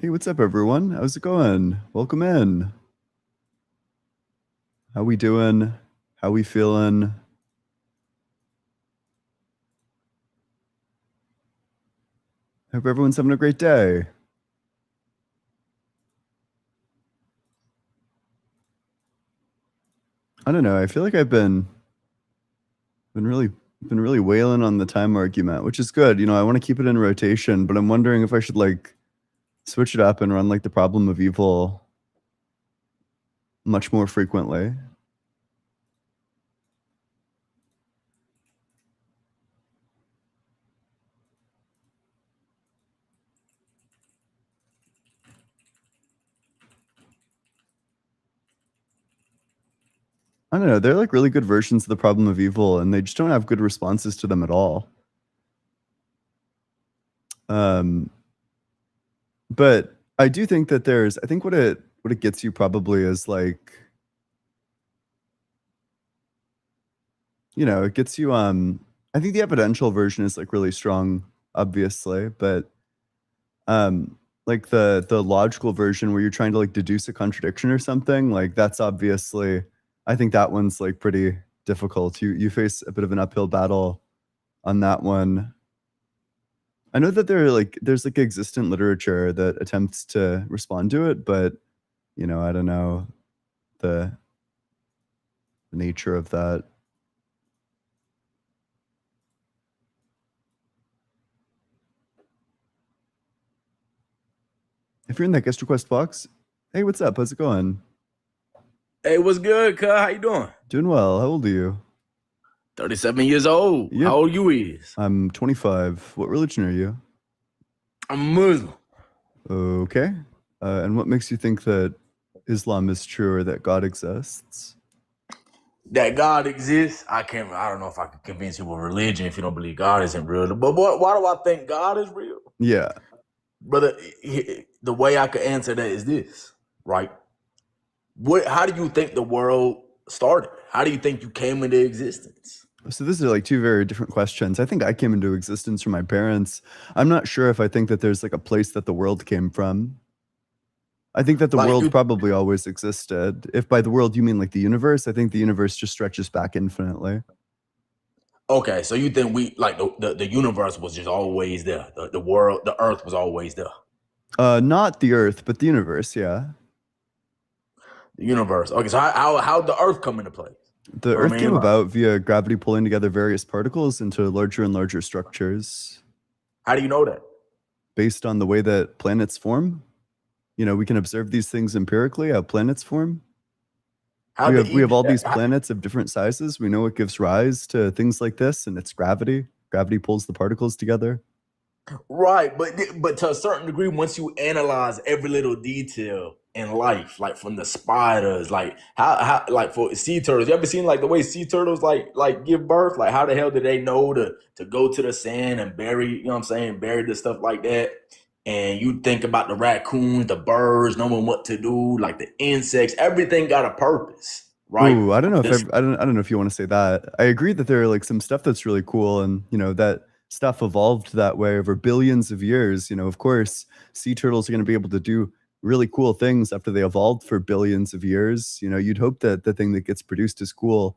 Hey, what's up, everyone? How's it going? Welcome in. How we doing? How we feeling? Hope everyone's having a great day. I don't know. I feel like I've been really wailing on the time argument, which is good. I want to keep it in rotation, but I'm wondering if I should like switch it up and run like the problem of evil much more frequently. I don't know. They're like really good versions of the problem of evil, and they just don't have good responses to them at all. Um, but I do think that I think what it gets you probably is like, it gets you I think the evidential version is like really strong, obviously, but um like the logical version where you're trying to like deduce a contradiction or something, like that's obviously, I think that one's like pretty difficult. You face a bit of an uphill battle on that one. I know that there's like existent literature that attempts to respond to it, but I don't know the nature of that. If you're in that guest request box, hey, what's up? How's it going? Hey, what's good, cuz? How you doing? Doing well. How old are you? 37 years old. How Yep, old you is? I'm 25. What religion are you? I'm Muslim. Okay. And what makes you think that Islam is true or that God exists? That God exists, I don't know if I can convince you with religion if you don't believe God isn't real. But why do I think God is real? Yeah. Brother, the way I could answer that is this, right? How do you think the world started? How do you think you came into existence? So these are like two very different questions. I think I came into existence from my parents. I'm not sure if I think that there's like a place that the world came from. I think that the Like world you probably always existed. If by the world you mean like the universe, I think the universe just stretches back infinitely. Okay, so you think we like the universe was just always there. The world, the earth was always there. Not the Earth, but the universe. Yeah. The universe. Okay, so how the earth come into play? The What I Earth mean, came like, about via gravity pulling together various particles into larger and larger structures how do you know that? based on the way that planets form. We can observe these things empirically, how planets form. How We the have we have all these how, planets of different sizes. We know what gives rise to things like this, and it's gravity. Gravity pulls the particles together. right? But to a certain degree, once you analyze every little detail in life, like from the spiders, like how like for sea turtles, you ever seen like the way sea turtles like give birth? Like how the hell do they know to go to the sand and bury? You know what I'm saying? Bury the stuff like that. And you think about the raccoons, the birds, knowing what to do, like the insects, everything got a purpose, right? Ooh, I don't know if This I don't know if you want to say that. I agree that there are like some stuff that's really cool, and that stuff evolved that way over billions of years. Of course, sea turtles are going to be able to do really cool things after they evolved for billions of years. You'd hope that the thing that gets produced is cool,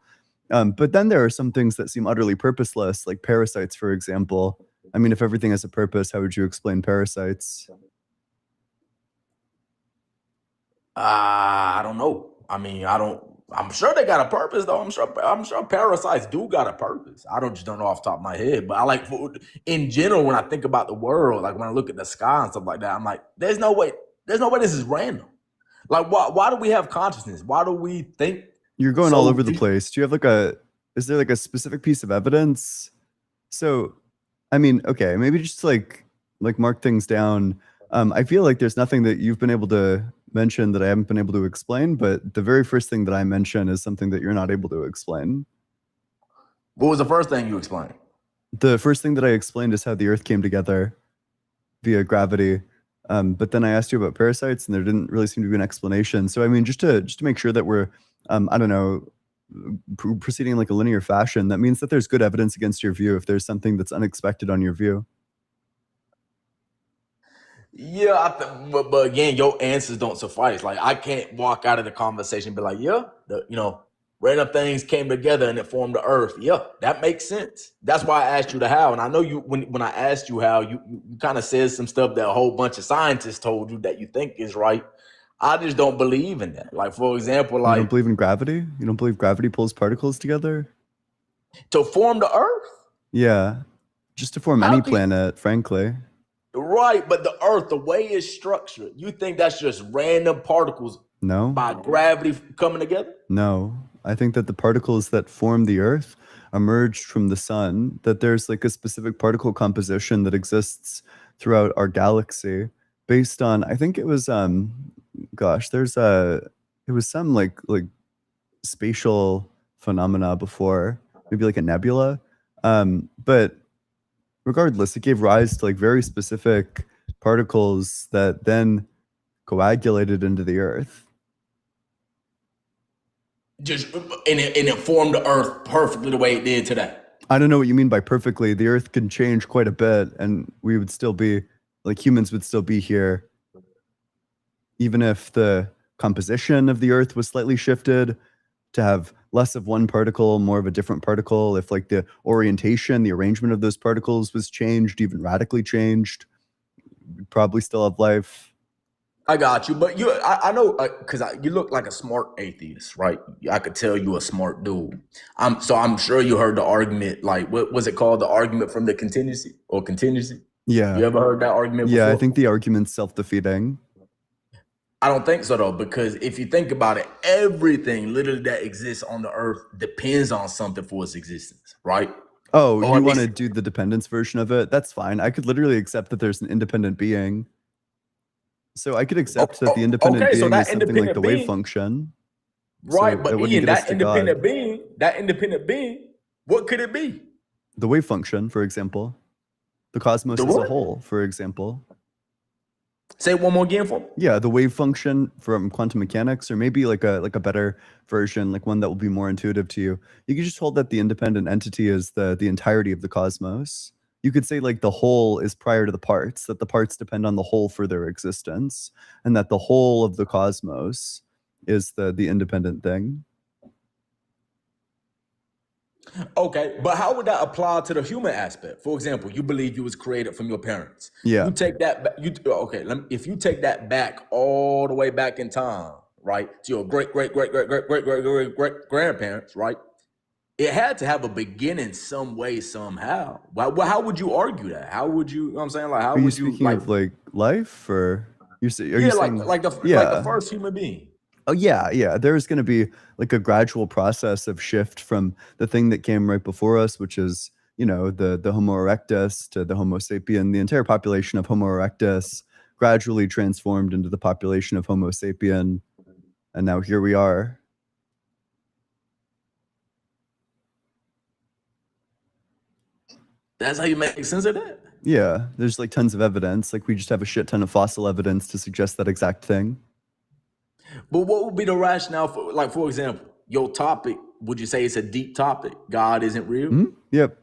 but then there are some things that seem utterly purposeless, like parasites, for example. I mean, if everything has a purpose, how would you explain parasites? I don't know. I mean, I don't. I'm sure they got a purpose though. I'm sure parasites do got a purpose. I don't know off the top of my head, but I like in general when I think about the world, like when I look at the sky and stuff like that, I'm like, there's no way this is random. Like, why do we have consciousness? Why do we think You're going all so over the deep? place. Do you have is there like a specific piece of evidence? So, I mean, okay, maybe just like mark things down. I feel like there's nothing that you've been able to mention that I haven't been able to explain, but the very first thing that I mention is something that you're not able to explain. What was the first thing you explained? The first thing that I explained is how the Earth came together via gravity. But then I asked you about parasites, and there didn't really seem to be an explanation. So, I mean, just to make sure that we're, I don't know, proceeding in like a linear fashion, that means that there's good evidence against your view if there's something that's unexpected on your view. Yeah, but again, your answers don't suffice. Like I can't walk out of the conversation and be like, yeah, random things came together and it formed the earth. Yeah, that makes sense. That's why I asked you the how. And I know you when I asked you how, you kind of said some stuff that a whole bunch of scientists told you that you think is right. I just don't believe in that. Like for example, You don't like believe in gravity? You don't believe gravity pulls particles together? to form the earth. Yeah. Just to form How any do you, planet, frankly. right, but the earth, the way it's structured, you think that's just random particles No? by gravity coming together? No. I think that the particles that form the Earth emerged from the sun, that there's like a specific particle composition that exists throughout our galaxy based on, I think it was gosh, it was some like spatial phenomena before, maybe like a nebula. But regardless, it gave rise to like very specific particles that then coagulated into the Earth. Just and it formed the earth perfectly the way it did today. I don't know what you mean by perfectly. The Earth can change quite a bit, and we would still be like humans would still be here, even if the composition of the Earth was slightly shifted to have less of one particle, more of a different particle. If like the orientation, the arrangement of those particles was changed, even radically changed, we'd probably still have life. I got you, but I know because you look like a smart atheist, right? I could tell you a smart dude. I'm sure you heard the argument. Like, what was it called? The argument from the contingency or contingency? You Yeah. ever heard that argument Yeah, I before? think the argument's self-defeating. I don't think so though, because if you think about it, everything literally that exists on the earth depends on something for its existence, right? Oh, Or you at want least to do the dependence version of it? That's fine. I could literally accept that there's an independent being. So I could accept that the independent okay, so being is that something like the independent wave being, function. right? So it But wouldn't Ian, get us to God. that independent being, what could it be? The wave function, for example. The The cosmos as a what? whole, for example. Say it one more again for me. Yeah, the wave function from quantum mechanics, or maybe like a better version, like one that will be more intuitive to you. You could just hold that the independent entity is the entirety of the cosmos. You could say like the whole is prior to the parts, that the parts depend on the whole for their existence, and that the whole of the cosmos is the independent thing. Okay, but how would that apply to the human aspect? For example, you believe you was created from your parents. You Yeah. take that back. Okay? If you take that back all the way back in time, right, to your great great great great great great great great great grandparents, right? It had to have a beginning some way somehow. How would you argue that? How would you? You know what I'm saying, like, how Are you would you speaking of like life, or are you yeah, saying like the yeah? first human being. Oh yeah, yeah. There's going to be like a gradual process of shift from the thing that came right before us, which is the Homo erectus to the Homo sapien. The entire population of Homo erectus gradually transformed into the population of Homo sapien, and now here we are. That's how you make sense of that. Yeah, there's like tons of evidence. Like we just have a shit ton of fossil evidence to suggest that exact thing. But what would be the rationale for, like, for example, your topic? Would you say it's a deep topic? God isn't real, Yep.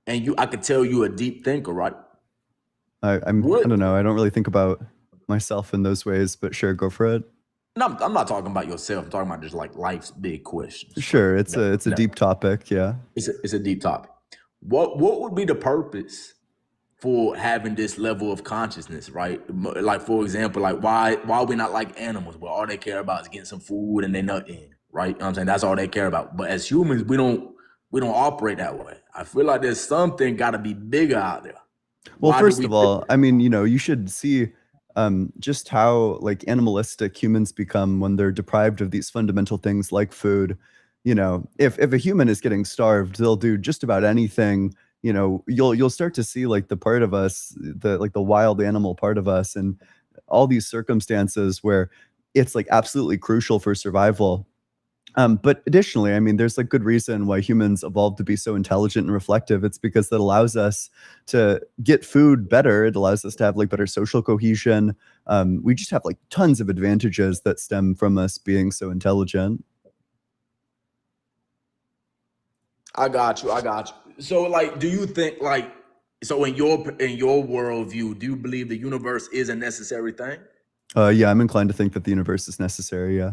and I could tell you a deep thinker, right? I What? don't know. I don't really think about myself in those ways, but sure, go for it. No, I'm not talking about yourself. I'm talking about just like life's big questions, right? Sure, it's a deep topic. Yeah. It's a deep topic. What would be the purpose for having this level of consciousness, right? Like for example, like why are we not like animals where all they care about is getting some food and they nut in, right? You know what I'm saying? That's all they care about. But as humans, we don't operate that way. I feel like there's something got to be bigger out there. Well, Why do first we of think all, I mean, you should see just how like animalistic humans become when they're deprived of these fundamental things like food. If a human is getting starved, they'll do just about anything. You'll start to see like the part of us, the wild animal part of us, and all these circumstances where it's like absolutely crucial for survival. But additionally, I mean, there's like good reason why humans evolved to be so intelligent and reflective. It's because that allows us to get food better. It allows us to have like better social cohesion. We just have like tons of advantages that stem from us being so intelligent. I got you. So like, do you think like So in your worldview, do you believe the universe is a necessary thing? Yeah, I'm inclined to think that the universe is necessary. Yeah.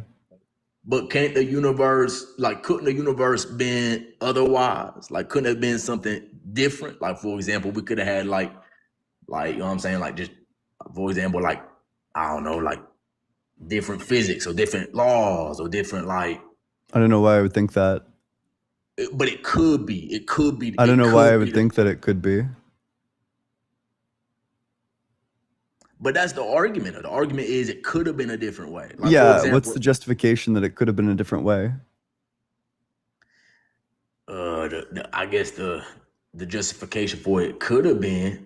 But can't the universe, like, couldn't the universe been otherwise? Like, couldn't it have been something different? Like, for example, we could have had like, you know what I'm saying? Like, just for example, like, I don't know, like different physics or different laws or different like. I don't know why I would think that. But it could be. It could be. I don't it know why could I be would the- think that it could be. But that's the argument. The argument is it could have been a different way. Like, for Yeah, example, what's the justification that it could have been a different way? I guess the justification for it could have been.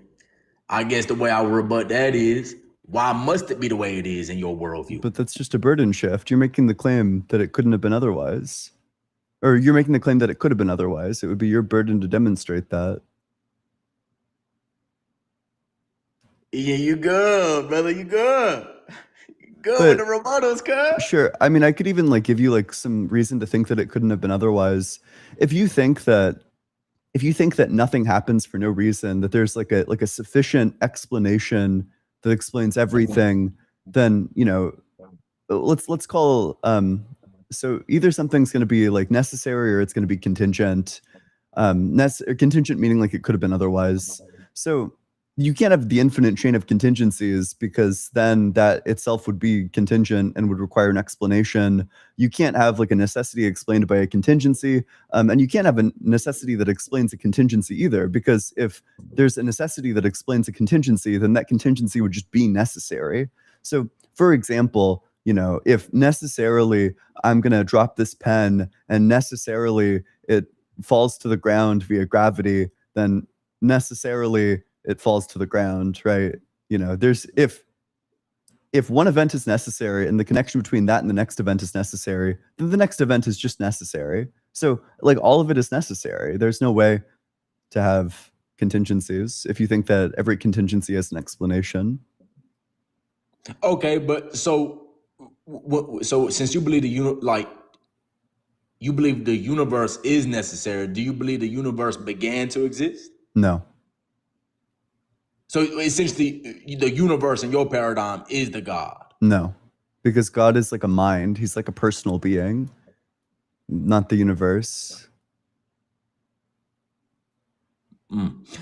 I guess the way I would rebut that is, why must it be the way it is in your worldview? But that's just a burden shift. You're making the claim that it couldn't have been otherwise. Or you're making the claim that it could have been otherwise. It would be your burden to demonstrate that. Yeah, you good, brother. You good. You good But- with the rebuttals, cuz. Sure. I mean, I could even like give you like some reason to think that it couldn't have been otherwise. If you think that nothing happens for no reason, that there's like a sufficient explanation that explains everything, then, you know, let's call so either something's going to be like necessary or it's going to be contingent. Contingent meaning like it could have been otherwise. So you can't have the infinite chain of contingencies, because then that itself would be contingent and would require an explanation. You can't have like a necessity explained by a contingency, and you can't have a necessity that explains a contingency either, because if there's a necessity that explains a contingency, then that contingency would just be necessary. So, for example, you know, if necessarily I'm going to drop this pen and necessarily it falls to the ground via gravity, then necessarily it falls to the ground, right? You know, there's if one event is necessary and the connection between that and the next event is necessary, then the next event is just necessary. So like all of it is necessary. There's no way to have contingencies if you think that every contingency has an explanation. Okay, but so since you believe you believe the universe is necessary, do you believe the universe began to exist? No. So essentially, the universe in your paradigm is the God. No. Because God is like a mind. He's like a personal being, not the universe.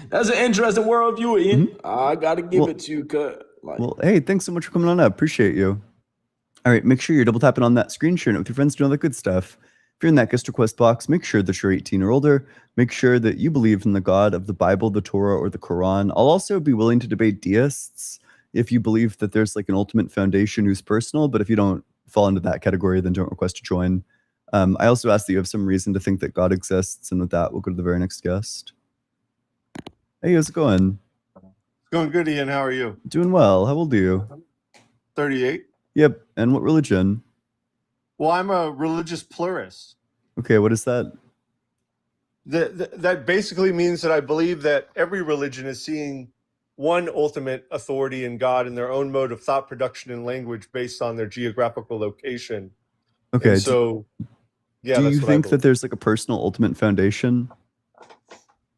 That's an interesting worldview, Ian. I gotta give Well- it to you, cuz. Like, Well, hey, thanks so much for coming on up. Appreciate you. All right, make sure you're double tapping on that screen, sharing it with your friends, doing all that good stuff. If you're in that guest request box, make sure that you're 18 or older. Make sure that you believe in the God of the Bible, the Torah, or the Quran. I'll also be willing to debate deists if you believe that there's like an ultimate foundation who's personal, but if you don't fall into that category, then don't request to join. I also ask that you have some reason to think that God exists, and with that, we'll go to the very next guest. Hey, how's it going? Going good, Ian. How are you? Doing well. How old are you? 38. Yep. And what religion? Well, I'm a religious pluralist. Okay, what is that? That basically means that I believe that every religion is seeing one ultimate authority in God in their own mode of thought production and language based on their geographical location. Okay. And so, yeah, do that's you what I think that believe. there's like a personal ultimate foundation?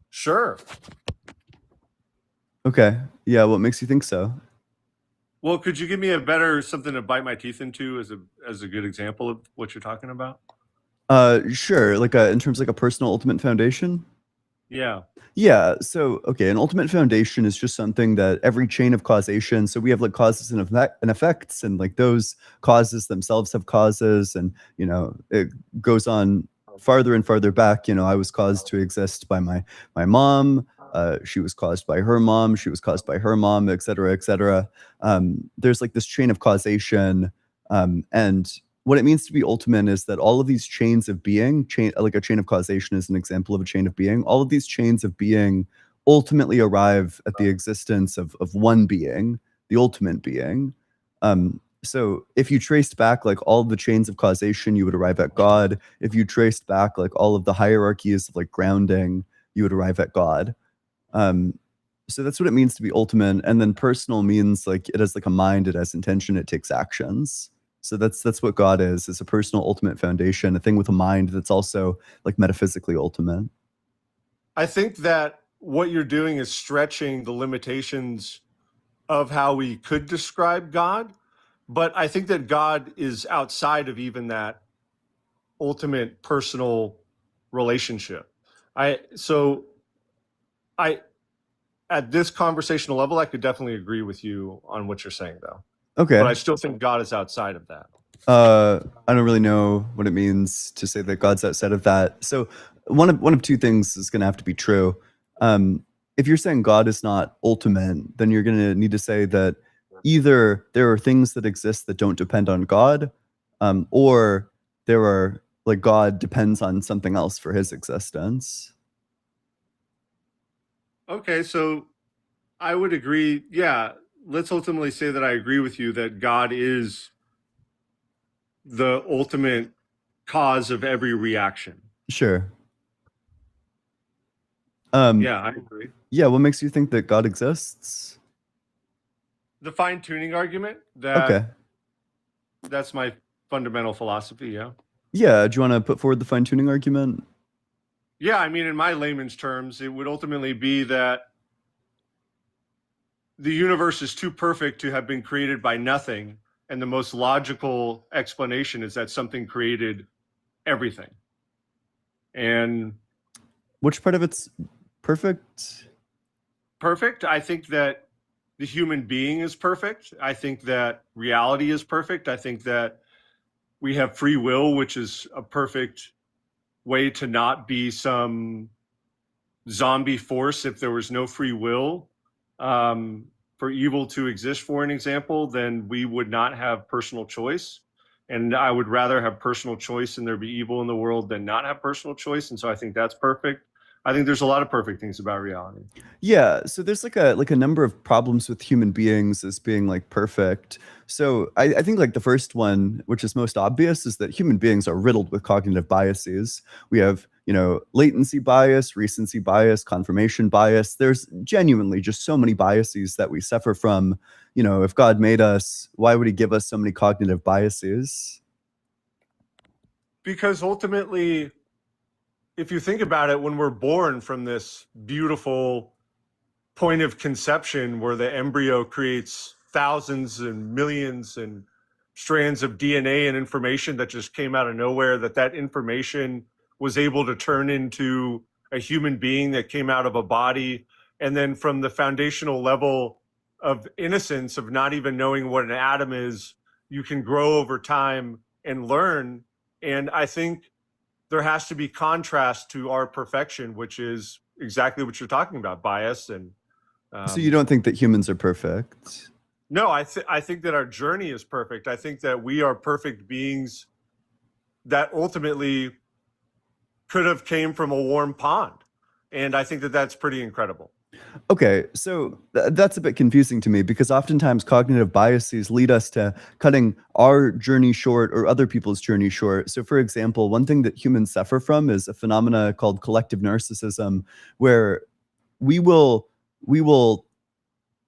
Sure. Okay. Yeah, what makes you think so? Well, could you give me a better something to bite my teeth into as a good example of what you're talking about? Sure. Like in terms of like a personal ultimate foundation? Yeah. Yeah. So, okay, an ultimate foundation is just something that every chain of causation. So we have like causes and effects, and like those causes themselves have causes, and you know it goes on farther and farther back. You know, I was caused to exist by my mom. She was caused by her mom. She was caused by her mom, et cetera, et cetera. There's like this chain of causation, and what it means to be ultimate is that all of these chains of being, like a chain of causation is an example of a chain of being. All of these chains of being ultimately arrive at the existence of one being, the ultimate being. So if you traced back like all of the chains of causation, you would arrive at God. If you traced back like all of the hierarchies of like grounding, you would arrive at God. So that's what it means to be ultimate. And then personal means like it has like a mind, it has intention, it takes actions. So that's what God is. It's a personal ultimate foundation, a thing with a mind that's also like metaphysically ultimate. I think that what you're doing is stretching the limitations of how we could describe God. But I think that God is outside of even that ultimate personal relationship. So at this conversational level, I could definitely agree with you on what you're saying, though. Okay. But I still think God is outside of that. I don't really know what it means to say that God's outside of that. So one of two things is going to have to be true. If you're saying God is not ultimate, then you're going to need to say that either there are things that exist that don't depend on God, or there are like God depends on something else for his existence. Okay, so I would agree. Yeah, let's ultimately say that I agree with you that God is the ultimate cause of every reaction. Sure. Yeah, I agree. Yeah, what makes you think that God exists? The fine-tuning argument, that Okay. that's my fundamental philosophy, yeah. Yeah, do you want to put forward the fine-tuning argument? Yeah, I mean, in my layman's terms, it would ultimately be that the universe is too perfect to have been created by nothing, and the most logical explanation is that something created everything. And Which part of it's perfect? perfect, I think that the human being is perfect. I think that reality is perfect. I think that we have free will, which is a perfect way to not be some zombie force. If there was no free will for evil to exist, for an example, then we would not have personal choice. And I would rather have personal choice and there be evil in the world than not have personal choice. And so I think that's perfect. I think there's a lot of perfect things about reality. Yeah, so there's like a number of problems with human beings as being like perfect. So I think like the first one, which is most obvious, is that human beings are riddled with cognitive biases. We have, latency bias, recency bias, confirmation bias. There's genuinely just so many biases that we suffer from. If God made us, why would he give us so many cognitive biases? Because ultimately, if you think about it, when we're born from this beautiful point of conception where the embryo creates thousands and millions and strands of DNA and information that just came out of nowhere, that information was able to turn into a human being that came out of a body. And then from the foundational level of innocence of not even knowing what an atom is, you can grow over time and learn. And I think there has to be contrast to our perfection, which is exactly what you're talking about, bias. And So you don't think that humans are perfect? no, I think that our journey is perfect. I think that we are perfect beings that ultimately could have came from a warm pond. And I think that that's pretty incredible. Okay, so that's a bit confusing to me because oftentimes cognitive biases lead us to cutting our journey short or other people's journey short. So, for example, one thing that humans suffer from is a phenomena called collective narcissism, where we will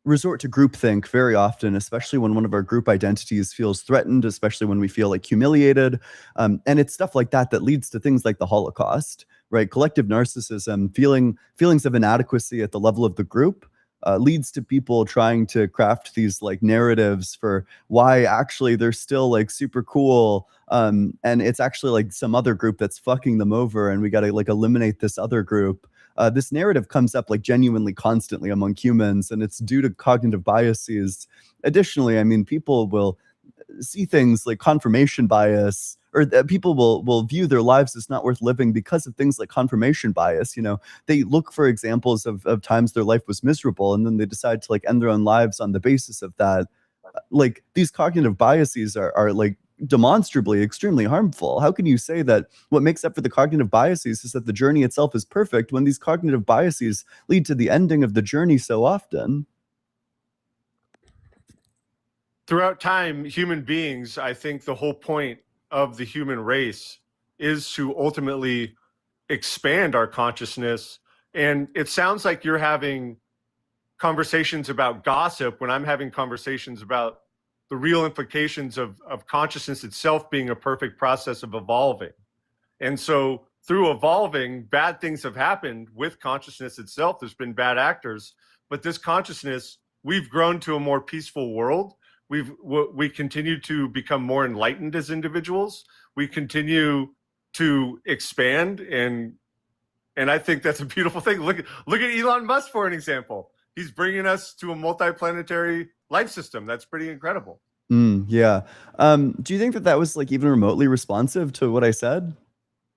resort to groupthink very often, especially when one of our group identities feels threatened, especially when we feel like humiliated. And it's stuff like that that leads to things like the Holocaust, right? Collective narcissism, feelings of inadequacy at the level of the group leads to people trying to craft these like narratives for why actually they're still like super cool. And it's actually like some other group that's fucking them over, and we got to like eliminate this other group. This narrative comes up like genuinely constantly among humans, and it's due to cognitive biases. Additionally, I mean, people will see things like confirmation bias, or people will view their lives as not worth living because of things like confirmation bias. They look for examples of times their life was miserable, and then they decide to like end their own lives on the basis of that. Like these cognitive biases are like demonstrably extremely harmful. How can you say that what makes up for the cognitive biases is that the journey itself is perfect when these cognitive biases lead to the ending of the journey so often? Throughout time, human beings, I think the whole point of the human race is to ultimately expand our consciousness. And it sounds like you're having conversations about gossip when I'm having conversations about the real implications of consciousness itself being a perfect process of evolving. And so through evolving, bad things have happened with consciousness itself. There's been bad actors, but this consciousness, we've grown to a more peaceful world. We continue to become more enlightened as individuals. We continue to expand, and I think that's a beautiful thing. Look at Elon Musk for an example. He's bringing us to a multiplanetary life system. That's pretty incredible. Yeah. Do you think that was like even remotely responsive to what I said?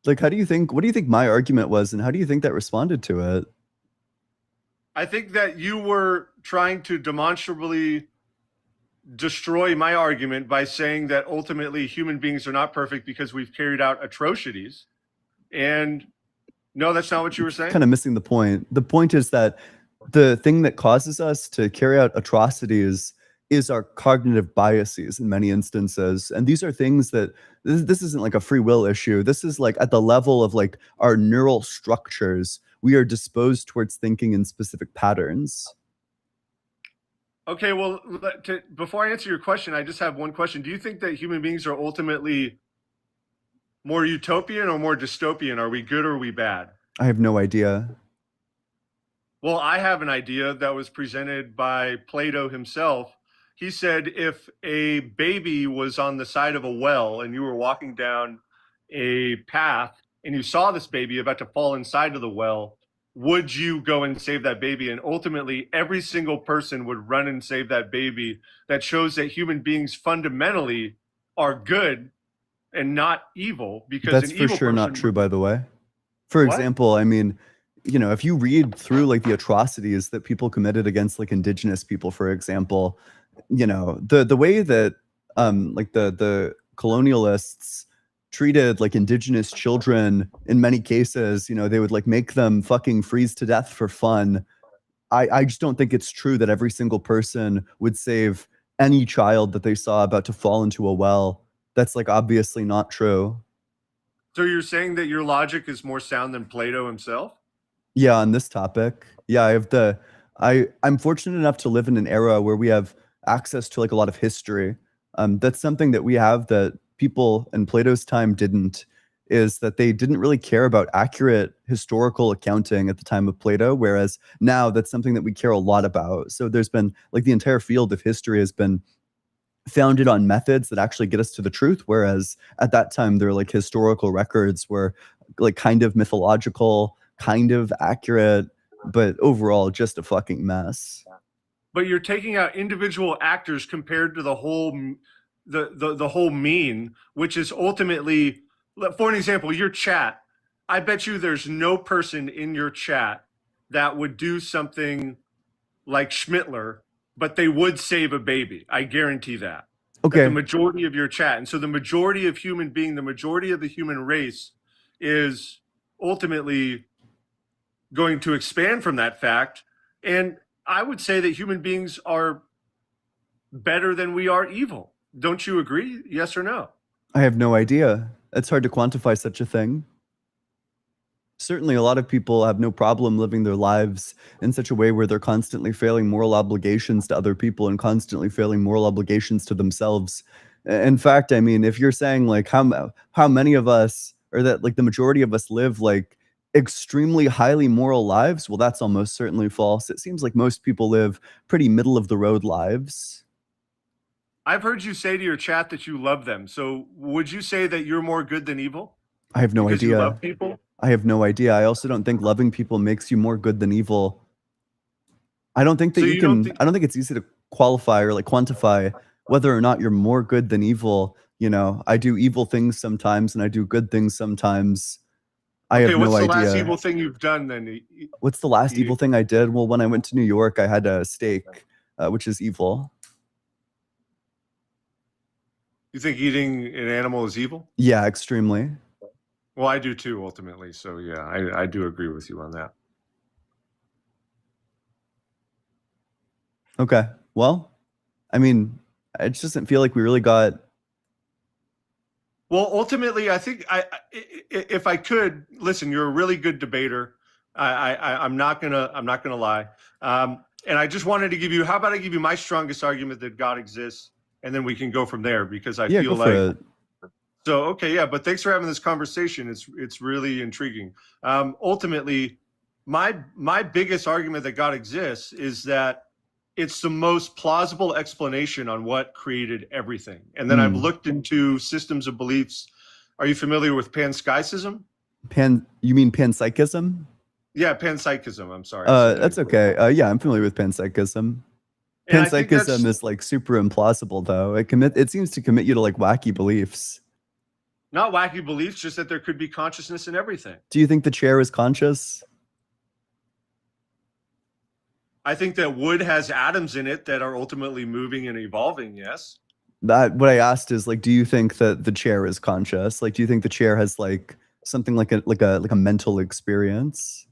Like, what do you think my argument was, and how do you think that responded to it? I think that you were trying to demonstrably destroy my argument by saying that ultimately human beings are not perfect because we've carried out atrocities. And no, that's not what you were saying. Kind of missing the point. The point is that the thing that causes us to carry out atrocities is our cognitive biases in many instances. And these are things that this isn't like a free will issue. This is like at the level of like our neural structures. We are disposed towards thinking in specific patterns. Okay, well, before I answer your question, I just have one question. Do you think that human beings are ultimately more utopian or more dystopian? Are we good or are we bad? I have no idea. Well, I have an idea that was presented by Plato himself. He said if a baby was on the side of a well and you were walking down a path and you saw this baby about to fall inside of the well, would you go and save that baby? And ultimately, every single person would run and save that baby. That shows that human beings fundamentally are good and not evil. Because that's for sure not true, by the way. For example, I mean, you know, if you read through like the atrocities that people committed against like indigenous people, for example, you know, the way that like the colonialists treated like indigenous children in many cases, you know, they would like make them fucking freeze to death for fun. I just don't think it's true that every single person would save any child that they saw about to fall into a well. That's like obviously not true. So you're saying that your logic is more sound than Plato himself? Yeah, on this topic. Yeah, I'm fortunate enough to live in an era where we have access to like a lot of history. That's something that we have that people in Plato's time didn't, is that they didn't really care about accurate historical accounting at the time of Plato, whereas now that's something that we care a lot about. So there's been like the entire field of history has been founded on methods that actually get us to the truth, whereas at that time their like historical records were like kind of mythological, kind of accurate, but overall just a fucking mess. But you're taking out individual actors compared to the whole the whole mean, which is ultimately, for an example, your chat. I bet you there's no person in your chat that would do something like Schmittler, but they would save a baby. I guarantee that. Okay. That the majority of your chat. And so the majority of human being, the majority of the human race is ultimately going to expand from that fact. And I would say that human beings are better than we are evil. Don't you agree? Yes or no? I have no idea. It's hard to quantify such a thing. Certainly, a lot of people have no problem living their lives in such a way where they're constantly failing moral obligations to other people and constantly failing moral obligations to themselves. In fact, I mean, if you're saying like how many of us, or that like the majority of us live like extremely highly moral lives, well, that's almost certainly false. It seems like most people live pretty middle of the road lives. I've heard you say to your chat that you love them. So would you say that you're more good than evil? I have no Because idea. you love people? I have no idea. I also don't think loving people makes you more good than evil. I don't think that I don't think it's easy to qualify or like quantify whether or not you're more good than evil. You know, I do evil things sometimes and I do good things sometimes. I have no idea. What's the last evil thing you've done then? What's the last evil thing I did? Well, when I went to New York, I had a steak, which is evil. You think eating an animal is evil? Yeah, extremely. Well, I do too, ultimately. So yeah, I do agree with you on that. Okay. Well, I mean, it just doesn't feel like we really got. Well, ultimately, I think if I could listen, you're a really good debater. I'm not gonna lie. And I just wanted to give you. How about I give you my strongest argument that God exists, and then we can go from there, because I feel like So, okay, yeah, but thanks for having this conversation. It's really intriguing. Ultimately, my biggest argument that God exists is that it's the most plausible explanation on what created everything. And then I've Mm. looked into systems of beliefs. Are you familiar with panpsychism? You mean panpsychism? Yeah, panpsychism. I'm sorry. I said that That's incorrectly. okay. Yeah, I'm familiar with panpsychism. And I think that's Panpsychism is like super implausible, though. It seems to commit you to like wacky beliefs. not wacky beliefs, just that there could be consciousness in everything. Do you think the chair is conscious? I think that wood has atoms in it that are ultimately moving and evolving, yes. What I asked is like, do you think that the chair is conscious? Like, do you think the chair has like something like a mental experience?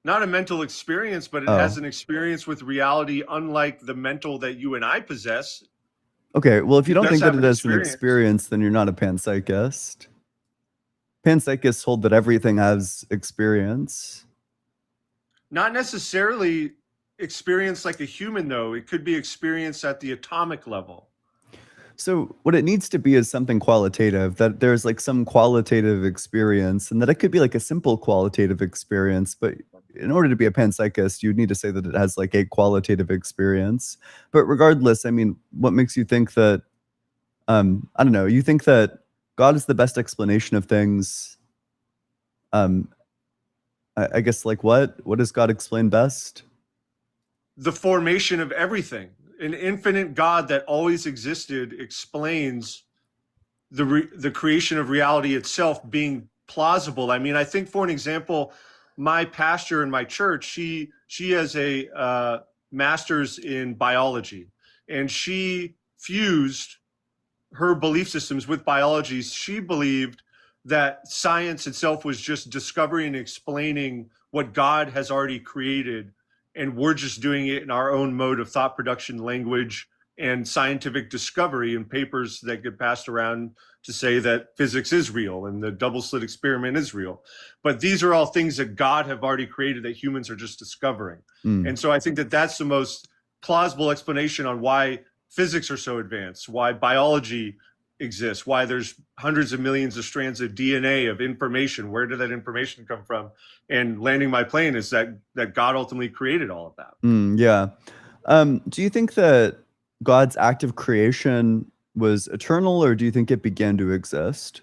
Not a mental experience, but it Oh. has an experience with reality unlike the mental that you and I possess. Okay, well, if you It don't does think that have it an has an experience. experience, then you're not a panpsychist. Panpsychists hold that everything has experience. Not necessarily experience like a human, though. It could be experience at the atomic level. So what it needs to be is something qualitative, that there's like some qualitative experience, and that it could be like a simple qualitative experience, but in order to be a panpsychist, you'd need to say that it has like a qualitative experience. But regardless, I mean, what makes you think that I don't know, you think that God is the best explanation of things? I guess like what? What does God explain best? The formation of everything. An infinite God that always existed explains the creation of reality itself being plausible. I mean, I think, for an example, my pastor in my church, she has a master's in biology, and she fused her belief systems with biology. She believed that science itself was just discovering and explaining what God has already created, and we're just doing it in our own mode of thought production, language, and scientific discovery, and papers that get passed around to say that physics is real and the double slit experiment is real. But these are all things that God have already created that humans are just discovering. Mm. And so I think that that's the most plausible explanation on why physics are so advanced, why biology exists, why there's hundreds of millions of strands of DNA of information. Where did that information come from? And landing my plane is that God ultimately created all of that. Yeah. Do you think that God's act of creation was eternal, or do you think it began to exist?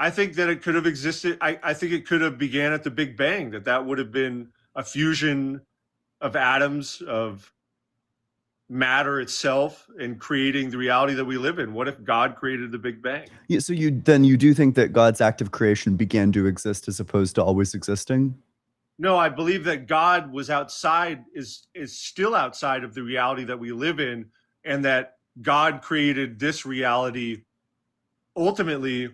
I think that it could have existed. I think it could have began at the Big Bang, that would have been a fusion of atoms, of matter itself, and creating the reality that we live in. What if God created the Big Bang? Yeah, so you do think that God's act of creation began to exist as opposed to always existing? No, I believe that God was outside, is still outside of the reality that we live in, and that God created this reality. Ultimately,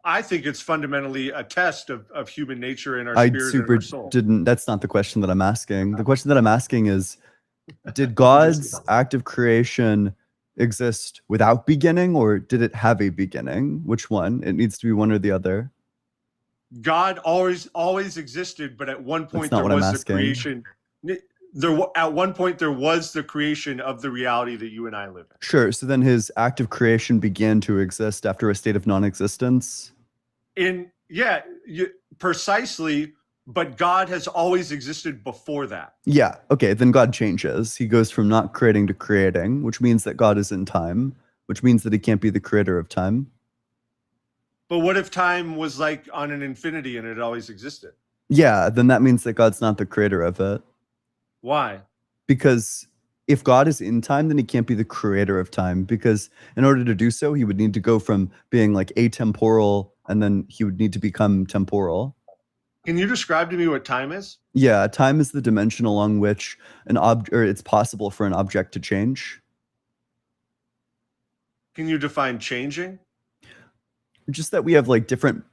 I think it's fundamentally a test of human nature and our I spirit and super our soul. didn't. That's not the question that I'm asking. The question that I'm asking is, did God's act of creation exist without beginning, or did it have a beginning? Which one? It needs to be one or the other. God always existed, but at one point not there what I'm was the asking. creation. At one point there was the creation of the reality that you and I live in. Sure. So then his act of creation began to exist after a state of non-existence. Precisely. But God has always existed before that. Yeah. Okay. Then God changes. He goes from not creating to creating, which means that God is in time, which means that he can't be the creator of time. But what if time was like on an infinity and it always existed? Yeah. Then that means that God's not the creator of it. Why? Because if God is in time, then he can't be the creator of time, because in order to do so, he would need to go from being like atemporal, and then he would need to become temporal. Can you describe to me what time is? Yeah, time is the dimension along which it's possible for an object to change. Can you define changing? Just that we have like different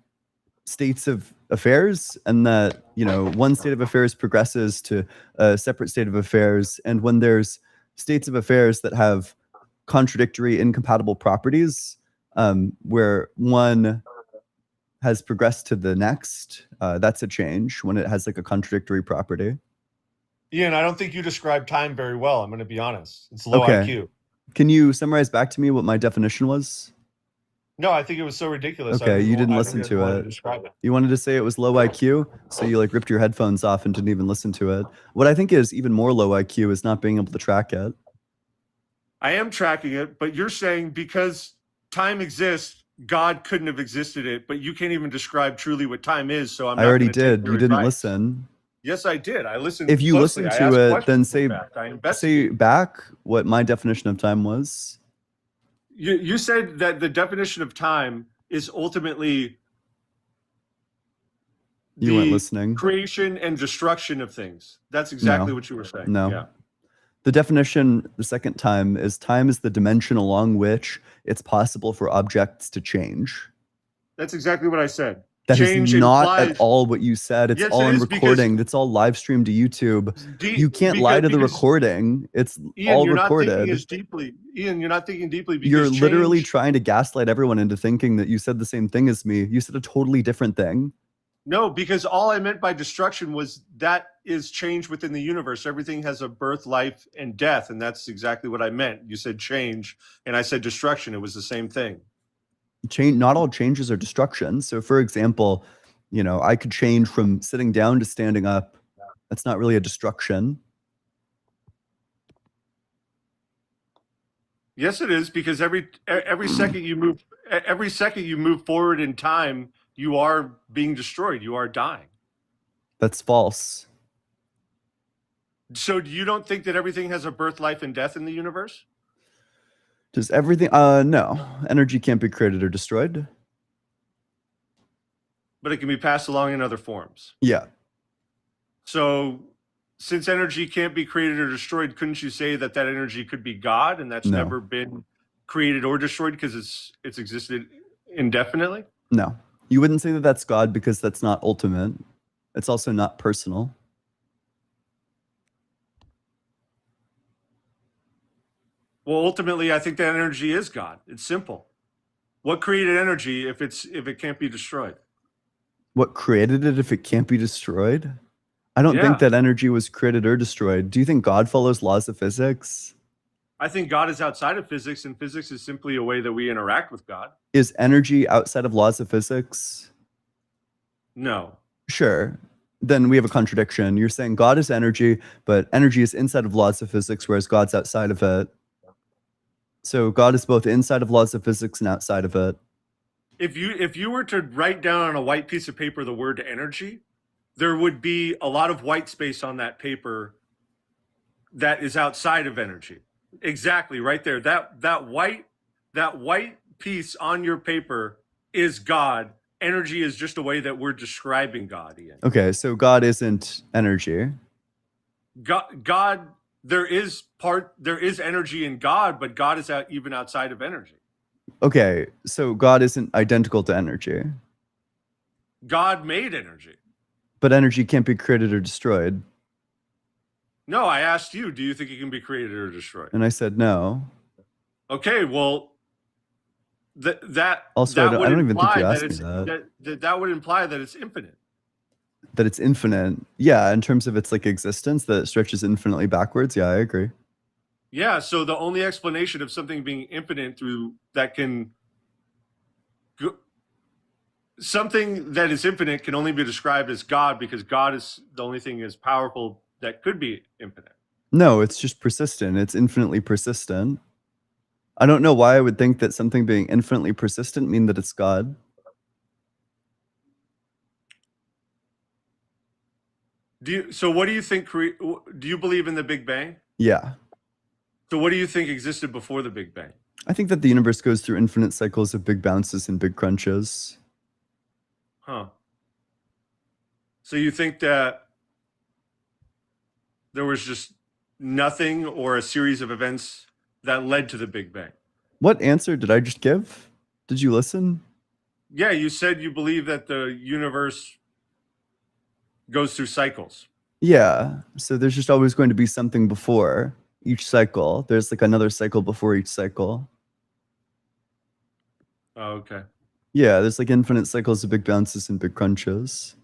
states of affairs, and that, you know, one state of affairs progresses to a separate state of affairs, and when there's states of affairs that have contradictory, incompatible properties, where one has progressed to the next, that's a change when it has like a contradictory property. Ian, I don't think you described time very well. I'm going to be honest. It's low Okay. IQ. Can you summarize back to me what my definition was? No, I think it was so ridiculous. Okay, you didn't listen to it. Describe it. You wanted to say it was low IQ, so you like ripped your headphones off and didn't even listen to it. What I think is even more low IQ is not being able to track it. I am tracking it, but you're saying because time exists, God couldn't have existed it, but you can't even describe truly what time is. So I'm. I not already gonna take did. your You didn't advice. listen. Yes, I did. I listened. If you closely. listen I to asked it, then questions, say in fact. I say investigated. back what my definition of time was. You said that the definition of time is ultimately You weren't the listening. creation and destruction of things. That's exactly No. what you were saying. No. Yeah. The definition, the second time, is time is the dimension along which it's possible for objects to change. That's exactly what I said. That Change is not implies, at all what you said. It's Yes, all it in is, because- recording. It's all live streamed to YouTube. You can't lie to the because- recording. It's Ian, all you're not thinking recorded. as deeply. Ian, you're not thinking deeply because You're literally change- trying to gaslight everyone into thinking that you said the same thing as me. You said a totally different thing. No, because all I meant by destruction was that is change within the universe. Everything has a birth, life, and death, and that's exactly what I meant. You said change, and I said destruction. It was the same thing. Change. Not all changes are destruction. So, for example, you know, I could change from sitting down to standing up. That's not really a destruction. Yes, it is, because every second you move forward in time, you are being destroyed. You are dying. That's false. So you don't think that everything has a birth, life, and death in the universe? Does everything? No. Energy can't be created or destroyed. But it can be passed along in other forms. Yeah. So since energy can't be created or destroyed, couldn't you say that that energy could be God, and that's No. never been created or destroyed because it's existed indefinitely? No. You wouldn't say that that's God because that's not ultimate. It's also not personal. Well, ultimately, I think that energy is God. It's simple. What created energy if it can't be destroyed? What created it if it can't be destroyed? I don't Yeah. think that energy was created or destroyed. Do you think God follows laws of physics? I think God is outside of physics, and physics is simply a way that we interact with God. Is energy outside of laws of physics? No. Sure. Then we have a contradiction. You're saying God is energy, but energy is inside of laws of physics, whereas God's outside of it. So God is both inside of laws of physics and outside of it. If you were to write down on a white piece of paper the word energy, there would be a lot of white space on that paper that is outside of energy. Exactly, right there. That white piece on your paper is God. Energy is just a way that we're describing God, Ian. Okay, so God isn't energy. God, there is energy in God, but God is even outside of energy. Okay, so God isn't identical to energy, God made energy. but energy can't be created or destroyed. No, I asked you, do you think it can be created or destroyed? And I said no. Okay, well, that Also, I would don't even think imply you asked that me it's that would imply that it's infinite. That it's infinite. Yeah, in terms of its like existence, that it stretches infinitely backwards. Yeah, I agree. Yeah, so the only explanation of something being infinite through that can something that is infinite can only be described as God, because God is the only thing as powerful that could be infinite. No, it's just persistent. It's infinitely persistent. I don't know why I would think that something being infinitely persistent mean that it's God. So what do you think? Do you believe in the Big Bang? Yeah. So what do you think existed before the Big Bang? I think that the universe goes through infinite cycles of big bounces and big crunches. Huh. So you think that there was just nothing or a series of events that led to the Big Bang? What answer did I just give? Did you listen? Yeah, you said you believe that the universe goes through cycles. Yeah. So there's just always going to be something before each cycle. There's like another cycle before each cycle. Oh, okay. Yeah, there's like infinite cycles of big bounces and big crunches.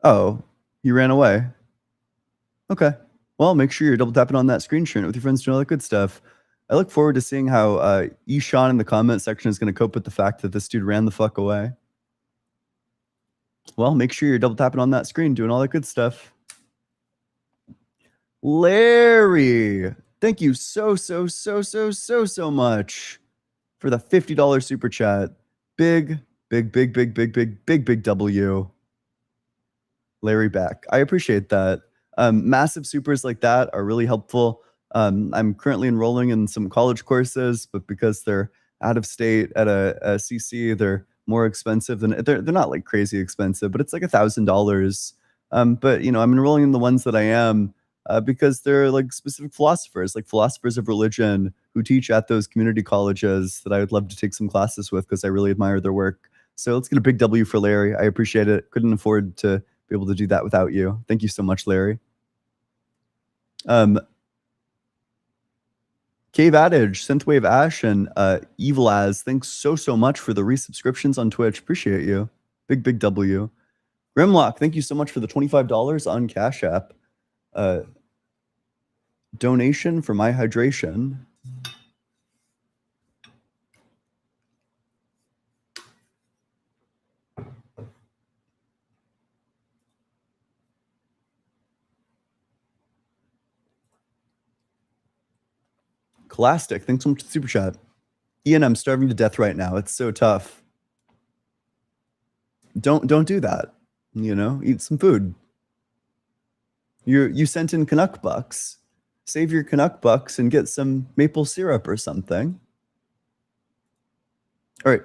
Oh, you ran away. Okay. Well, make sure you're double tapping on that screen, sharing it with your friends, doing all that good stuff. I look forward to seeing how Eshawn in the comment section is going to cope with the fact that this dude ran the fuck away. Well, make sure you're double tapping on that screen, doing all that good stuff. Larry, thank you so much for the $50 super chat. Big W. Larry back. I appreciate that. Massive supers like that are really helpful. I'm currently enrolling in some college courses, but because they're out of state at a CC, they're more expensive than they're not like crazy expensive, but it's like $1,000. But you know, I'm enrolling in the ones that I am because they're like specific philosophers, like philosophers of religion who teach at those community colleges that I would love to take some classes with because I really admire their work. So let's get a big W for Larry. I appreciate it. Couldn't afford to be able to do that without you. Thank you so much, Larry. Cave Adage, Synthwave Ash, and Evil As, thanks so much for the resubscriptions on Twitch. Appreciate you. Big W. Grimlock, thank you so much for the $25 on Cash App. Donation for my hydration. Classic, thanks so much for the super chat. Ian, I'm starving to death right now. It's so tough. Don't do that. You know, eat some food. You sent in Canuck bucks. Save your Canuck bucks and get some maple syrup or something. All right.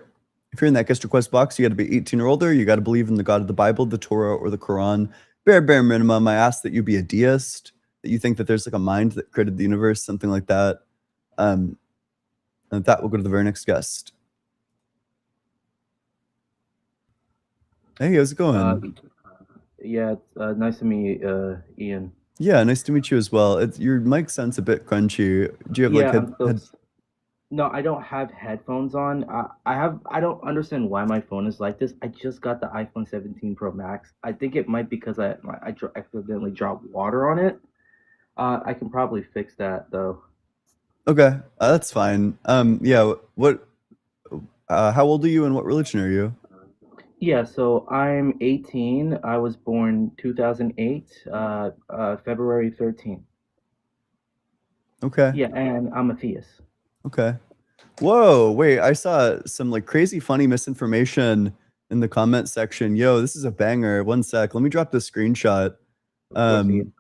If you're in that guest request box, you got to be 18 or older. You got to believe in the God of the Bible, the Torah, or the Quran. Bare minimum, I ask that you be a deist, that you think that there's like a mind that created the universe, something like that. And that will go to the very next guest. Hey, how's it going? Yeah, nice to meet you, Ian. Yeah, nice to meet you as well. Your mic sounds a bit crunchy. Do you have like No, I don't have headphones on. I don't understand why my phone is like this. I just got the iPhone 17 Pro Max. I think it might be because I accidentally dropped water on it. I can probably fix that though. Okay, that's fine. Yeah, what? How old are you and what religion are you? Yeah, so I'm 18. I was born 2008, February 13th. Okay. Yeah, and I'm a theist. Okay. Whoa, wait, I saw some like crazy funny misinformation in the comment section. Yo, this is a banger. One sec. Let me drop the screenshot. Hope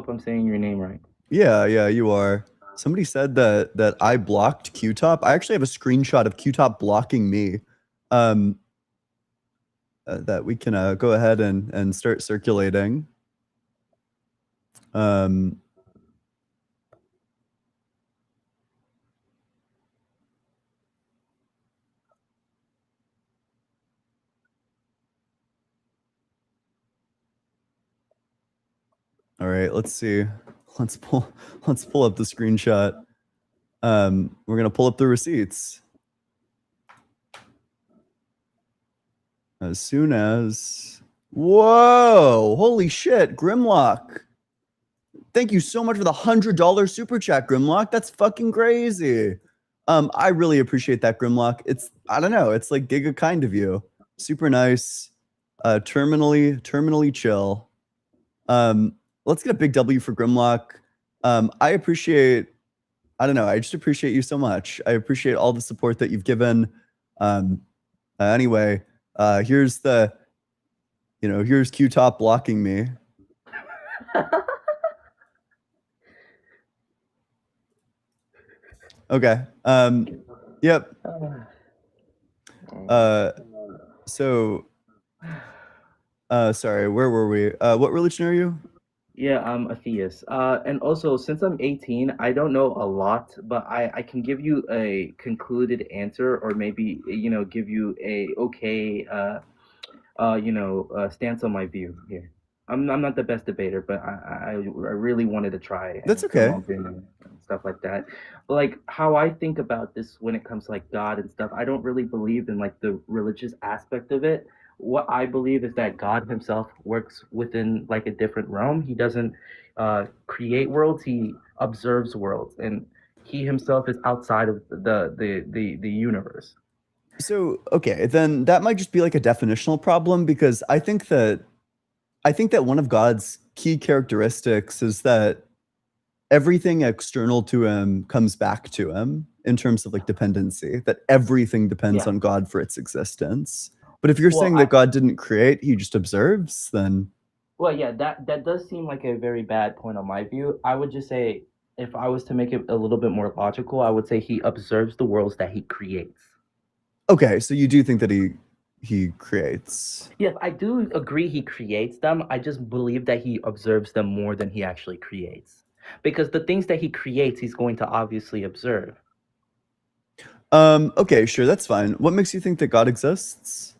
I'm saying your name right. Yeah, you are. Somebody said that I blocked Q-Top. I actually have a screenshot of Q-Top blocking me. That we can go ahead and start circulating. All right, let's see. Let's pull up the screenshot. We're gonna pull up the receipts. As soon as... Whoa! Holy shit, Grimlock. Thank you so much for the $100 super chat, Grimlock. That's fucking crazy. I really appreciate that, Grimlock. It's, I don't know, it's like giga kind of you. Super nice. Terminally chill. Let's get a big W for Grimlock. I appreciate, I don't know, I just appreciate you so much. I appreciate all the support that you've given. Anyway, here's the, here's Q-Top blocking me. Okay. Yep. So, sorry, where were we? What religion are you? Yeah, I'm a theist. And also, since I'm 18, I don't know a lot, but I can give you a concluded answer, or maybe, give you a okay, stance on my view here. I'm not the best debater, but I really wanted to try. That's okay. And stuff like that. But like how I think about this when it comes to like God and stuff, I don't really believe in like the religious aspect of it. what I believe is that God himself works within like a different realm. He doesn't create worlds, he observes worlds, and he himself is outside of the universe. So, okay, then that might just be like a definitional problem because I think that one of God's key characteristics is that everything external to him comes back to him in terms of like dependency, that everything depends Yeah. on God for its existence. But if you're Well, saying that God didn't create, he just observes, then well, yeah, that does seem like a very bad point on my view. I would just say, if I was to make it a little bit more logical, I would say he observes the worlds that he creates. okay, so you do think that he creates. Yes, I do agree he creates them. I just believe that he observes them more than he actually creates. Because the things that he creates, he's going to obviously observe. Okay, sure, that's fine. What makes you think that God exists?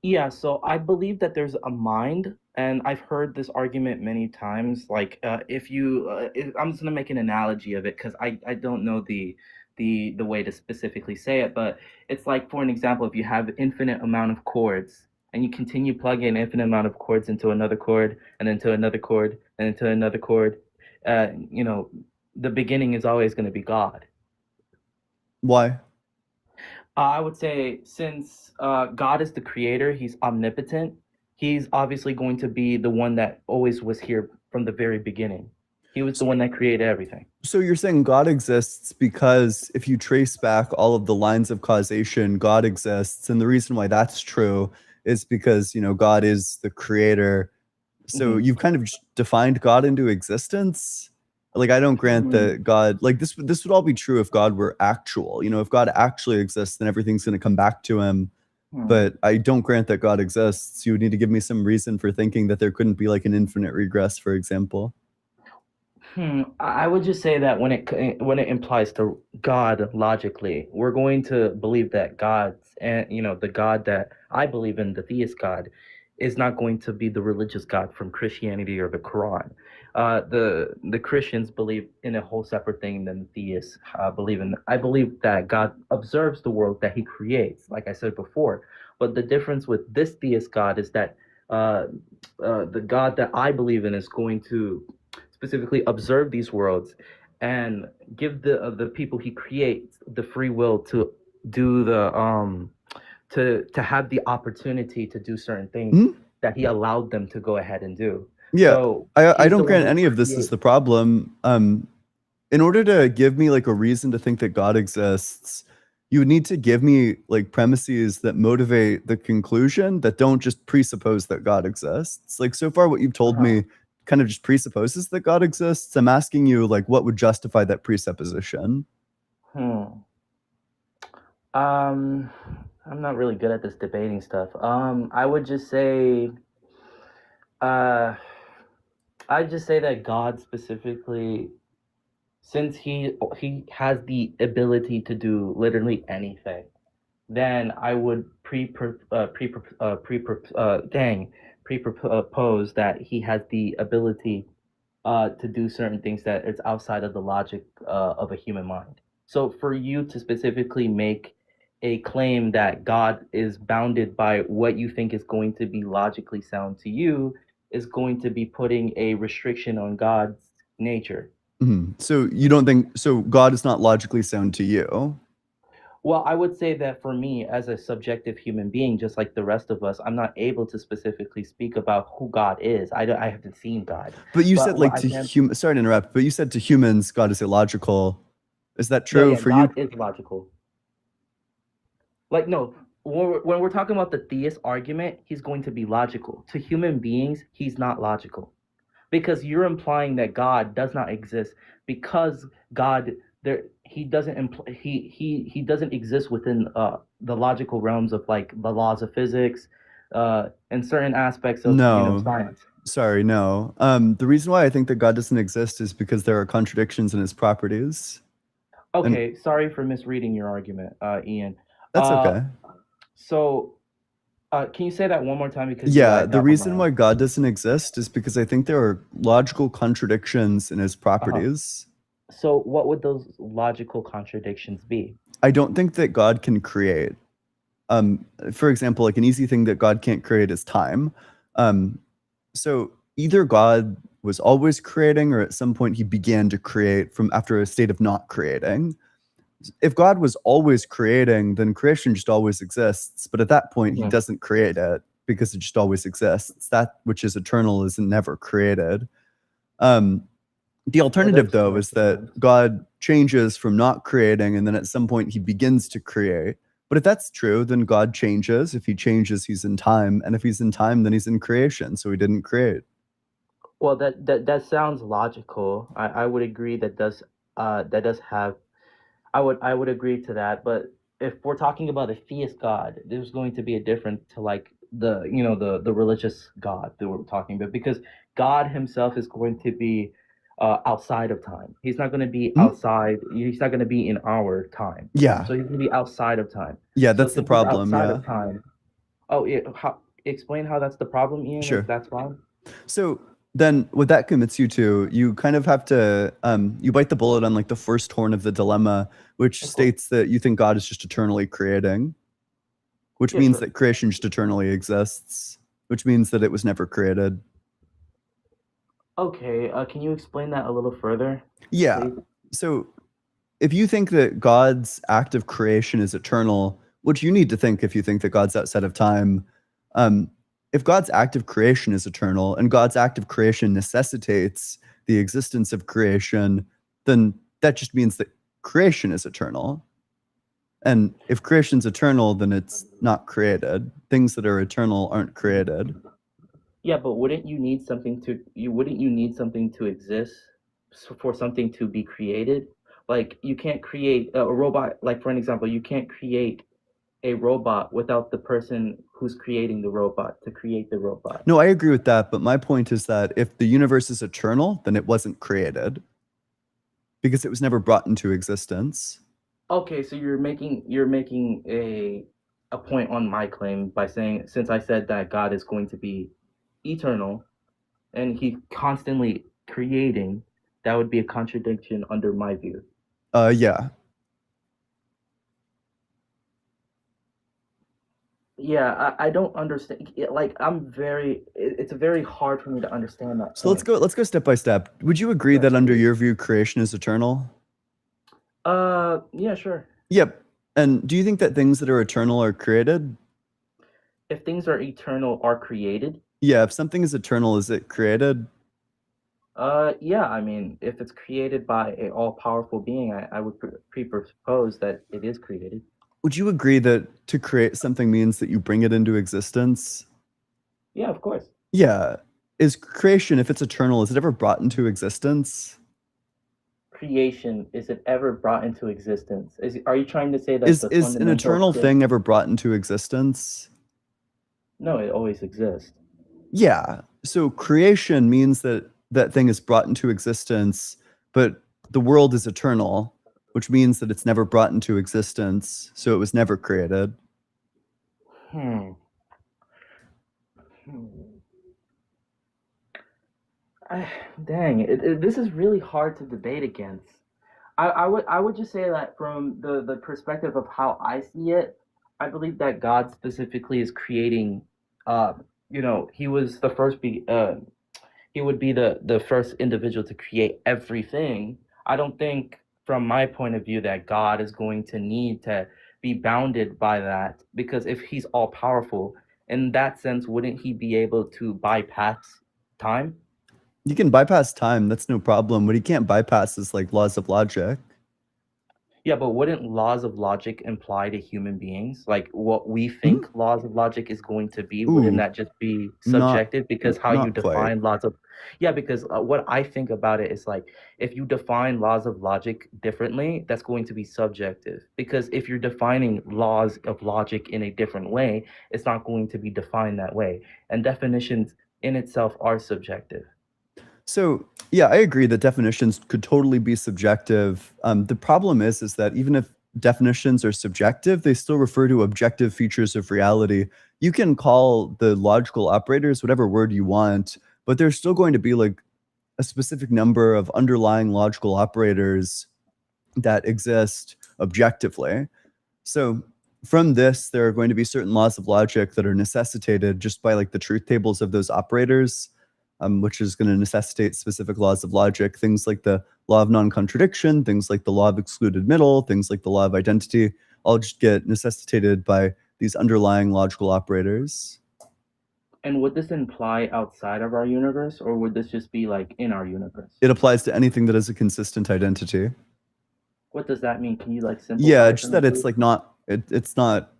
Yeah, so I believe that there's a mind, and I've heard this argument many times. Like, I'm just gonna make an analogy of it because I don't know the way to specifically say it, but it's like, for an example, if you have infinite amount of chords and you continue plugging an infinite amount of chords into another chord and into another chord and into another chord, you know, the beginning is always going to be God. Why? I would say, since God is the creator, he's omnipotent, he's obviously going to be the one that always was here from the very beginning. He was the one that created everything. So you're saying God exists because if you trace back all of the lines of causation, God exists. And the reason why that's true is because, God is the creator. So Hmm. you've kind of just defined God into existence. Like I don't grant that God, like this would all be true if God were actual. If God actually exists, then everything's going to come back to him. Hmm. But I don't grant that God exists. You would need to give me some reason for thinking that there couldn't be like an infinite regress, for example. I would just say that when it implies to God logically, we're going to believe that God's, and the God that I believe in, the theist God, is not going to be the religious God from Christianity or the Quran. The Christians believe in a whole separate thing than theists believe in. I believe that God observes the world that He creates, like I said before. But the difference with this theist God is that the God that I believe in is going to specifically observe these worlds and give the people he creates the free will to do to have the opportunity to do certain things Mhm. that he allowed them to go ahead and do. Yeah, So I he's the don't one grant who any of this is creates. the problem. In order to give me like a reason to think that God exists, you would need to give me like premises that motivate the conclusion that don't just presuppose that God exists. Like so far, what you've told Uh-huh. me kind of just presupposes that God exists. I'm asking you like what would justify that presupposition? Hmm. Um, I'm not really good at this debating stuff. I would just say, uh, I'd just say that God specifically, since he has the ability to do literally anything, then I would pre-propose that he has the ability to do certain things that it's outside of the logic of a human mind. So for you to specifically make a claim that God is bounded by what you think is going to be logically sound to you is going to be putting a restriction on God's nature. So you don't think so? God is not logically sound to you, Well, I would say that for me, as a subjective human being, just like the rest of us, I'm not able to specifically speak about who God is. I haven't seen God. but you But said what like I to can, human. Sorry to interrupt, but you said to humans, God is illogical. Is that no, true yeah, for you? God is logical. Like, no, when we're talking about the theist argument, he's going to be logical. To human beings, he's not logical. Because you're implying that God does not exist because God there he doesn't he doesn't exist within the logical realms of like the laws of physics and certain aspects of No. science. Sorry, no. The reason why I think that God doesn't exist is because there are contradictions in his properties. And Okay, sorry for misreading your argument, Ian. that's Uh, okay. so can you say that one more time because you Yeah, lagged the out on my reason end? why God doesn't exist is because I think there are logical contradictions in his Uh-huh. properties. So what would those logical contradictions be? I don't think that God can create. For example, like an easy thing that God can't create is time. So either God was always creating, or at some point he began to create from after a state of not creating. If God was always creating, then creation just always exists. But at that point, he Mhm. doesn't create it because it just always exists. That which is eternal is never created. The alternative, though, makes is that sense. God changes from not creating, and then at some point he begins to create. But if that's true, then God changes. If he changes, he's in time. And if he's in time, then he's in creation. So he didn't create. Well, that sounds logical. I would agree that does have I would agree to that. But if we're talking about a theist God, there's going to be a difference to like the religious God that we're talking about, because God himself is going to be outside of time. He's not going to be Mhm. outside. He's not going to be in our time. Yeah. So he's going to be outside of time. Yeah, So that's the since he's problem. outside Yeah. of time, oh, explain how that's the problem, Ian. Sure. If that's wrong. So then what that commits you to, you kind of have to you bite the bullet on like the first horn of the dilemma, which Of course. states that you think God is just eternally creating, which Yeah, means sure. that creation just eternally exists, which means that it was never created. Okay. Can you explain that a little further, Yeah. please? So if you think that God's act of creation is eternal, which you need to think if you think that God's outside of time, if God's act of creation is eternal and God's act of creation necessitates the existence of creation, then that just means that creation is eternal. And if creation's eternal, then it's not created. Things that are eternal aren't created. Yeah, but wouldn't you need something to exist for something to be created? Like you can't create a robot. Like for an example, you can't create a robot without the person who's creating the robot to create the robot. No, I agree with that. But my point is that if the universe is eternal, then it wasn't created because it was never brought into existence. Okay, so you're making a point on my claim by saying, since I said that God is going to be eternal and he constantly creating, that would be a contradiction under my view. Yeah. Yeah, I don't understand. Like it's very hard for me to understand that So let's point. go step by step. Would you agree Yes, that under please. your view creation is eternal? Yeah, sure. Yep. And do you think that things that are eternal are created? If things are eternal are created, Yeah, if something is eternal, is it created? yeah, I mean, if it's created by a all-powerful being, I would presuppose that it is created. Would you agree that to create something means that you bring it into existence? Yeah, of course. Yeah. Is creation, if it's eternal, is it ever brought into existence? Creation, is it ever brought into existence? Are you trying to say that Is the is an fundamental eternal thing ever brought into existence? No, it always exists. Yeah. So creation means that that thing is brought into existence, but the world is eternal, which means that it's never brought into existence, so it was never created. Hmm. Hmm. Dang, this is really hard to debate against. I would just say that from the perspective of how I see it, I believe that God specifically is creating. Uh, he was the first he would be the first individual to create everything. I don't think, from my point of view, that God is going to need to be bounded by that, because if he's all powerful, in that sense, wouldn't he be able to bypass time? You can bypass time, that's no problem. What you can't bypass is like laws of logic. Yeah, but wouldn't laws of logic imply to human beings? Like what we Mhm. think laws of logic is going to be, wouldn't Ooh, that just be not subjective? Because how you not quite. define laws of, yeah, because what I think about it is like if you define laws of logic differently, that's going to be subjective. Because if you're defining laws of logic in a different way, it's not going to be defined that way. And definitions in itself are subjective. So yeah, I agree that definitions could totally be subjective. The problem is that even if definitions are subjective, they still refer to objective features of reality. You can call the logical operators whatever word you want, but there's still going to be like a specific number of underlying logical operators that exist objectively. So from this, there are going to be certain laws of logic that are necessitated just by like the truth tables of those operators, which is going to necessitate specific laws of logic, things like the law of non-contradiction, things like the law of excluded middle, things like the law of identity, all just get necessitated by these underlying logical operators. And would this imply outside of our universe, or would this just be like in our universe? It applies to anything that is a consistent identity. What does that mean? Can you like simplify? Yeah, it just for me, that it's please? like not it's not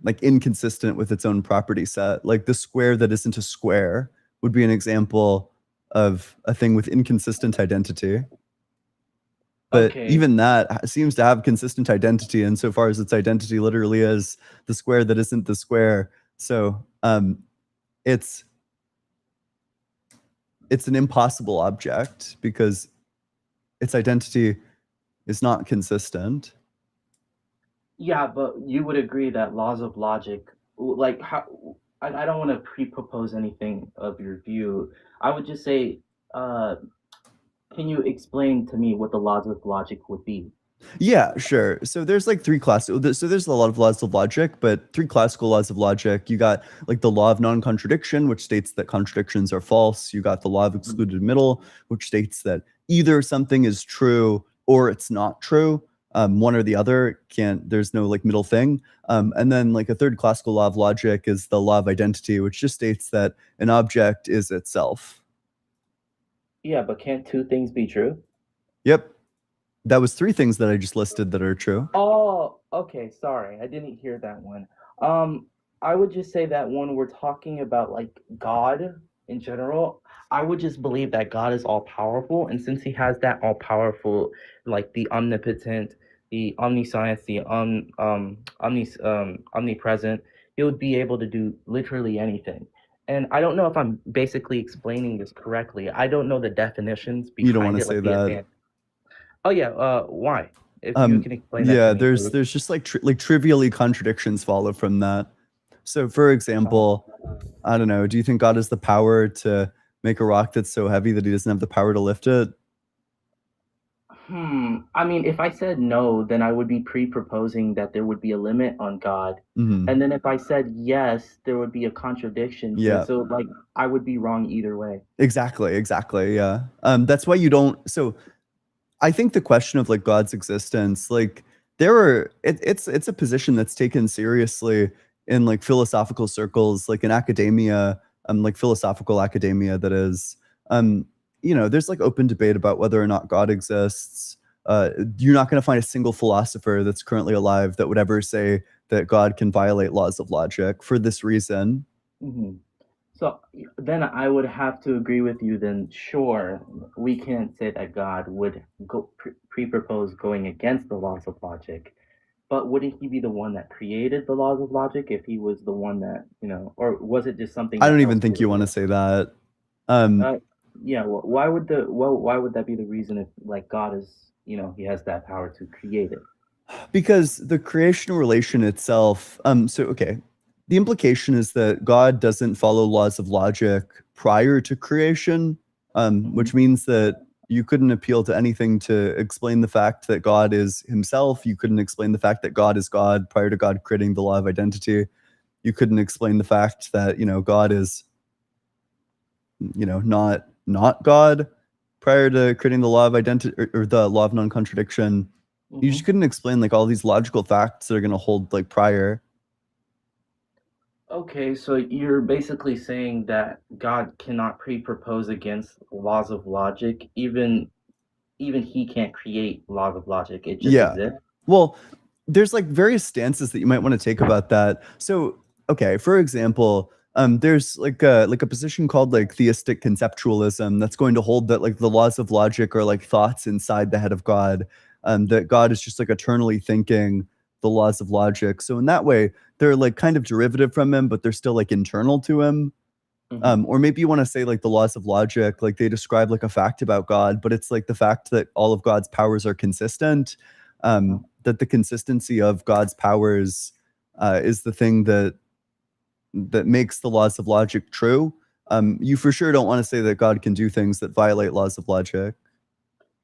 like inconsistent with its own property set. Like the square that isn't a square would be an example of a thing with inconsistent identity. But Okay. even that seems to have consistent identity insofar as its identity literally is the square that isn't the square. So it's an impossible object because its identity is not consistent. Yeah, but you would agree that laws of logic, like how, I don't want to pre-propose anything of your view. I would just say, can you explain to me what the laws of logic would be? Yeah, sure. So there's like three classical. So there's a lot of laws of logic, but three classical laws of logic. You got like the law of non-contradiction, which states that contradictions are false. You got the law of excluded middle, which states that either something is true or it's not true. One or the other can't. There's no like middle thing. And then like a third classical law of logic is the law of identity, which just states that an object is itself. Yeah, but can't two things be true? Yep. That was three things that I just listed that are true. Oh, okay. Sorry, I didn't hear that one. I would just say that when we're talking about like God in general, I would just believe that God is all powerful, and since He has that all powerful, like the omnipotent, the omniscience, the omnipresent, He would be able to do literally anything. And I don't know if I'm basically explaining this correctly. I don't know the definitions You don't behind want to it, say like the that. advanced. Oh yeah, why? If you can explain that Yeah, to me, please. there's just like trivially contradictions follow from that. So for example, I don't know, do you think God has the power to make a rock that's so heavy that he doesn't have the power to lift it? I mean, if I said no, then I would be pre-proposing that there would be a limit on God. Mhm. And then if I said yes, there would be a contradiction to Yeah. it. So like I would be wrong either way. Exactly, yeah. That's why you don't. So I think the question of like God's existence, like it's a position that's taken seriously in like philosophical circles, like in academia, like philosophical academia, that is. There's like open debate about whether or not God exists. You're not going to find a single philosopher that's currently alive that would ever say that God can violate laws of logic for this reason. hmm So then I would have to agree with you. Then sure, we can't say that God would go pre-propose going against the laws of logic. But wouldn't he be the one that created the laws of logic if he was the one that, or was it just something I that don't even else think you want to say that. yeah, why would why would that be the reason if like God is, he has that power to create it? Because the creation relation itself, okay, the implication is that God doesn't follow laws of logic prior to creation, which means that you couldn't appeal to anything to explain the fact that God is himself. You couldn't explain the fact that God is God prior to God creating the law of identity. You couldn't explain the fact that, God is, not God prior to creating the law of identity or the law of non-contradiction. You just couldn't explain like all these logical facts that are going to hold like prior. Okay, so you're basically saying that God cannot pre-propose against laws of logic, even he can't create laws of logic. It just exists. Well, there's like various stances that you might want to take about that. So, okay, for example, there's like a position called like theistic conceptualism that's going to hold that like the laws of logic are like thoughts inside the head of God, that God is just like eternally thinking the laws of logic. So in that way, they're like kind of derivative from him, but they're still like internal to him. Or maybe you want to say like the laws of logic, like they describe like a fact about God, but it's like the fact that all of God's powers are consistent, that the consistency of God's powers is the thing that makes the laws of logic true. You for sure don't want to say that God can do things that violate laws of logic.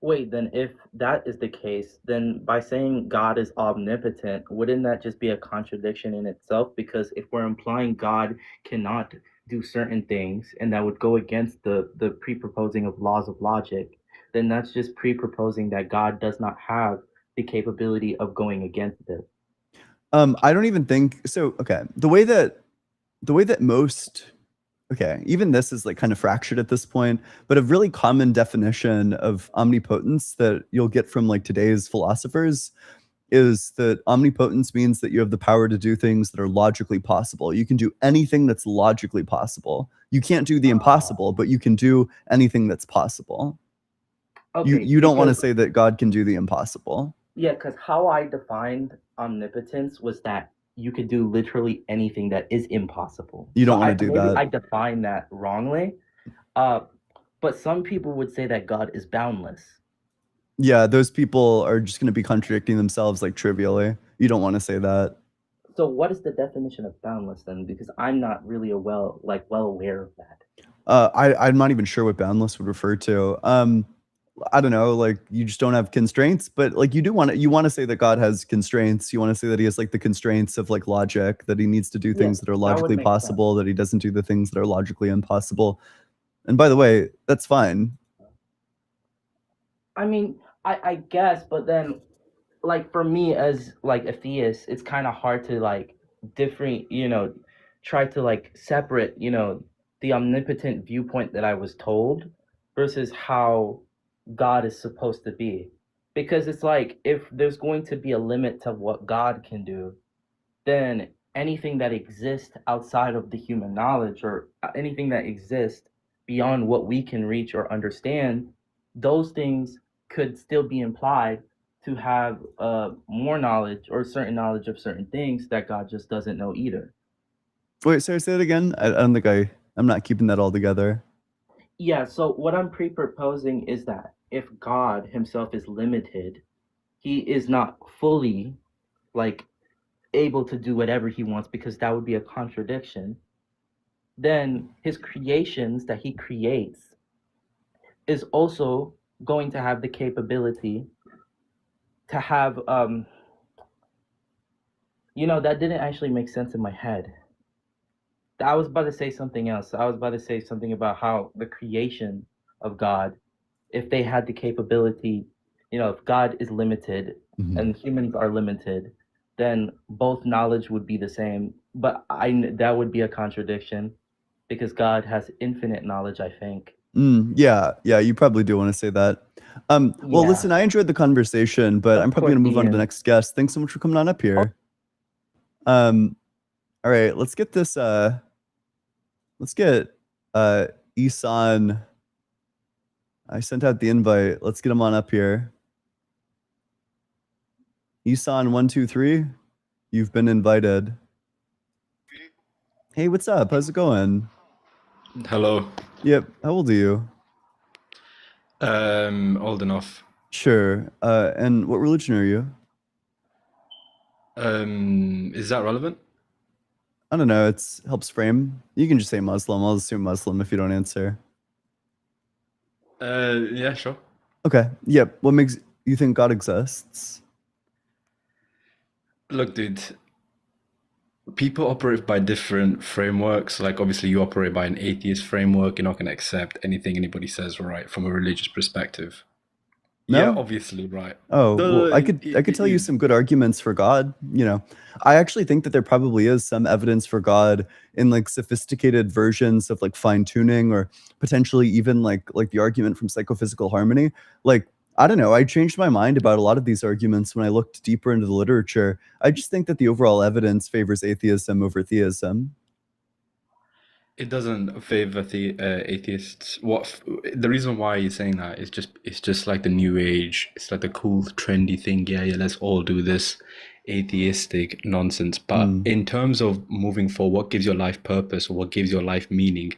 Wait, then if that is the case, then by saying God is omnipotent, wouldn't that just be a contradiction in itself? Because if we're implying God cannot do certain things, and that would go against the pre-proposing of laws of logic, then that's just pre-proposing that God does not have the capability of going against it. I don't even think so. Okay, the way that most okay, even this is like kind of fractured at this point, but a really common definition of omnipotence that you'll get from like today's philosophers is that omnipotence means that you have the power to do things that are logically possible. You can do anything that's logically possible. You can't do the impossible, but you can do anything that's possible. You Okay, you don't want to because say that God can do the impossible. yeah, because how I defined omnipotence was that you could do literally anything that is impossible. You So don't want I to do maybe I that. defined that wrongly. Uh, but some people would say that God is boundless. Yeah, those people are just going to be contradicting themselves like trivially. You don't want to say that. So what is the definition of boundless then? Because I'm not really well aware of that. I'm not even sure what boundless would refer to. I don't know, like you just don't have constraints, but like you want to say that God has constraints. You want to say that he has like the constraints of like logic, that he needs to do Yeah, things that are that would logically make sense. possible, that he doesn't do the things that are logically impossible. And by the way, that's fine. I mean, I guess, but then like for me as like a theist, it's kind of hard to like different, try to like separate, the omnipotent viewpoint that I was told versus how God is supposed to be. Because it's like if there's going to be a limit to what God can do, then anything that exists outside of the human knowledge or anything that exists beyond what we can reach or understand, those things could still be implied to have more knowledge or certain knowledge of certain things that God just doesn't know either. Wait, sorry, say it again. I don't think I'm not keeping that all together. Yeah, so what I'm pre-proposing is that if God himself is limited, he is not fully like able to do whatever he wants because that would be a contradiction. Then his creations that he creates is also going to have the capability to have that didn't actually make sense in my head. I was about to say something else. I was about to say something about how the creation of God, if they had the capability, if God is limited Mhm. and humans are limited, then both knowledge would be the same. But that would be a contradiction because God has infinite knowledge, I think. Yeah, you probably do want to say that. Well, Yeah. listen, I enjoyed the conversation, but I'm Of probably course, gonna move on to the Ian. next guest. Thanks so much for coming on up here. All right, let's get this. Let's get Isan. I sent out the invite. Let's get him on up here. Isan 123, you've been invited. Hey, what's up? How's it going? Hello. Yep. How old are you? Old enough. Sure. And what religion are you? Is that relevant? I don't know. It's helps frame. You can just say Muslim. I'll assume Muslim if you don't answer. Yeah, sure. Okay. Yep. What makes you think God exists? Look, dude, people operate by different frameworks. Like, obviously, you operate by an atheist framework. You're not going to accept anything anybody says, right, from a religious perspective. Yeah, No? obviously, right. Oh, No, well, I could tell you some good arguments for God. I actually think that there probably is some evidence for God in like sophisticated versions of like fine tuning or potentially even like the argument from psychophysical harmony. Like, I don't know, I changed my mind about a lot of these arguments when I looked deeper into the literature. I just think that the overall evidence favors atheism over theism. It doesn't favor the atheists. The reason why you're saying that is it's just like the new age. It's like the cool, trendy thing. Yeah, let's all do this atheistic nonsense. But Mm. in terms of moving forward, what gives your life purpose or what gives your life meaning?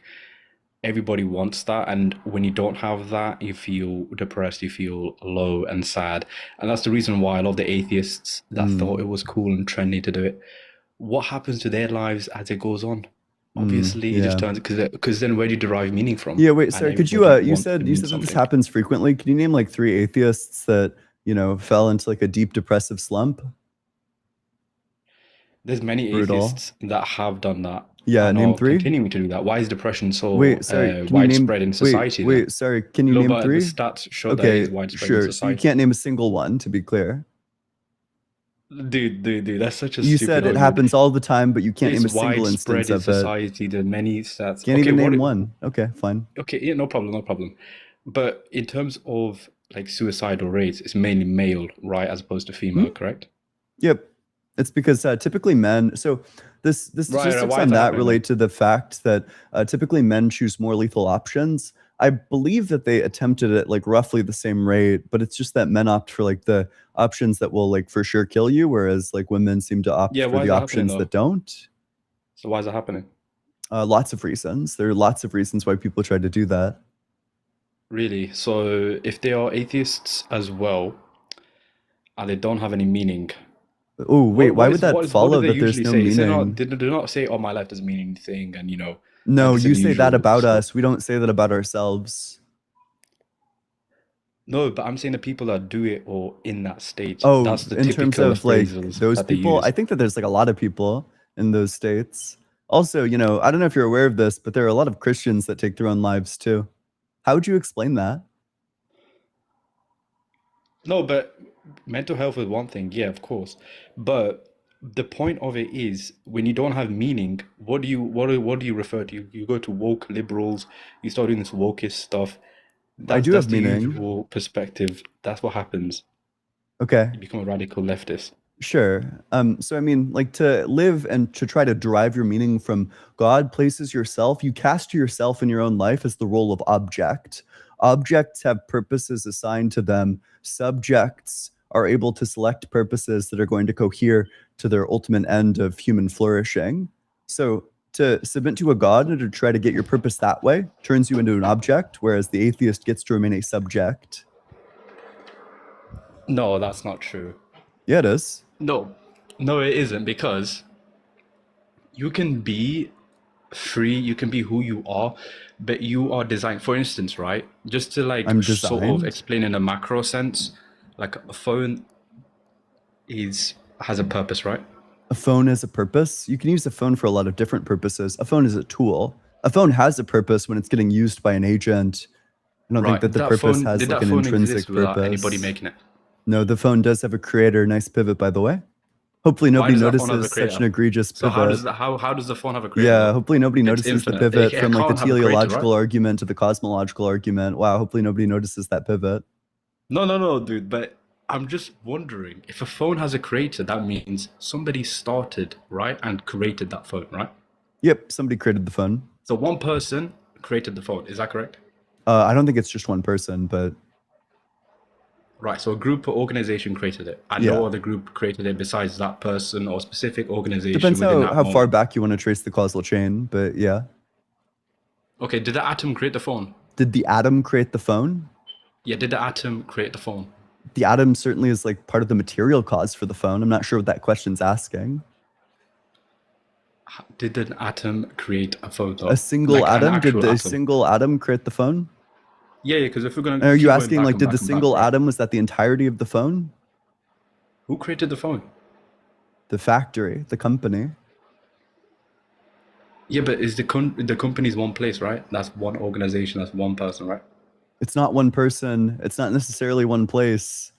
Everybody wants that, and when you don't have that, you feel depressed, you feel low and sad. And that's the reason why a lot of the atheists that thought it was cool and trendy to do it, what happens to their lives as it goes on? Obviously, it yeah. just turns because then where do you derive meaning from? Yeah, wait, And sorry. Could you everybody you wants to said mean that this something. happens frequently. Can you name like 3 atheists that, fell into like a deep depressive slump? There's many Brutal. atheists that have done that Yeah, and name are 3. continuing to do that. Why is depression so Wait, sorry. Can you name widespread in society? then? Wait, sorry. Can you No, name but the 3? stats show that it is Okay, widespread in sure. So you society. can't name a single one, to be clear. Dude, that's such a You stupid said it argument. happens all the time, but you can't name a It's single widespread instance in of it. society. There are many stats. Can't Okay, even what name it- one. Okay, fine. Okay, yeah, no problem. But in terms of like suicidal rates, it's mainly male, right, as opposed to female, correct? Yep. It's because typically men. So the Right, statistics why on is that that happening then? relate to the fact that typically men choose more lethal options. I believe that they attempted it like roughly the same rate, but it's just that men opt for like the options that will like for sure kill you, whereas like women seem to opt Yeah, for why the is that happening, options though? that don't. So why is that happening? Lots of reasons. There are lots of reasons why people try to do that. Really? So if they are atheists as well, and they don't have any meaning, Oh, wait, why would that what follow do they that there's usually no say? Is it meaning? they do not say, "Oh, my life doesn't mean anything," and No, this you say that unusual about stuff. us. We don't say that about ourselves. No, but I'm saying the people that do it or in that state. Oh, That's the in terms typical of like appraisals those that they people, use. I think that there's like a lot of people in those states. Also, I don't know if you're aware of this, but there are a lot of Christians that take their own lives too. How would you explain that? No, but mental health is one thing, yeah, of course. But the point of it is when you don't have meaning, what do you refer to? You go to woke liberals, you start doing this wokist stuff. That's do have the meaning. usual perspective. That's what happens. Okay, You become a radical leftist. sure. So I mean, like to live and to try to derive your meaning from God places yourself, you cast yourself in your own life as the role of object. Objects have purposes assigned to them. Subjects are able to select purposes that are going to cohere to their ultimate end of human flourishing. So to submit to a god and to try to get your purpose that way turns you into an object, whereas the atheist gets to remain a subject. No, that's not true. Yeah, it is. No, it isn't, because you can be free, you can be who you are, but you are designed. For instance, right? Just to like I'm sort of designed? explain in a macro sense, like a phone has a purpose, right? A phone has a purpose. You can use a phone for a lot of different purposes. A phone is a tool. A phone has a purpose when it's getting used by an agent. I don't think that the That purpose phone, has did like that an phone intrinsic exist without purpose. anybody making it? No, the phone does have a creator. Nice pivot, by the way. Hopefully nobody does that phone have a notices such an creator? egregious So pivot. how does the phone have a creator? Yeah, hopefully nobody It's notices the infinite. pivot It from like the can't have a creator, teleological right? argument to the cosmological argument. Wow, hopefully nobody notices that pivot. No, dude. But I'm just wondering, if a phone has a creator, that means somebody started, right, and created that phone, right? Yep, somebody created the phone. So one person created the phone. Is that correct? I don't think it's just one person, but Right. So a group or organization created it, and Yeah. no other group created it besides that person or specific organization depends within how, that how far moment. back you want to trace the causal chain. But yeah. Okay. Did the atom create the phone? Did the atom create the phone? Yeah. Did the atom create the phone? The atom certainly is like part of the material cause for the phone. I'm not sure what that question's asking. Did an atom create a phone, though? A single Like an atom? Did actual the atom? single atom create the phone? Yeah, because if we're gonna Are keep you going asking back like and did back the and back, single right? atom, was that the entirety of the phone? Who created the phone? The factory, the company. Yeah, but is the company's one place, right? That's one organization. That's one person, right? It's not one person. It's not necessarily one place.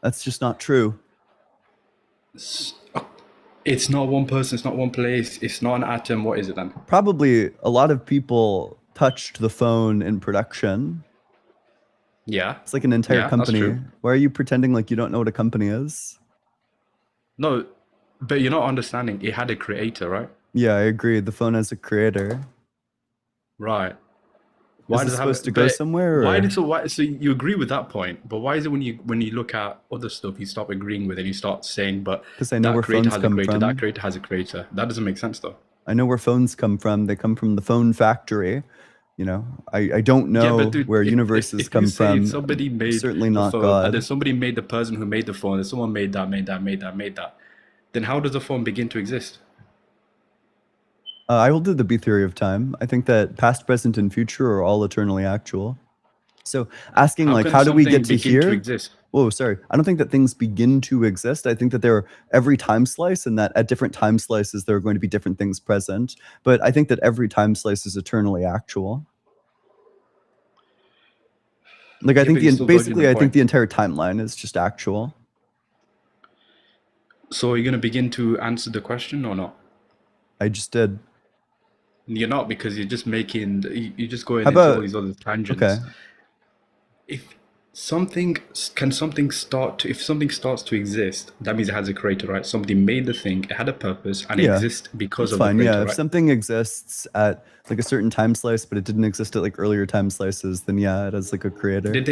That's just not true. It's not one person. It's not one place. It's not an atom. What is it then? Probably a lot of people touched the phone in production. Yeah. It's like an entire Yeah, that's company. true. Why are you pretending like you don't know what a company is? No, but you're not understanding. It had a creator, right? Yeah, I agree. The phone has a creator. Right. Is it supposed to go somewhere? Why or- did so you agree with that point, but why is it when you look at other stuff you stop agreeing with it, you start saying, but 'Cause I know that where creator phones has a come creator, from. that creator has a creator. That doesn't make sense though. I know where phones come from. They come from the phone factory. I don't know Yeah, but dude, where if universes you come say from. somebody made Certainly the not phone, God. and then somebody made the person who made the phone, and someone made that, then how does the phone begin to exist? I hold to the B theory of time. I think that past, present, and future are all eternally actual. So asking How like, can how do we something get to begin to here? exist? Whoa, sorry. I don't think that things begin to exist. I think that there are every time slice, and that at different time slices there are going to be different things present. But I think that every time slice is eternally actual. Like I Yeah, think but you're still dodging basically the I think point. the entire timeline is just actual. So are you going to begin to answer the question or not? I just did. You're not, because you're just making, you're just going How into all about these other tangents. okay? If something can something start to, if something starts to exist, that means it has a creator, right? Somebody made the thing, it had a purpose, and it Yeah, exists because That's of the fine. creator, Yeah, if right? something exists at like a certain time slice, but it didn't exist at like earlier time slices, then yeah, it has like a creator. Did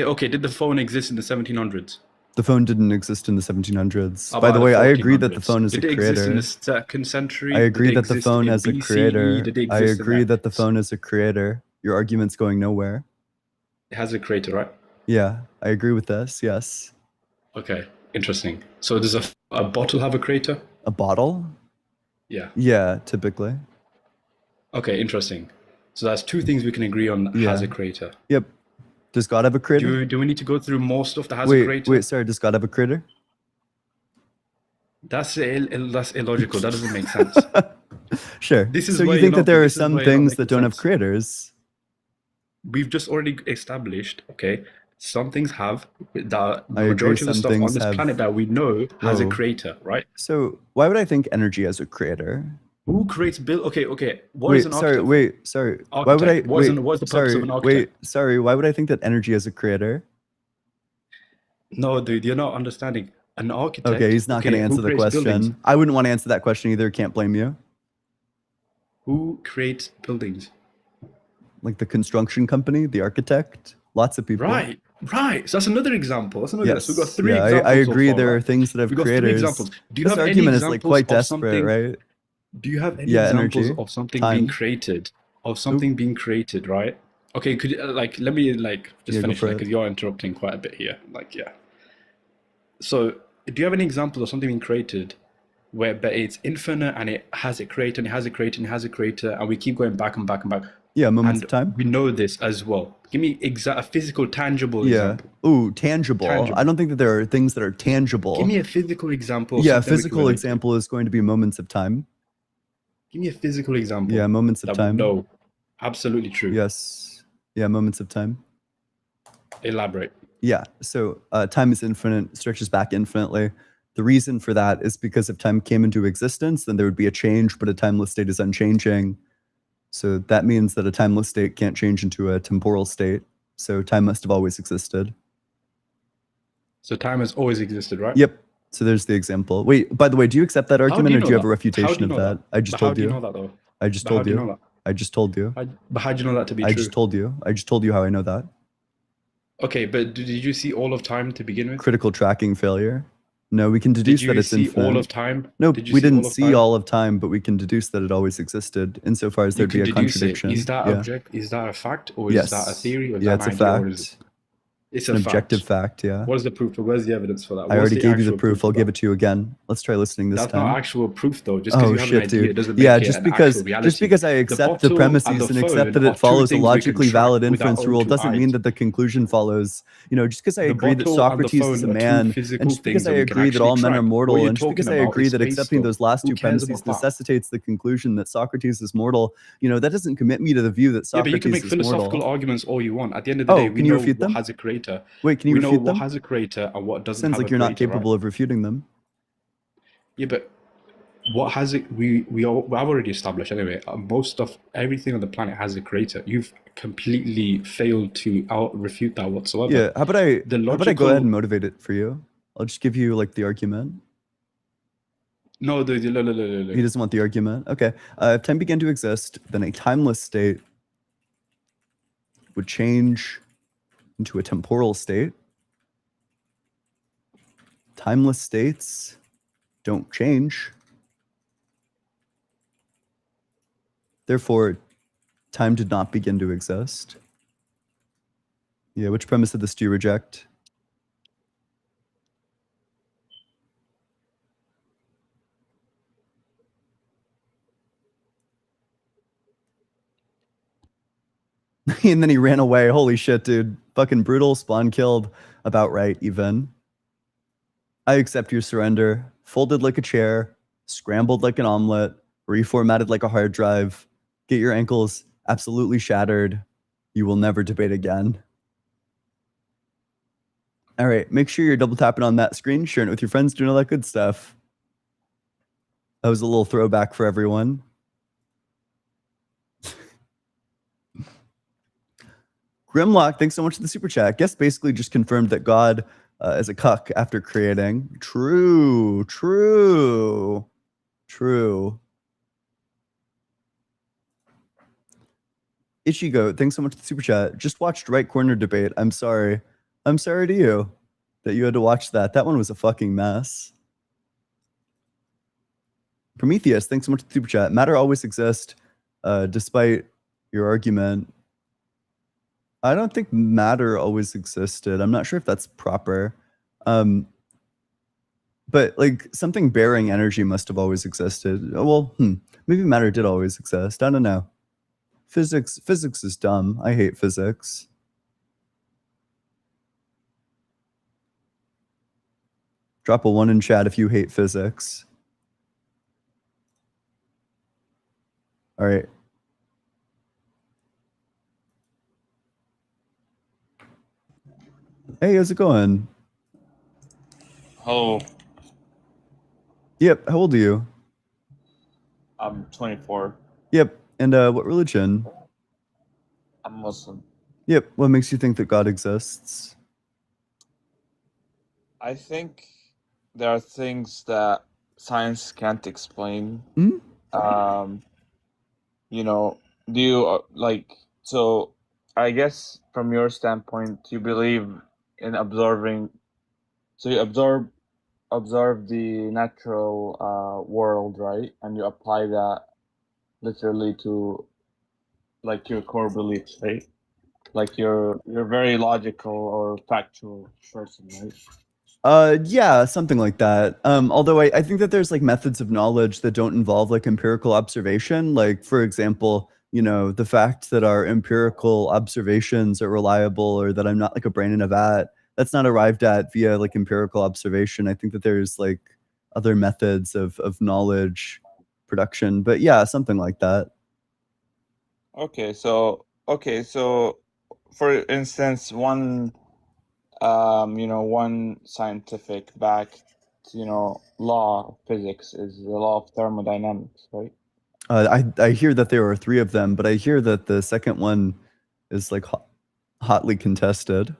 the phone exist in the 1700s? The phone didn't exist in the 1700s. How By the about way, the I agree that the 1400s? phone is a Did it exist in the creator. second century? I Did agree it that the exist phone in has a BCE? creator. Did it I exist in agree that the that? phone is a creator. Your argument's going nowhere. It has a creator, right? Yeah, I agree with this. Yes. Okay, interesting. So does a bottle have a creator? A bottle? Yeah. Yeah, typically. Okay, interesting. So that's two things we can agree on has Yeah. a creator. Yep. Does God have a creator? Do we need to go through more stuff that has a creator? Wait, sorry. Does God have a creator? That's illogical. That doesn't make sense. Sure. This is So why you you're think that not- there are this is some why you're not things making that don't have sense. creators? We've just already established, okay, some things have the I agree, majority of the some stuff on things this have- planet that we know has a Whoa. creator, right? So why would I think energy has a creator? Who creates build? Okay. What is an architect? Sorry. Why would I Architect. What's the purpose of an architect? Sorry. Why would I think that energy has a creator? No, dude, you're not understanding. An architect. Okay, he's not going to who answer the creates question. buildings? I wouldn't want to answer that question either. Can't blame you. Who creates buildings? Like the construction company, the architect, lots of people. Right. So that's another example. That's another. Yes. So we've got three yeah, examples. I agree. So far, there are right? things that have We've got three creators. examples. Do you This have any argument is examples like quite of desperate, something? right? Do you have any Yeah, examples energy, of something time. being created? Of something being created, right? Okay, could you let me just Yeah, go finish for that, it. because you're interrupting quite a bit here. So, do you have any examples of something being created where but it's infinite and it has a creator and it has a creator and it has a creator, and we keep going back and back and back? Yeah, moments And of time. we know this as well. Give me a physical, tangible Yeah. example. Ooh, tangible. Tangible. I don't think that there are things that are tangible. Give me a physical example. Of Yeah, something we can physical relate to. example is going to be moments of time. Give me a physical example. Yeah, moments of that time. we know. Absolutely true. Yes. Yeah, moments of time. Elaborate. Yeah. So time is infinite, stretches back infinitely. The reason for that is because if time came into existence, then there would be a change, but a timeless state is unchanging. So that means that a timeless state can't change into a temporal state. So time must have always existed. So time has always existed, right? Yep. So there's the example. Wait, by the way, do you accept that How argument, or know do you have that? a refutation How do you of know that? I just But how told do you you. know that though? I just But how told do you you. know that? I just told you. But how do you know that to be I true? just told you. I just told you how I know that. Okay, but did you see all of time to begin with? Critical tracking failure. No, we can deduce Did that you it's see infinite. all of time? No, Did you we see didn't all of see time? all of time, but we can deduce that it always existed, insofar as You there'd can be a deduce it. contradiction. Is that yeah. object? Is that a fact, or Yes. is that a theory, or is Yeah, that it's an a idea? Or is fact. it? It's An a objective fact. fact. Yeah. What is the proof? Where's the evidence for that? I already gave you the actual proof. I'll for give that? it to you again. Let's try listening this That's time. not actual proof, though. Just because Oh you have an shit, idea, dude. it doesn't Yeah, make it just an because actual reality. just because I accept the bottle premises and the and accept that phone are it follows two a things we can logically track valid with our inference own rule two doesn't mean eyes. that the conclusion follows. Just because I The agree that bottle and the Socrates phone is a are two man, and physical just because things I that we can agree that actually all men are track. What mortal, you're and just because talking I about agree is that space accepting stuff. those last Who two cares premises about that? necessitates the conclusion that Socrates is mortal, that doesn't commit me to the view that Yeah, but you Socrates can make is philosophical mortal. arguments all you want. At the end of the day, we Can you know refute what them? has a creator. Wait, can you We know refute what them? has a creator and what doesn't Sounds have like a you're creator, not capable of refuting them. Yeah, but what has it? I've already established anyway. Most stuff, everything on the planet has a creator. You've completely failed to refute that whatsoever. Yeah, how about I The how about I go ahead logical- and motivate it for you? I'll just give you like the argument. No, He doesn't want the argument. Okay. If time began to exist, then a timeless state would change into a temporal state. Timeless states don't change. Therefore, time did not begin to exist. Yeah, which premise of this do you reject? And then he ran away. Holy shit, dude. Fucking brutal. Spawn killed. About right, even. I accept your surrender. Folded like a chair. Scrambled like an omelet. Reformatted like a hard drive. Get your ankles absolutely shattered. You will never debate again. All right, make sure you're double tapping on that screen, sharing it with your friends, doing all that good stuff. That was a little throwback for everyone. Grimlock, thanks so much for the super chat. Guess basically just confirmed that God is a cuck after creating. True. Ichigo, thanks so much for the super chat. Just watched Right Corner debate. I'm sorry. I'm sorry to you that you had to watch that. That one was a fucking mess. Prometheus, thanks so much for the super chat. Matter always exists, despite your argument. I don't think matter always existed. I'm not sure if that's proper. But like something bearing energy must have always existed. Well, maybe matter did always exist. I don't know. Physics is dumb. I hate physics. Drop a 1 in chat if you hate physics. All right. Hey, how's it going? Hello, Yep. How old are you? I'm 24. Yep. And what religion? I'm Muslim. Yep. What makes you think that God exists? I think there are things that science can't explain. Mhm. You know, do you so I guess from your standpoint, you believe in observing, so you observe the natural world, right? And you apply that literally to like your core beliefs, right? Like you're very logical or factual person, right? Yeah, something like that. Although I think that there's like methods of knowledge that don't involve like empirical observation. Like, for example, you know, the fact that our empirical observations are reliable or that I'm not like a brain in a vat, that's not arrived at via like empirical observation. I think that there's like other methods of knowledge production. But yeah, something like that. Okay, so for instance, one scientific backed, law of physics is the law of thermodynamics, right? I hear that there are 3 of them, but I hear that the second one is like hotly contested.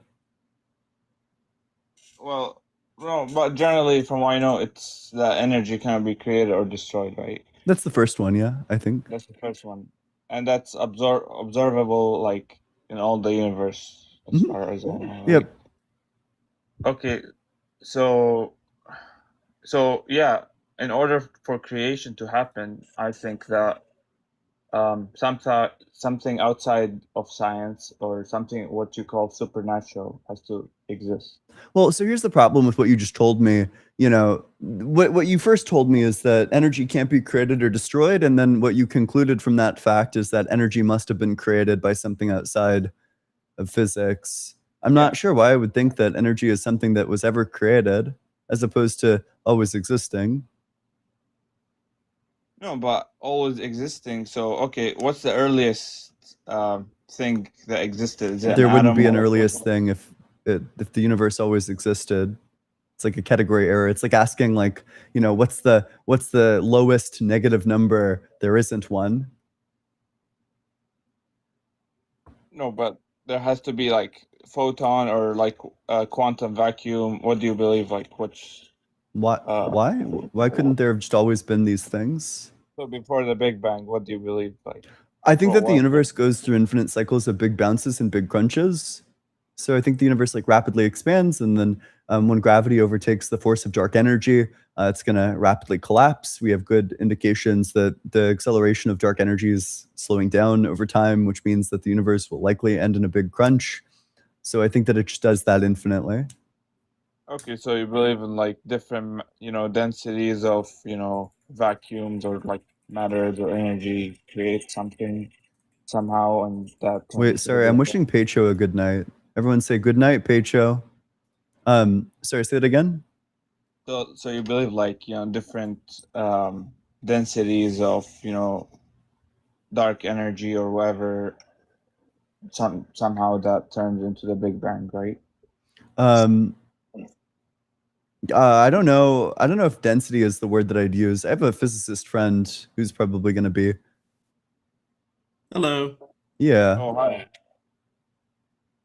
Well, no, but generally, from what I know, it's that energy cannot be created or destroyed, right? That's the first one, yeah, I think. That's the first one, and that's observable, like in all the universe, as Mhm. far as I know. Yep. Right? Okay, so yeah, in order for creation to happen, I think that something outside of science or something what you call supernatural has to exist. Well, so here's the problem with what you just told me. You know, what you first told me is that energy can't be created or destroyed, and then what you concluded from that fact is that energy must have been created by something outside of physics. I'm Yeah. not sure why I would think that energy is something that was ever created as opposed to always existing. No, but always existing. So, okay, what's the earliest thing that existed? Is it There an wouldn't be atom an or earliest thing if the universe always existed. It's like a category error. It's like asking like, you know, what's the lowest negative number? There isn't one. No, but there has to be like photon or like quantum vacuum. What do you believe? Like which? Why? Why couldn't there have just always been these things? So before the Big Bang, what do you believe? Like, I think what that the was universe goes through infinite cycles of big bounces and big crunches. So I think the universe like rapidly expands, and then when gravity overtakes the force of dark energy, it's going to rapidly collapse. We have good indications that the acceleration of dark energy is slowing down over time, which means that the universe will likely end in a big crunch. So I think that it just does that infinitely. Okay, so you believe in like different, densities of, vacuums or like matters or energy create something. somehow, and that turned Wait, into the sorry, I'm Big wishing Pecho a good night. Everyone say good night, Pecho. Sorry, say it again. Bang. So you believe like different densities of dark energy or whatever somehow that turns into the Big Bang, right? I don't know. I don't know if density is the word that I'd use. I have a physicist friend who's probably going to be. Hello. Yeah. Oh, hi.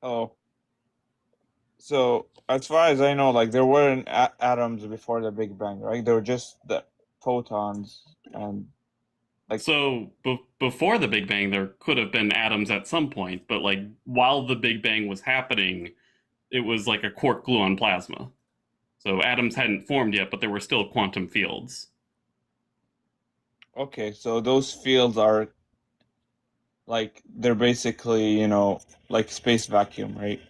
Oh, so as far as I know, like there weren't atoms before the Big Bang, right? They were just the photons and like. So before the Big Bang, there could have been atoms at some point, but like while the Big Bang was happening, it was like a quark gluon plasma. So atoms hadn't formed yet, but there were still quantum fields. Okay, so those fields are like they're basically, like space vacuum, right?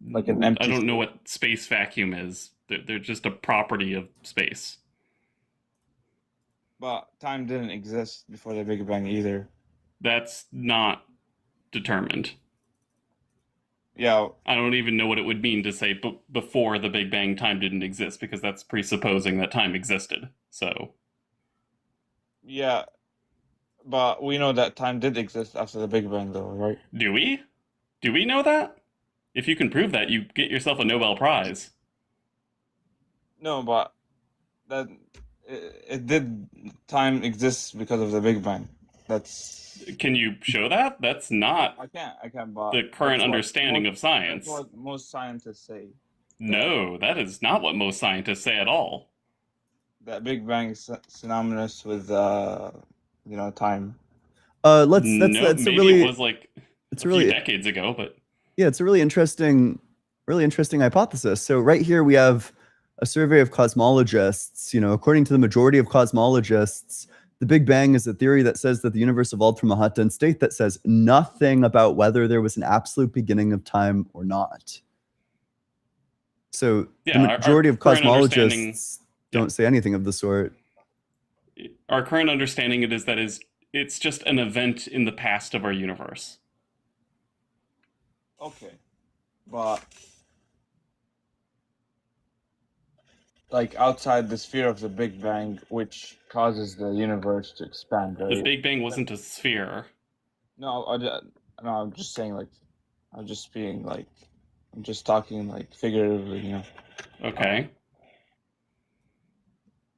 Like an empty. I don't know what space vacuum is. They're just a property of space. But time didn't exist before the Big Bang either. That's not determined. Yeah, I don't even know what it would mean to say before the Big Bang time didn't exist, because that's presupposing that time existed. So yeah, but we know that time did exist after the Big Bang, though, right? do we? Do we know that? If you can prove that, you get yourself a Nobel Prize. No, but that it did time exist because of the Big Bang. That's. Can you show that? That's not I can't. But the current that's what understanding most- of science. That's what most scientists say. No, that is not what most scientists say at all. That Big Bang is synonymous with time. That's No, a maybe really it was like it's a a really few decades ago, but yeah, it's a really interesting hypothesis. So right here we have a survey of cosmologists. According to the majority of cosmologists, the Big Bang is a theory that says that the universe evolved from a hot dense state that says nothing about whether there was an absolute beginning of time or not. So yeah, the majority of current understanding- cosmologists don't say anything of the sort. our current understanding it's just an event in the past of our universe. Okay, but like outside the sphere of the Big Bang, which causes the universe to expand, right? The Big Bang wasn't a sphere. No, I'm just saying, like, I'm just being like, I'm just talking like figuratively, Okay.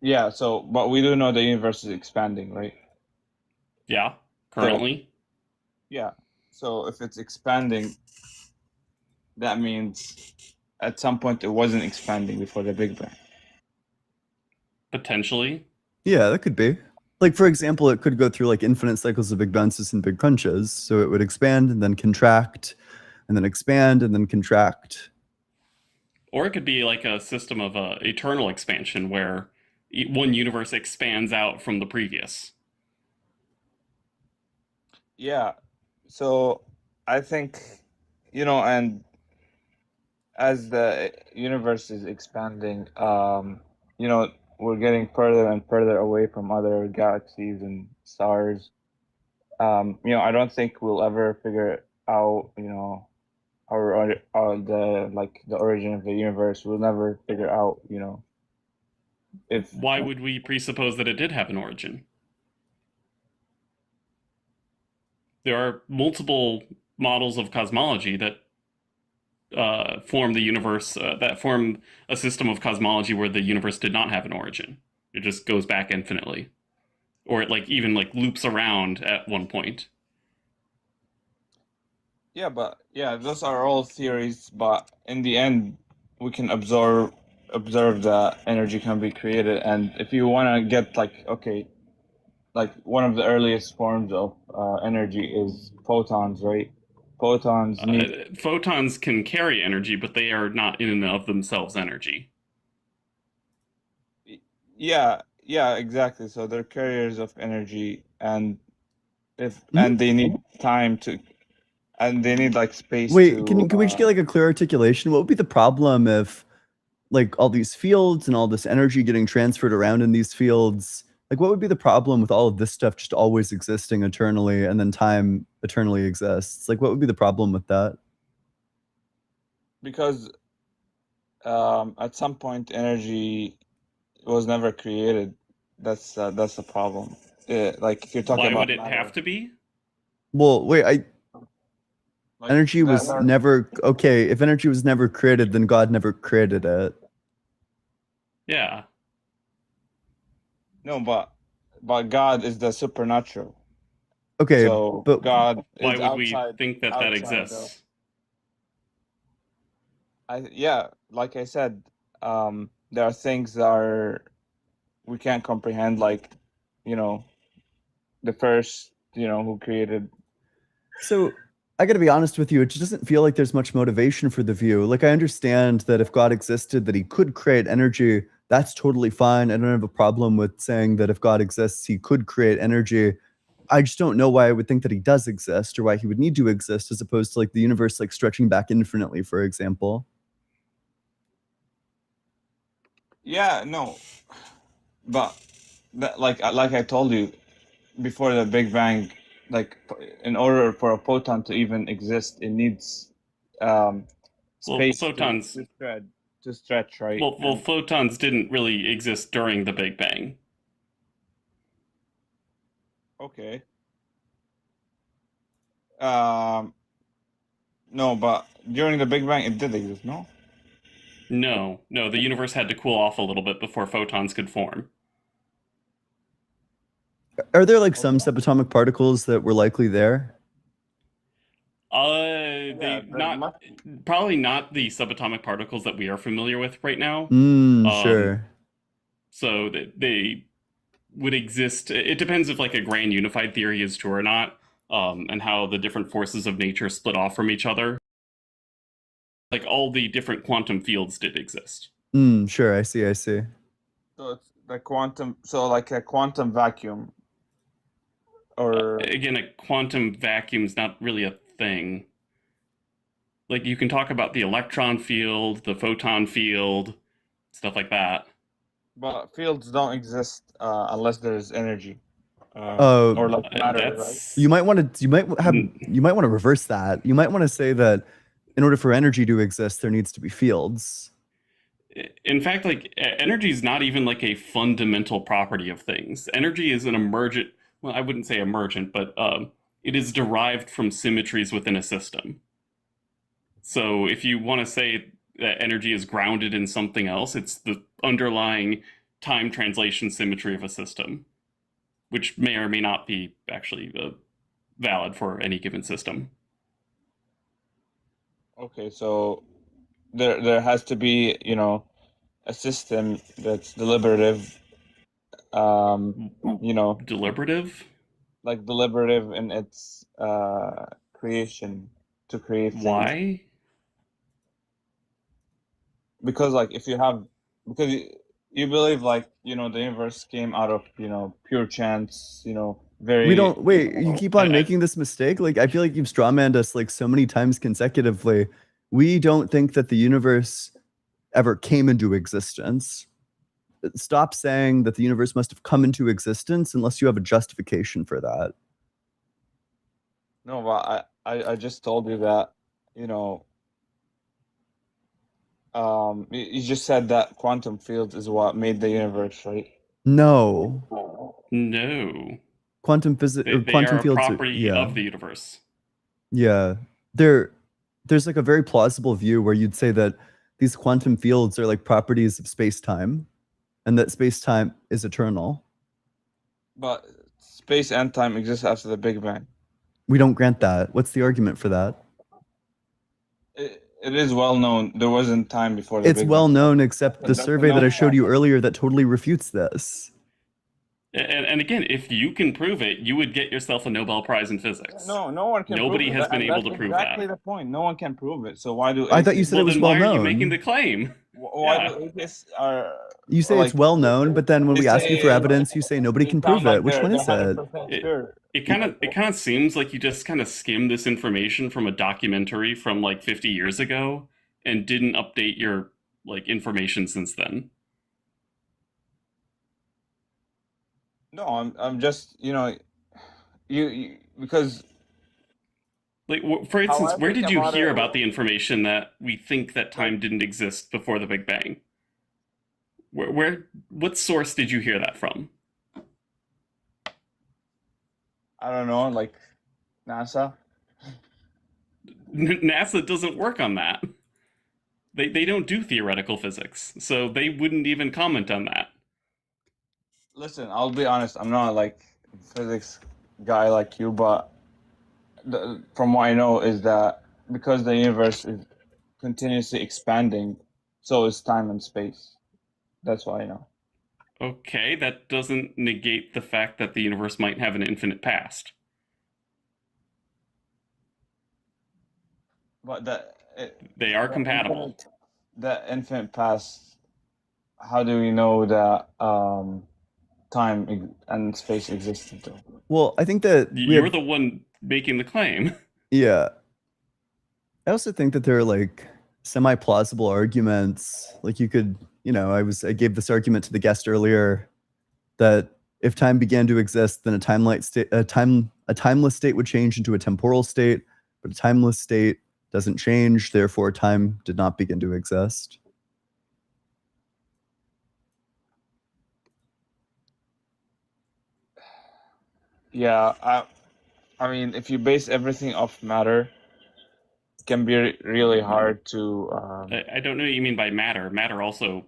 Yeah. So, but we do know the universe is expanding, right? Yeah, currently. Yeah. So if it's expanding, that means at some point it wasn't expanding before the Big Bang. Potentially. Yeah, that could be. Like, for example, it could go through like infinite cycles of big bounces and big crunches. So it would expand and then contract and then expand and then contract. Or it could be like a system of eternal expansion where one universe expands out from the previous. Yeah. So I think, and as the universe is expanding, we're getting further and further away from other galaxies and stars. I don't think we'll ever figure out, the origin of the universe. We'll never figure out, if. Why would we presuppose that it did have an origin? There are multiple models of cosmology that form the universe, that form a system of cosmology where the universe did not have an origin. It just goes back infinitely. Or it even loops around at one point. Yeah, but those are all theories, but in the end we can observe that energy can be created. And if you want to get like one of the earliest forms of energy is photons, right? Photons Photons can carry energy, but they are not in and of themselves energy. Yeah, exactly. So they're carriers of energy, and and they need time to, and they need like space. Wait, can we just get like a clear articulation? What would be the problem if like all these fields and all this energy getting transferred around in these fields Like, what would be the problem with all of this stuff just always existing eternally and then time eternally exists? Like, what would be the problem with that? Because at some point energy was never created. That's the problem. Like if you're talking Why about would it matter, have to be? Well, wait, like energy was that- never okay. If energy was never created, then God never created it. Yeah. no, but God is the supernatural. Okay, So but God Why is would we outside. think that that outside exists? Yeah, like I said, there are things that we can't comprehend, like, the first, who created. so I got to be honest with you, it just doesn't feel like there's much motivation for the view. Like, I understand that if God existed, that he could create energy. That's totally fine. I don't have a problem with saying that if God exists, he could create energy. I just don't know why I would think that he does exist or why he would need to exist as opposed to like the universe like stretching back infinitely, for example. Yeah, no, but like I told you before the Big Bang, like in order for a photon to even exist, it needs Well, space photons. to stretch, right? Well, photons didn't really exist during the Big Bang. Okay. No, but during the Big Bang, it did exist, no? No, the universe had to cool off a little bit before photons could form. Are there like some subatomic particles that were likely there? Probably not the subatomic particles that we are familiar with right now. Sure. So they would exist. It depends if like a grand unified theory is true or not, and how the different forces of nature split off from each other. Like all the different quantum fields did exist. Sure, I see. So it's the quantum, so like a quantum vacuum, or Again, a quantum vacuum is not really a thing. Like you can talk about the electron field, the photon field, stuff like that. but fields don't exist unless there's energy, Oh, or like matter, right? That's you might want to reverse that. You might want to say that in order for energy to exist, there needs to be fields. in fact, like energy is not even like a fundamental property of things. Energy is an emergent. Well, I wouldn't say emergent, but it is derived from symmetries within a system. So if you want to say that energy is grounded in something else, it's the underlying time translation symmetry of a system, which may or may not be actually valid for any given system. Okay, so there has to be, a system that's deliberative, Deliberative? like deliberative in its creation to create things. Why? Because like if you have, because you believe like, the universe came out of, pure chance, very. We don't wait. You keep on I- making this mistake. Like, I feel like you've strawmanned us like so many times consecutively. We don't think that the universe ever came into existence. Stop saying that the universe must have come into existence unless you have a justification for that. No, but I just told you that, you just said that quantum field is what made the universe, right? No, No. quantum physics or They quantum are a fields. property of the universe. Yeah. There's like a very plausible view where you'd say that these quantum fields are like properties of space-time and that space-time is eternal. But space and time exist after the Big Bang. We don't grant that. What's the argument for that? It is well known there wasn't time before the It's Big well Bang. known, except the That's survey that I enough showed you fact. earlier that totally refutes this. And again, if you can prove it, you would get yourself a Nobel Prize in physics. No one can. Nobody prove it. has been And able that's to prove exactly that. the point. No one can prove it. So why do I thought you said Well, it was then well why are known. you making the claim? Why Yeah. do atheists are? You say it's like, well known, but then when they we ask you for say- evidence, you say nobody they can sound prove like it. Which they're one is it? 100% sure. It kind of seems like you just kind of skimmed this information from a documentary from like 50 years ago and didn't update your like information since then. No, I'm just, you because Like, for instance, how I where think did you about hear it, about the information that we think that like, time didn't exist before the Big Bang? What source did you hear that from? I don't know, like NASA. NASA doesn't work on that. They don't do theoretical physics, so they wouldn't even comment on that. Listen, I'll be honest. I'm not like a physics guy like you, but from what I know is that because the universe is continuously expanding, so is time and space. That's what I know. Okay, that doesn't negate the fact that the universe might have an infinite past. But They are compatible. The infinite past. How do we know that time and space existed though? Well, I think that You're the one making the claim. Yeah. I also think that there are like semi-plausible arguments. Like you could, I gave this argument to the guest earlier that if time began to exist, then a timeless state would change into a temporal state, but a timeless state doesn't change, therefore time did not begin to exist. Yeah, I mean, if you base everything off matter, it can be really hard to. I don't know what you mean by matter. Matter also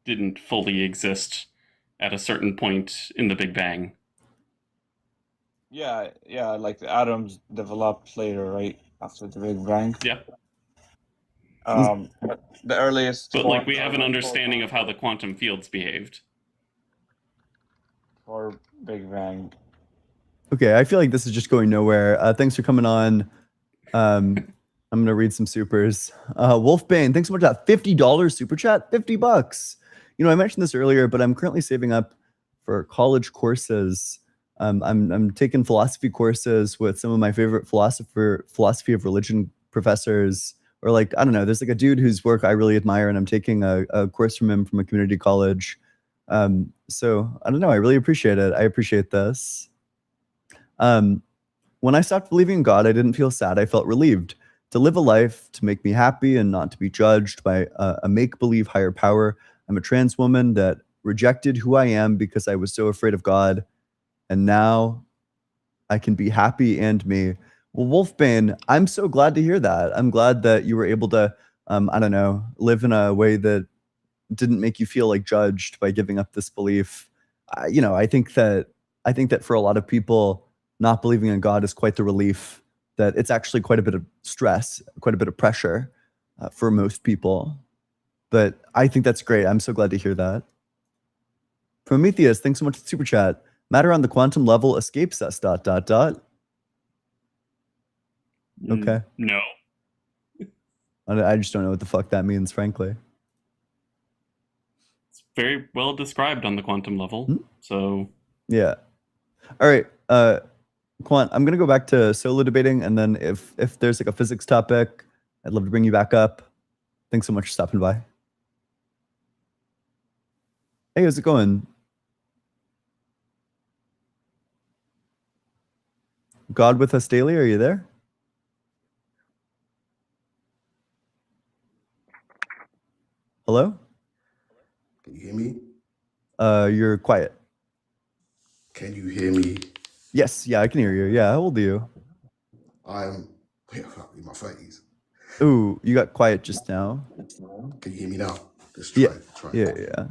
didn't fully exist at a certain point in the Big Bang. Yeah, like the atoms developed later, right after the Big Bang. Yeah. The earliest. But we have an understanding of how the quantum fields behaved. For Big Bang. Okay, I feel like this is just going nowhere. Thanks for coming on. I'm gonna read some supers. Wolfbane, thanks so much for that $50 super chat. $50. I mentioned this earlier, but I'm currently saving up for college courses. I'm taking philosophy courses with some of my favorite philosophy of religion professors. Or I don't know, there's a dude whose work I really admire, and I'm taking a course from him from a community college. So I don't know, I really appreciate it. I appreciate this. When I stopped believing in God, I didn't feel sad. I felt relieved. To live a life to make me happy and not to be judged by a make-believe higher power. I'm a trans woman that rejected who I am because I was so afraid of God. And now I can be happy and me. Well, Wolfbane, I'm so glad to hear that. I'm glad that you were able to, I don't know, live in a way that didn't make you feel judged by giving up this belief. I think that for a lot of people, not believing in God is quite the relief. That it's actually quite a bit of stress, quite a bit of pressure for most people. But I think that's great. I'm so glad to hear that. Prometheus, thanks so much for the super chat. Matter on the quantum level escapes us, ... Okay. No. I just don't know what the fuck that means, frankly. It's very well described on the quantum level. So yeah. All right. Quant, I'm gonna go back to solo debating, and then if there's a physics topic, I'd love to bring you back up. Thanks so much for stopping by. Hey, how's it going? God with us daily, are you there? Hello? Can you hear me? You're quiet. Can you hear me? Yes, yeah, I can hear you. Yeah, how old are you? I'm in my 30s. Ooh, you got quiet just now. Can you hear me now? Let's try. Yeah.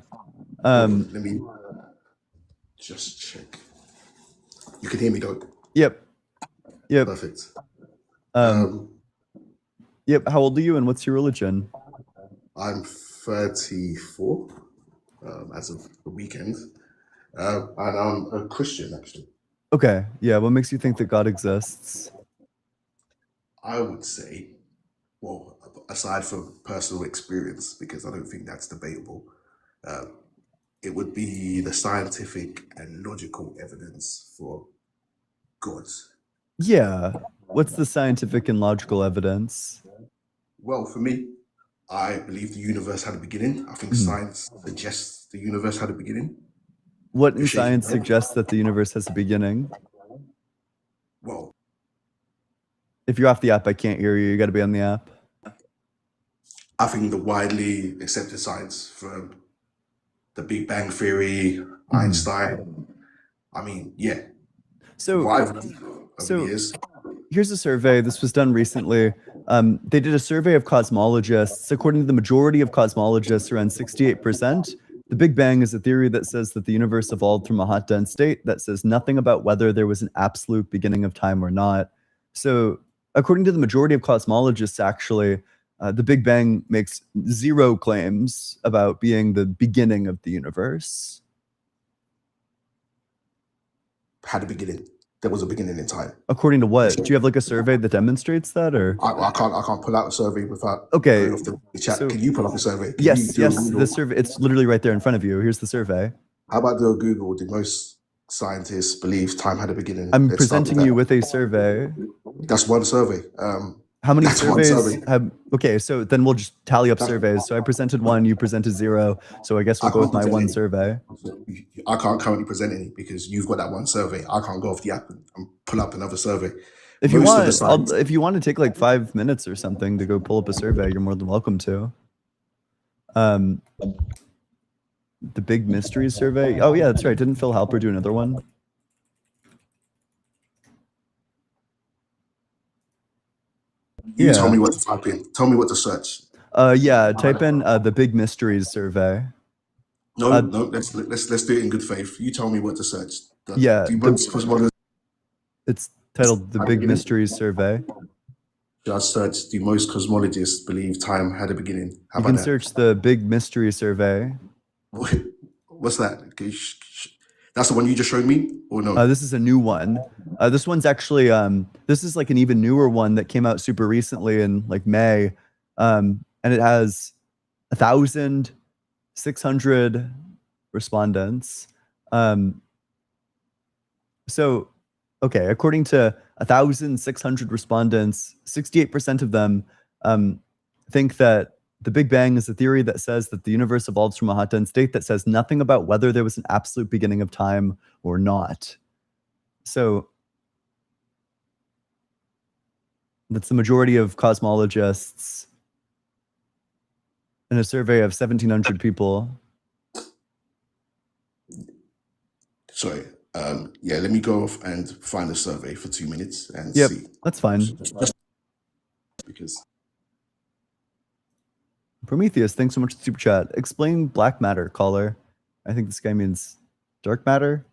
Let me just check. You can hear me though? Yep. Perfect. Yep, how old are you and what's your religion? I'm 34 as of the weekend. And I'm a Christian, actually. Okay, yeah, what makes you think that God exists? I would say, well, aside from personal experience, because I don't think that's debatable, it would be the scientific and logical evidence for God. Yeah, what's the scientific and logical evidence? Well, for me, I believe the universe had a beginning. I think science suggests the universe had a beginning. What in You're shaking science your head. suggests that the universe has a beginning? Well, If you're off the app, I can't hear you. You got to be on the app. I think the widely accepted science from the Big Bang Theory, Einstein. I mean, yeah. So, What I've read over so the years. here's a survey. This was done recently. They did a survey of cosmologists. According to the majority of cosmologists, around 68%, the Big Bang is a theory that says that the universe evolved from a hot, dense state that says nothing about whether there was an absolute beginning of time or not. So, according to the majority of cosmologists, actually, the Big Bang makes zero claims about being the beginning of the universe. Had a beginning. There was a beginning in time. According to what? Do you have like a survey that demonstrates that, or? I can't pull out a survey without Okay, going off the chat. so- Can you pull up a survey? Can you Yes, do a yes. Google? The survey. It's literally right there in front of you. Here's the survey. How about do a Google? Did most scientists believe time had a beginning? I'm Let's start presenting with you that. with a survey. That's one survey. How many That's one surveys survey. have? Okay, so then we'll just tally up That- surveys. So I presented one, you presented zero. So I guess we'll I go with can't my present one any. survey. I can't currently present any because you've got that one survey. I can't go off the app and pull up another survey. If you Most of want, the science- if you want to take like 5 minutes or something to go pull up a survey, you're more than welcome to. The Big Mysteries survey. Oh yeah, that's right. Didn't Phil Halper do another one? You Yeah. tell me what to type in. Tell me what to search. Yeah. Type in the Big Mysteries survey. No, Uh, no. Let's do it in good faith. You tell me what to search. Yeah, Do you the- want cosmologists It's titled the Big Mysteries survey. just search? Do most cosmologists believe time had a beginning? How You about can that? search the Big Mystery survey. What's that? Can you that's the one you just showed me, or no? This is a new one. This one's actually this is like an even newer one that came out super recently in like May, and it has 1,600 respondents. So, okay, according to 1,600 respondents, 68% of them think that the Big Bang is a theory that says that the universe evolves from a hot, dense state that says nothing about whether there was an absolute beginning of time or not. So that's the majority of cosmologists in a survey of 1,700 people. Sorry. Yeah, let me go off and find a survey for 2 minutes and Yep. see. That's fine. Just because Prometheus, thanks so much for the super chat. Explain black matter, caller. I think this guy means dark matter.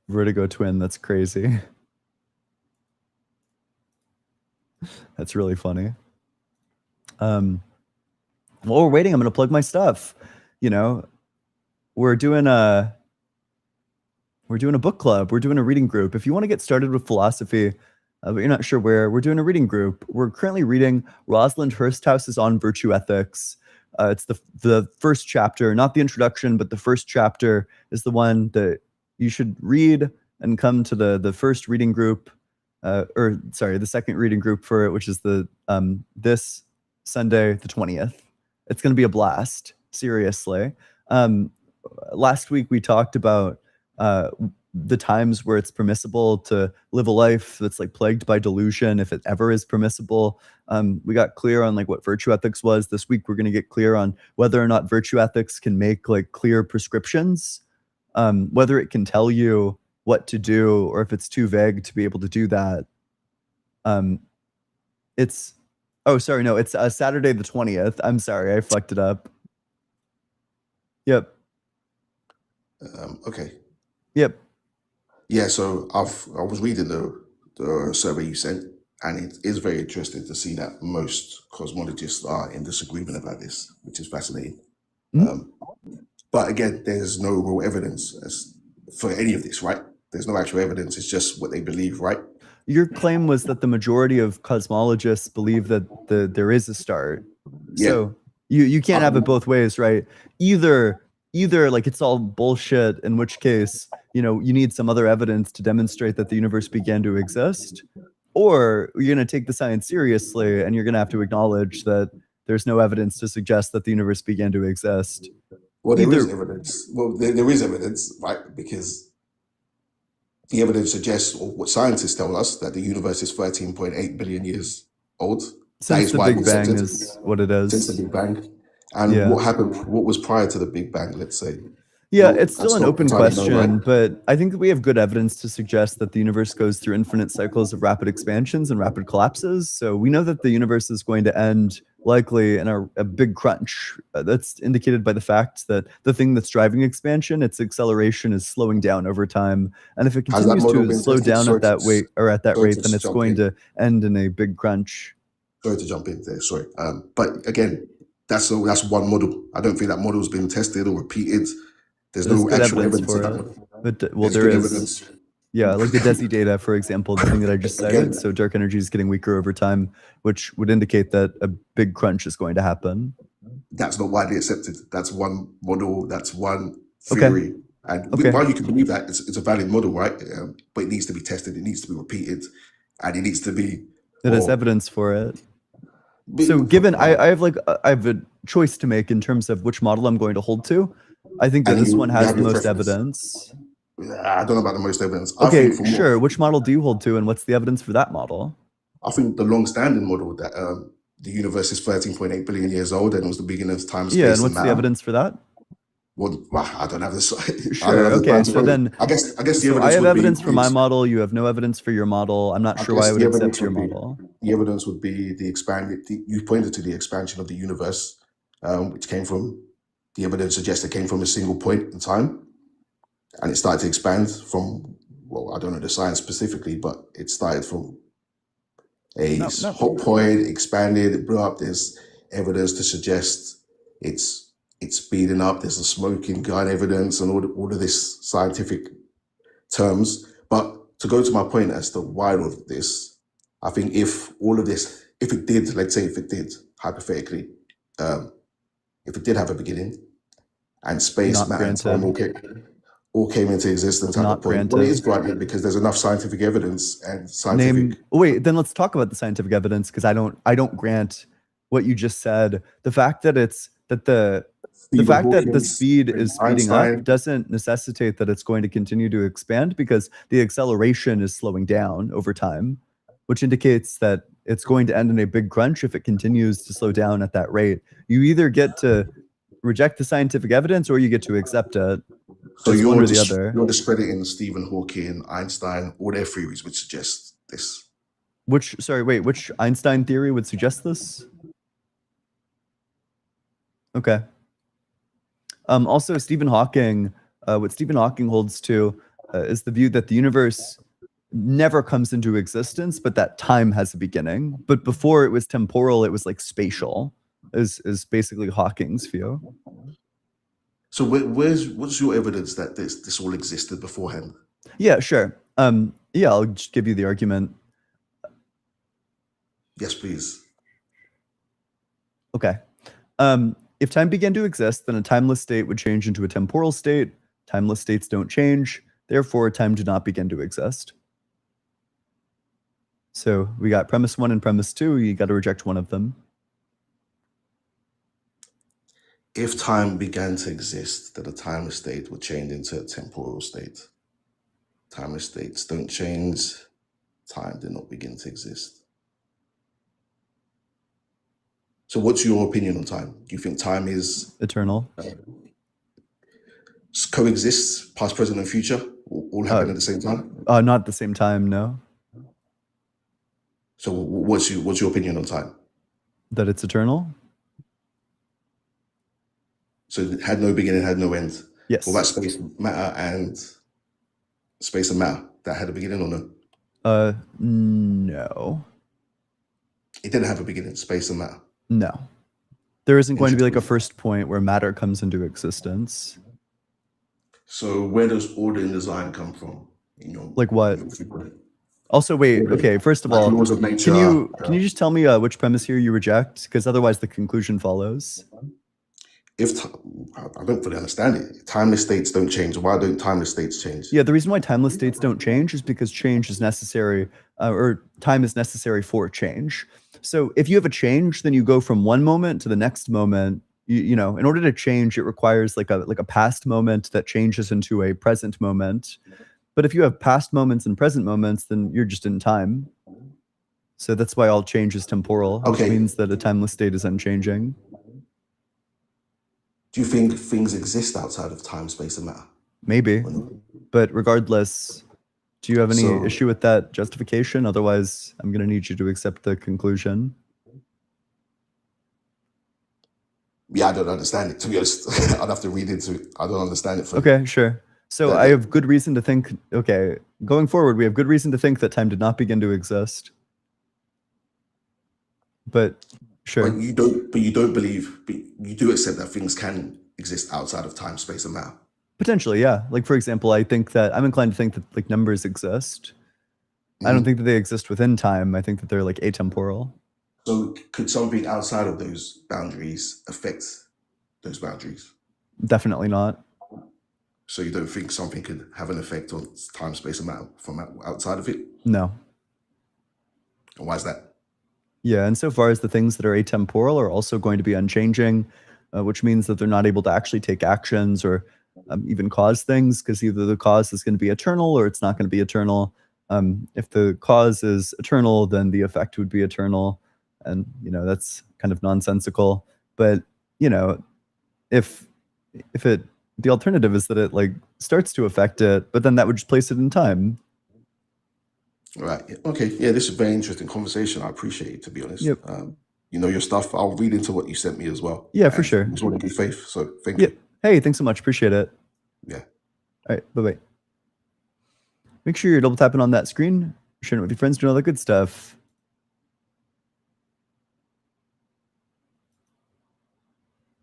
Vertigo twin, that's crazy. That's really funny. While we're waiting, I'm gonna plug my stuff. You know, we're doing a book club. We're doing a reading group. If you want to get started with philosophy, but you're not sure where, we're doing a reading group. We're currently reading Rosalind Hursthaus's On Virtue Ethics. It's the first chapter, not the introduction, but the first chapter is the one that you should read and come to the first reading group, the second reading group for it, which is the this Sunday, the 20th. It's going to be a blast, seriously. Last week we talked about the times where it's permissible to live a life that's like plagued by delusion, if it ever is permissible. We got clear on like what virtue ethics was. This week we're going to get clear on whether or not virtue ethics can make like clear prescriptions, whether it can tell you what to do or if it's too vague to be able to do that. It's Saturday the 20th. I'm sorry, I fucked it up. Yep. okay. Yep. Yeah, so I was reading the survey you sent, and it is very interesting to see that most cosmologists are in disagreement about this, which is fascinating. Mhm. But again, there's no real evidence for any of this, right? There's no actual evidence. It's just what they believe, right? Your claim was that the majority of cosmologists believe that there is a start. Yeah. So you can't have it both ways, right? Either like it's all bullshit, in which case, you need some other evidence to demonstrate that the universe began to exist, or you're going to take the science seriously and you're going to have to acknowledge that there's no evidence to suggest that the universe began to exist. Well, there is Either- evidence. Well, there is evidence, right? Because the evidence suggests, or what scientists tell us, that the universe is 13.8 billion years old. Since is the why Big it's Bang accepted. is what it Since the is. Big Bang. And Yeah. what happened, what was prior to the Big Bang, let's say? Yeah, Well, it's still that's an not open entirely known, question, right? but I think that we have good evidence to suggest that the universe goes through infinite cycles of rapid expansions and rapid collapses. So we know that the universe is going to end likely in a big crunch. That's indicated by the fact that the thing that's driving expansion, its acceleration, is slowing down over time. And if it Has that continues model to been slow tested? down Sorry at that to- weight or at that sorry rate, to then it's jump going in. to end in a big crunch. Sorry to jump in there, sorry. But again, that's one model. I don't think that model's been tested or repeated. There's There's no good actual evidence evidence for of it. that. But well, There's there good is. evidence. Yeah, like the DESI data, for example, the thing that I just cited. Again- So dark energy is getting weaker over time, which would indicate that a big crunch is going to happen. That's not widely accepted. That's one model. That's one Okay. theory. And Okay. while you can believe that, it's a valid model, right? But it needs to be tested. It needs to be repeated, and it needs to be. It has well, evidence for it. So given I have a choice to make in terms of which model I'm going to hold to. I think that And this you- one you has have the your most preference. evidence. I don't know about the most evidence. I Okay, think for more- sure. Which model do you hold to, and what's the evidence for that model? I think the long-standing model that the universe is 13.8 billion years old and it was the beginning of time, space, Yeah, and what's the matter. evidence for that? Well, I don't have this. Sure, okay, so then- I guess the So evidence I have would evidence be for my model. You have no evidence for your model. I'm not I sure why guess I would the accept evidence your would be- model. The evidence would be the expanded. You pointed to the expansion of the universe, which came from the evidence suggests it came from a single point in time, and it started to expand from. Well, I don't know the science specifically, but it started from a No. hot point, expanded, it blew up. There's evidence to suggest it's speeding up. There's a smoking gun evidence and all of this scientific terms. But to go to my point as to why all of this, I think if all of this, if it did, let's say if it did, hypothetically, if it did have a beginning and space, Not matter, and time all came into existence at Not the point. Well, it is granted because there's enough scientific evidence and scientific. Name. Wait, then let's talk about the scientific evidence because I don't grant what you just said. The fact that the Stephen fact that the Hawking, speed is speeding Einstein. up doesn't necessitate that it's going to continue to expand because the acceleration is slowing down over time, which indicates that it's going to end in a big crunch if it continues to slow down at that rate. You either get to reject the scientific evidence or you get to accept it. So It's one or the other. you're discrediting Stephen Hawking, Einstein, all their theories would suggest this. Which Einstein theory would suggest this? Okay. Also, Stephen Hawking, what Stephen Hawking holds to is the view that the universe never comes into existence, but that time has a beginning. But before it was temporal, it was like spatial, is basically Hawking's view. So what's your evidence that this all existed beforehand? Yeah, sure. Yeah, I'll just give you the argument. Yes, please. Okay. If time began to exist, then a timeless state would change into a temporal state. Timeless states don't change. Therefore, time did not begin to exist. So we got premise 1 and premise 2. You got to reject one of them. If time began to exist, then a timeless state would change into a temporal state. Timeless states don't change. Time did not begin to exist. So what's your opinion on time? Do you think time is Eternal. coexists, past, present, and future, all happen at the same time? Not at the same time, no. So what's your opinion on time? That it's eternal? So it had no beginning, had no end. Yes. Well, that's space, matter, and matter. That had a beginning or no? No. It didn't have a beginning, space and matter. No. There isn't going to be like a Interesting. first point where matter comes into existence. So where does order in design come from? Like what? Like Also, wait, okay, first of all, laws of nature. can you just tell me which premise here you reject? Because otherwise the conclusion follows. if t- I don't fully understand it. Timeless states don't change. Why don't timeless states change? Yeah, the reason why timeless states don't change is because change is necessary, or time is necessary for change. So if you have a change, then you go from one moment to the next moment. You know, in order to change, it requires like a past moment that changes into a present moment. But if you have past moments and present moments, then you're just in time. So that's why all change is temporal, which Okay. means that a timeless state is unchanging. Do you think things exist outside of time, space, and matter? Maybe. Or not? But regardless, do you have any So- issue with that justification? Otherwise, I'm going to need you to accept the conclusion. Yeah, I don't understand it. To be honest, I'd have to read into it. I don't understand it. Okay, sure. So That- I have good reason to think, okay, going forward, we have good reason to think that time did not begin to exist. But sure. But you don't believe. But you do accept that things can exist outside of time, space, and matter. Potentially, yeah. Like, for example, I think that I'm inclined to think that like numbers exist. I don't think that they exist within time. I think that they're like atemporal. So, could something outside of those boundaries affect those boundaries? Definitely not. So, you don't think something could have an effect on time, space, and matter from outside of it? No. And why is that? Yeah, and so far as the things that are atemporal are also going to be unchanging, which means that they're not able to actually take actions or even cause things, because either the cause is going to be eternal or it's not going to be eternal. If the cause is eternal, then the effect would be eternal, and you know that's kind of nonsensical. But you know, if the alternative is that it like starts to affect it, but then that would just place it in time. Right. Yeah. Okay. Yeah, this is a very interesting conversation. I appreciate it, to be honest. Yep. You know your stuff. I'll read into what you sent me as well. Yeah, for And sure. It was all in good faith. So thank Yeah. you. Hey, thanks so much. Appreciate it. Yeah. All right. Bye bye. Make sure you're double tapping on that screen, sharing it with your friends, doing all that good stuff.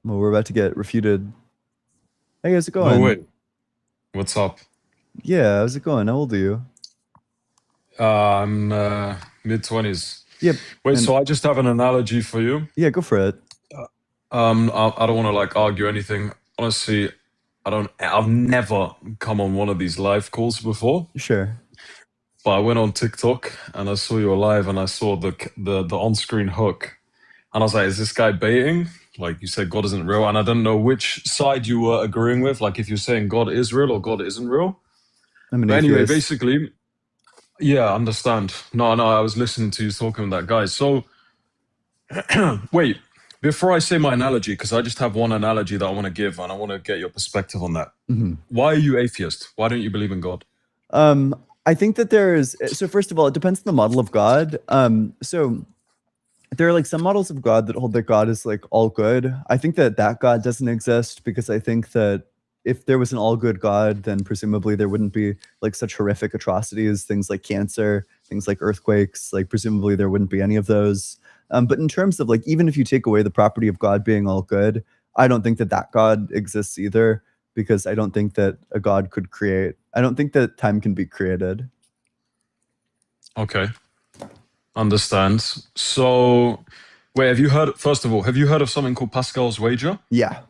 Well, we're about to get refuted. Hey, how's it going? No way. What's up? Yeah, how's it going? How old are you? I'm mid-20s. Yep. Wait, and- so I just have an analogy for you. Yeah, go for it. I don't want to like argue anything. Honestly, I've never come on one of these live calls before. Sure. But I went on TikTok and I saw you live and I saw the on-screen hook. And I was like, is this guy baiting? Like you said, God isn't real. And I don't know which side you were agreeing with. Like if you're saying God is real or God isn't real. I'm an But anyway, atheist. basically, yeah, I understand. No, I was listening to you talking with that guy. So, wait, before I say my analogy, because I just have one analogy that I want to give and I want to get your perspective on that. Mhm. Why are you atheist? Why don't you believe in God? I think that so first of all, it depends on the model of God. So there are like some models of God that hold that God is like all good. I think that God doesn't exist because I think that if there was an all good God, then presumably there wouldn't be like such horrific atrocities, things like cancer, things like earthquakes, like presumably there wouldn't be any of those. But in terms of like, even if you take away the property of God being all good, I don't think that God exists either, because I don't think that a God could create. I don't think that time can be created. Okay. Understand. So, wait, first of all, have you heard of something called Pascal's wager? Yeah.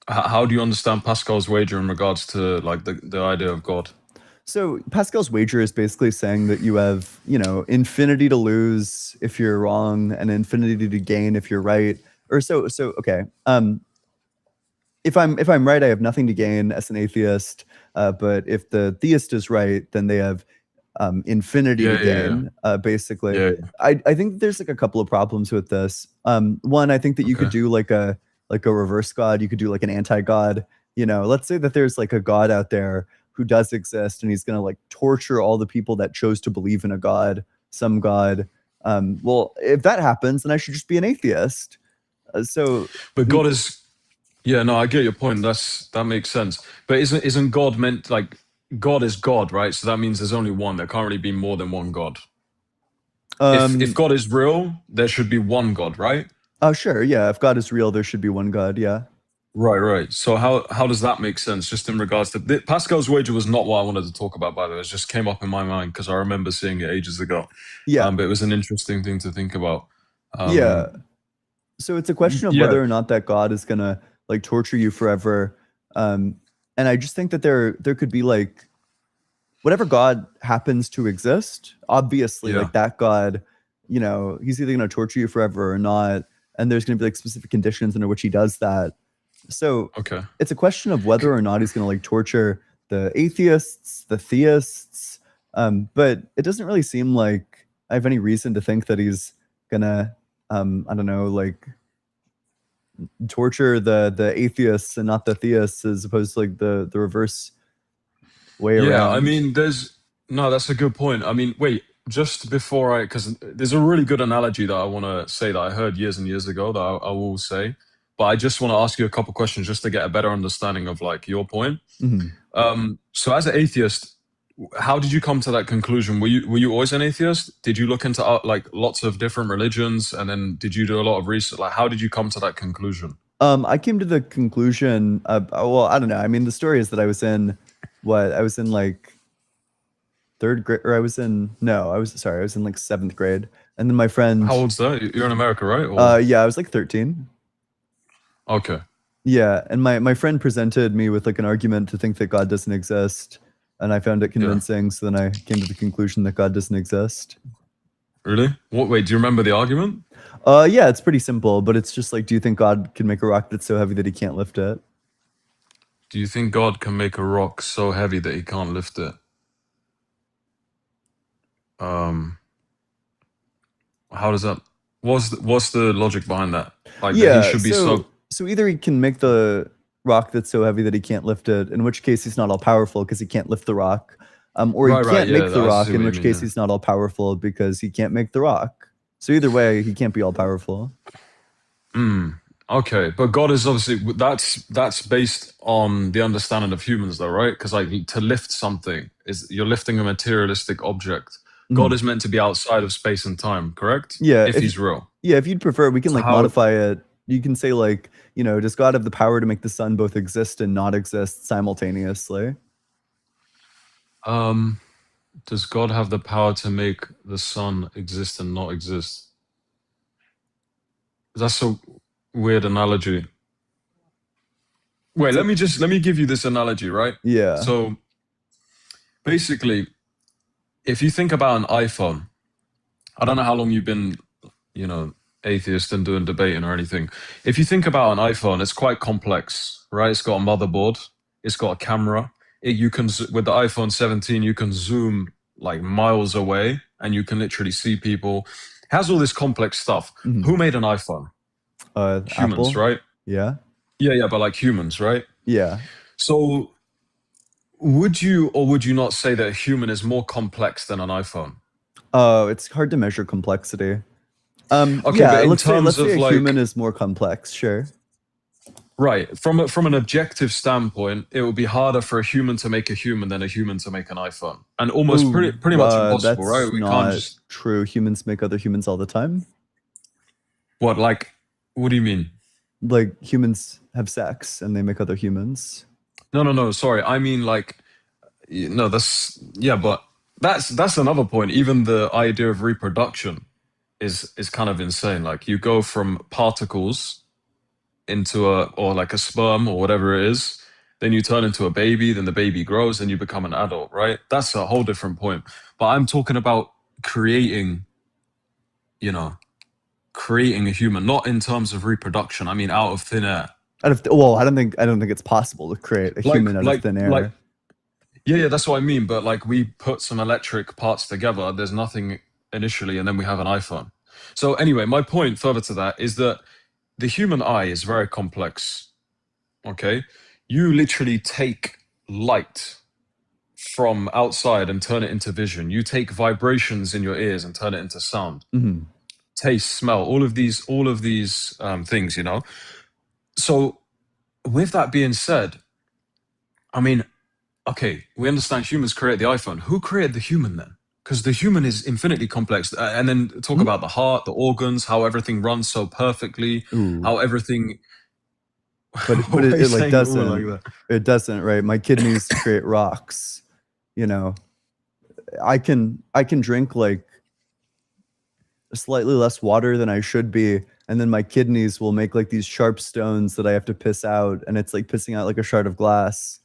How do you understand Pascal's wager in regards to like the idea of God? So Pascal's wager is basically saying that you have, you know, infinity to lose if you're wrong and infinity to gain if you're right. Or so okay. If I'm right, I have nothing to gain as an atheist. But if the theist is right, then they have infinity to gain. Basically, Yeah. I think that there's like a couple of problems with this. One, I think that you could Okay. do like a reverse God. You could do like an anti-God. You know, let's say that there's like a God out there who does exist, and he's going to like torture all the people that chose to believe in a God, some God. Well, if that happens, then I should just be an atheist. But God is, yeah, no, I get your point. That makes sense. But isn't God meant like God is God, right? So that means there's only one. There can't really be more than one God. If God is real, there should be one God, right? Oh, sure, yeah. If God is real, there should be one God. Yeah. Right. So how does that make sense? Just in regards to Pascal's wager was not what I wanted to talk about, by the way. It just came up in my mind because I remember seeing it ages ago. Yeah. But it was an interesting thing to think about. Yeah. So it's a question of Yeah. whether or not that God is gonna like torture you forever. And I just think that there could be like whatever God happens to exist, obviously, Yeah. like that God, you know, he's either gonna torture you forever or not, and there's gonna be like specific conditions under which he does that. So Okay. it's a question of whether or not he's gonna like torture the atheists, the theists, but it doesn't really seem like I have any reason to think that he's gonna, I don't know, like torture the atheists and not the theists, as opposed to like the reverse way around. Yeah, I mean, that's a good point. I mean, wait, just before because there's a really good analogy that I want to say that I heard years and years ago that I will say, but I just want to ask you a couple questions just to get a better understanding of like your point. Mhm. So as an atheist, how did you come to that conclusion? Were you always an atheist? Did you look into like lots of different religions, and then did you do a lot of research? Like, how did you come to that conclusion? I came to the conclusion. Well, I don't know. I mean, the story is that I was in like third grade, or I was in like seventh grade, and then my friend. How old's that? You're in America, right? Or- Yeah, I was like 13. okay. Yeah, and my friend presented me with like an argument to think that God doesn't exist, and I found it convincing. So then I came to the conclusion that God doesn't exist. Really? What? Wait, do you remember the argument? Yeah, it's pretty simple, but it's just like, do you think God can make a rock that's so heavy that he can't lift it? Do you think God can make a rock so heavy that he can't lift it? How does that? What's the logic behind that? Like that Yeah, he should be so either he can make the rock that's so heavy that he can't lift it, in which case he's not all powerful because he can't lift the rock, or he Right, can't yeah, make the I rock, see in what you which mean, case yeah. he's not all powerful because he can't make the rock. So either way, he can't be all powerful. Okay, but God is obviously that's based on the understanding of humans, though, right? Because like to lift something is you're lifting a materialistic object. God Mhm. is meant to be outside of space and time, correct? Yeah, if he's real. Yeah, if you'd prefer, we can So like how- modify it. You can say like, you know, does God have the power to make the sun both exist and not exist simultaneously? Does God have the power to make the sun exist and not exist? That's a weird analogy. Wait, let me give you this analogy, right? Yeah. So basically, if you think about an iPhone, I don't know how long you've been, you know, atheist and doing debating or anything. If you think about an iPhone, it's quite complex, right? It's got a motherboard, it's got a camera. With the iPhone 17, you can zoom like miles away and you can literally see people. It has all this complex stuff. Mhm. Who made an iPhone? Humans, Apple? right? Yeah. Yeah, but like humans, right? Yeah. So would you or would you not say that a human is more complex than an iPhone? Oh, it's hard to measure complexity. Okay, Yeah, but in let's terms say of, a like- human is more complex, sure. Right. From an objective standpoint, it would be harder for a human to make a human than a human to make an iPhone, and almost Ooh, pretty much impossible, that's right? We not can't just true. Humans make other humans all the time. what like what do you mean? Like humans have sex and they make other humans. No. Sorry, I mean like no. But that's another point. Even the idea of reproduction is kind of insane. Like you go from particles into or like a sperm or whatever it is, then you turn into a baby, then the baby grows and you become an adult, right? That's a whole different point. But I'm talking about creating a human, not in terms of reproduction. I mean out of thin air. I don't think it's possible to create a human out of thin air. Yeah, that's what I mean. But like we put some electric parts together, there's nothing initially, and then we have an iPhone. So anyway, my point further to that is that the human eye is very complex. Okay? You literally take light from outside and turn it into vision. You take vibrations in your ears and turn it into sound. Mhm. Taste, smell, all of these things, you know? So with that being said, I mean, okay, we understand humans create the iPhone. Who created the human then? Because the human is infinitely complex. And then talk about the heart, the organs, how everything runs so perfectly, Ooh. how everything. But Why are you it like saying ooh doesn't. like that? It doesn't, right? My kidneys create rocks. You know, I can drink like slightly less water than I should be, and then my kidneys will make like these sharp stones that I have to piss out, and it's like pissing out like a shard of glass.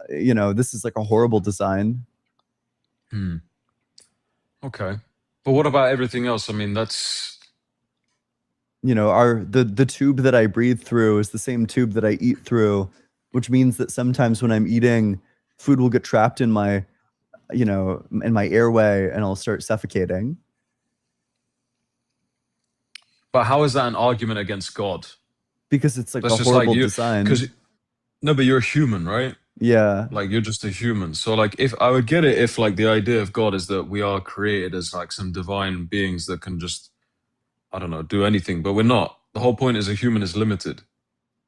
You know, this is like a horrible design. Hmm. Okay. But what about everything else? I mean, that's You know, the tube that I breathe through is the same tube that I eat through, which means that sometimes when I'm eating, food will get trapped in my, you know, in my airway, and I'll start suffocating. but how is that an argument against God? Because it's like That's a just like horrible you, design. because no, but you're a human, right? Yeah. Like you're just a human. So like if I would get it if like the idea of God is that we are created as like some divine beings that can just, I don't know, do anything, but we're not. The whole point is a human is limited.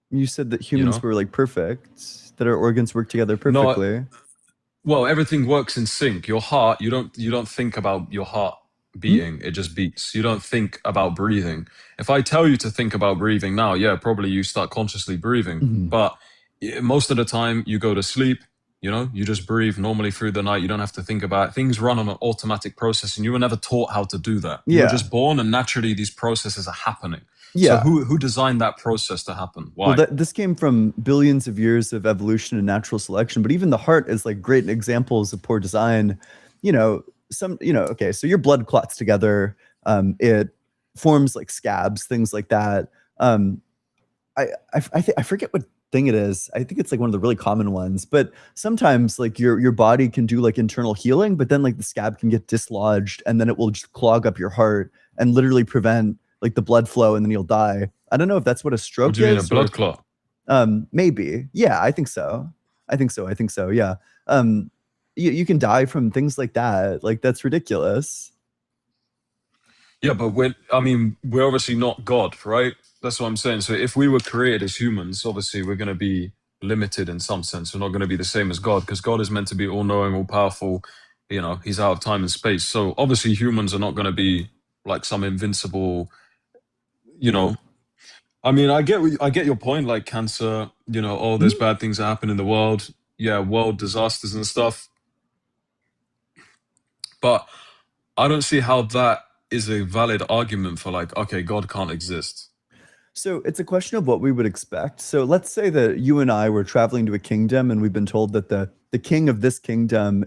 You said that You humans know? were like perfect, that our organs work together No, perfectly. well, everything works in sync. Your heart, you don't think about your heart beating, it just beats. You don't think about breathing. If I tell you to think about breathing now, yeah, probably you start consciously breathing. Mhm. But most of the time you go to sleep, you know, you just breathe normally through the night. You don't have to think about it. Things run on an automatic process, and you were never taught how to do that. You were Yeah. just born, and naturally these processes are happening. So Yeah. who designed that process to happen? Well, Why? this came from billions of years of evolution and natural selection, but even the heart is like great examples of poor design. You know, okay, so your blood clots together, it forms like scabs, things like that. I forget what thing it is. I think it's like one of the really common ones, but sometimes like your body can do like internal healing, but then like the scab can get dislodged, and then it will just clog up your heart and literally prevent like the blood flow, and then you'll die. I don't know if that's what a What stroke do you mean, a is, or blood clot? maybe. Yeah, I think so. I think so. Yeah. You can die from things like that. Like that's ridiculous. Yeah, but we're obviously not God, right? That's what I'm saying. So if we were created as humans, obviously we're going to be limited in some sense. We're not going to be the same as God, because God is meant to be all knowing, all powerful. You know, he's out of time and space. So obviously humans are not going to be like some invincible, you know. I mean, I get your point, like cancer, you know, oh, there's bad things that happen in the world. Yeah, world disasters and stuff. But I don't see how that is a valid argument for like, okay, God can't exist. So it's a question of what we would expect. So let's say that you and I were traveling to a kingdom, and we've been told that the king of this kingdom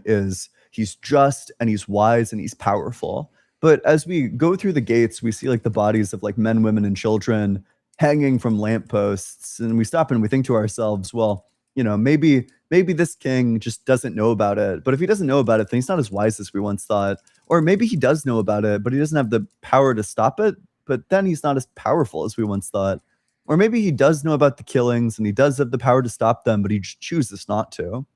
he's just and he's wise and he's powerful. But as we go through the gates, we see like the bodies of like men, women, and children hanging from lampposts, and we stop and we think to ourselves, well, you know, maybe this king just doesn't know about it. But if he doesn't know about it, then he's not as wise as we once thought. Or maybe he does know about it, but he doesn't have the power to stop it. But then he's not as powerful as we once thought. Or maybe he does know about the killings and he does have the power to stop them, but he just chooses not to.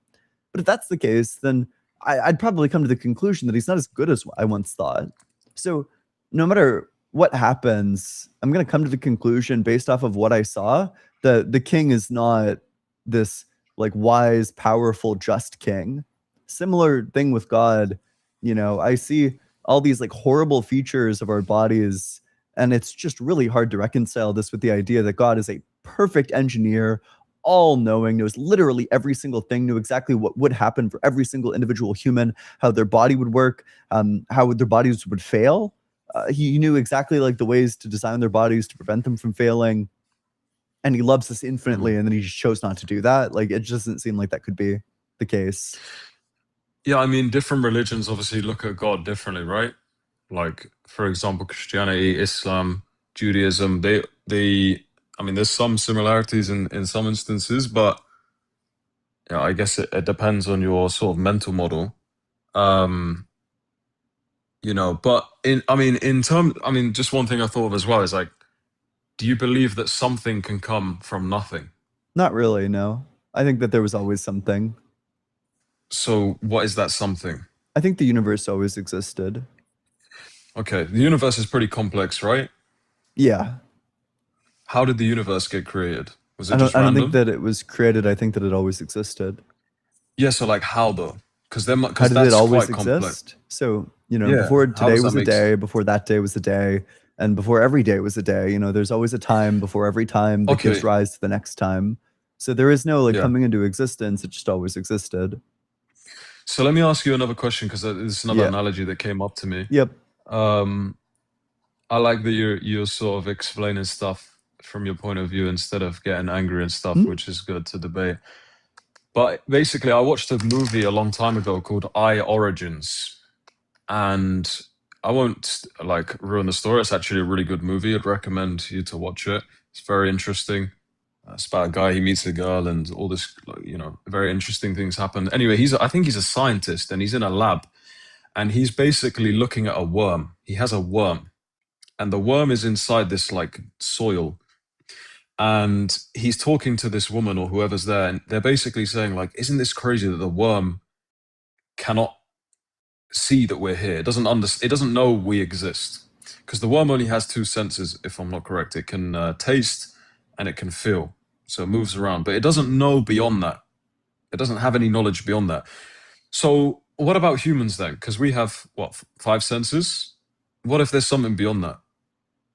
But if that's the case, then I'd probably come to the conclusion that he's not as good as I once thought. So no matter what happens, I'm going to come to the conclusion based off of what I saw that the king is not this like wise, powerful, just king. Similar thing with God. You know, I see all these like horrible features of our bodies, and it's just really hard to reconcile this with the idea that God is a perfect engineer, all knowing, knows literally every single thing, knew exactly what would happen for every single individual human, how their body would work, how their bodies would fail. He knew exactly like the ways to design their bodies to prevent them from failing. And he loves us infinitely, and then he just chose not to do that. Like, it just doesn't seem like that could be the case. Yeah, I mean, different religions obviously look at God differently, right? Like, for example, Christianity, Islam, Judaism, I mean, there's some similarities in some instances, but yeah, I guess it depends on your sort of mental model. You know, but just one thing I thought of as well is like, do you believe that something can come from nothing? Not really, no. I think that there was always something. So what is that something? I think the universe always existed. Okay, the universe is pretty complex, right? Yeah. How did the universe get created? Was it I just don't random? think that it was created. I think that it always existed. Yeah, so like how though? Because How that's did it always quite complex. exist? So, you know, Yeah, before how today does was that a make day, before that day was a day, and before every day was a day, you know, there's always a time before every time that gives Okay. rise to the next time. So there is no like Yeah. coming into existence. It just always existed. So let me ask you another question because this is another Yeah. analogy that came up to me. Yep. Um, I like that you're sort of explaining stuff from your point of view instead of getting angry and stuff, Hmm? which is good to debate. But basically, I watched a movie a long time ago called I Origins, and I won't like ruin the story. It's actually a really good movie. I'd recommend you to watch it. It's very interesting. It's about a guy, he meets a girl, and all this, like, very interesting things happen. Anyway, I think he's a scientist, and he's in a lab, and he's basically looking at a worm. He has a worm, and the worm is inside this like soil, and he's talking to this woman or whoever's there, and they're basically saying like, "Isn't this crazy that the worm cannot see that we're here? It doesn't know we exist, because the worm only has two senses, if I'm not correct. It can taste and it can feel, so it moves around, but it doesn't know beyond that. It doesn't have any knowledge beyond that. So what about humans then? Because we have what, five senses? What if there's something beyond that?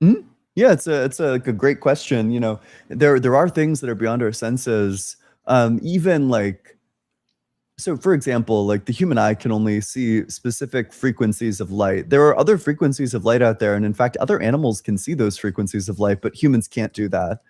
Hmm? Yeah, it's like a great question. There are things that are beyond our senses. Even like, so for example, like the human eye can only see specific frequencies of light. There are other frequencies of light out there, and in fact, other animals can see those frequencies of light, but humans can't do that.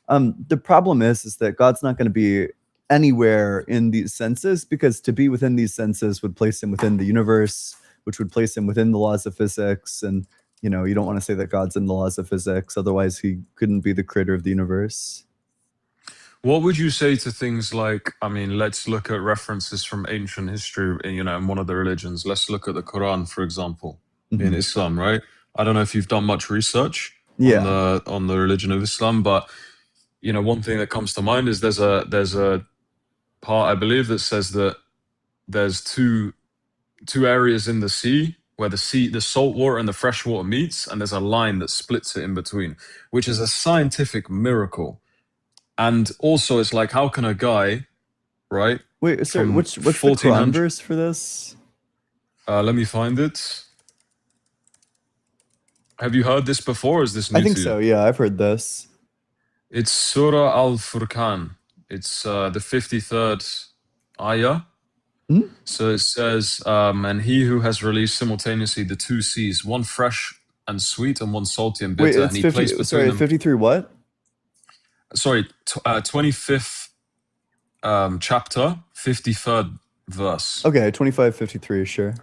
The problem is that God's not going to be anywhere in these senses, because to be within these senses would place him within the universe, which would place him within the laws of physics. And you don't want to say that God's in the laws of physics, otherwise he couldn't be the creator of the universe. What would you say to things like, I mean, let's look at references from ancient history, in one of the religions. Let's look at the Quran, for example, in Mhm. Islam, right? I don't know if you've done much research Yeah. on the religion of Islam, but one thing that comes to mind is there's a part, I believe, that says that there's two areas in the sea where the salt water and the fresh water meets, and there's a line that splits it in between, which is a scientific miracle. And also, it's like, how can a guy, right? Wait, sorry, from what's the Quran 1400 verse for this? Let me find it. Have you heard this before, or is this new I think to you? so. Yeah, I've heard this. It's Surah Al-Furqan. It's the 53rd ayah. Hmm? So it says, and he who has released simultaneously the two seas, one fresh and sweet and one salty and Wait, bitter, it's and he 50. placed between Sorry, them. 53 what? Sorry, 25th chapter, 53rd verse. Okay, 25:53. Sure.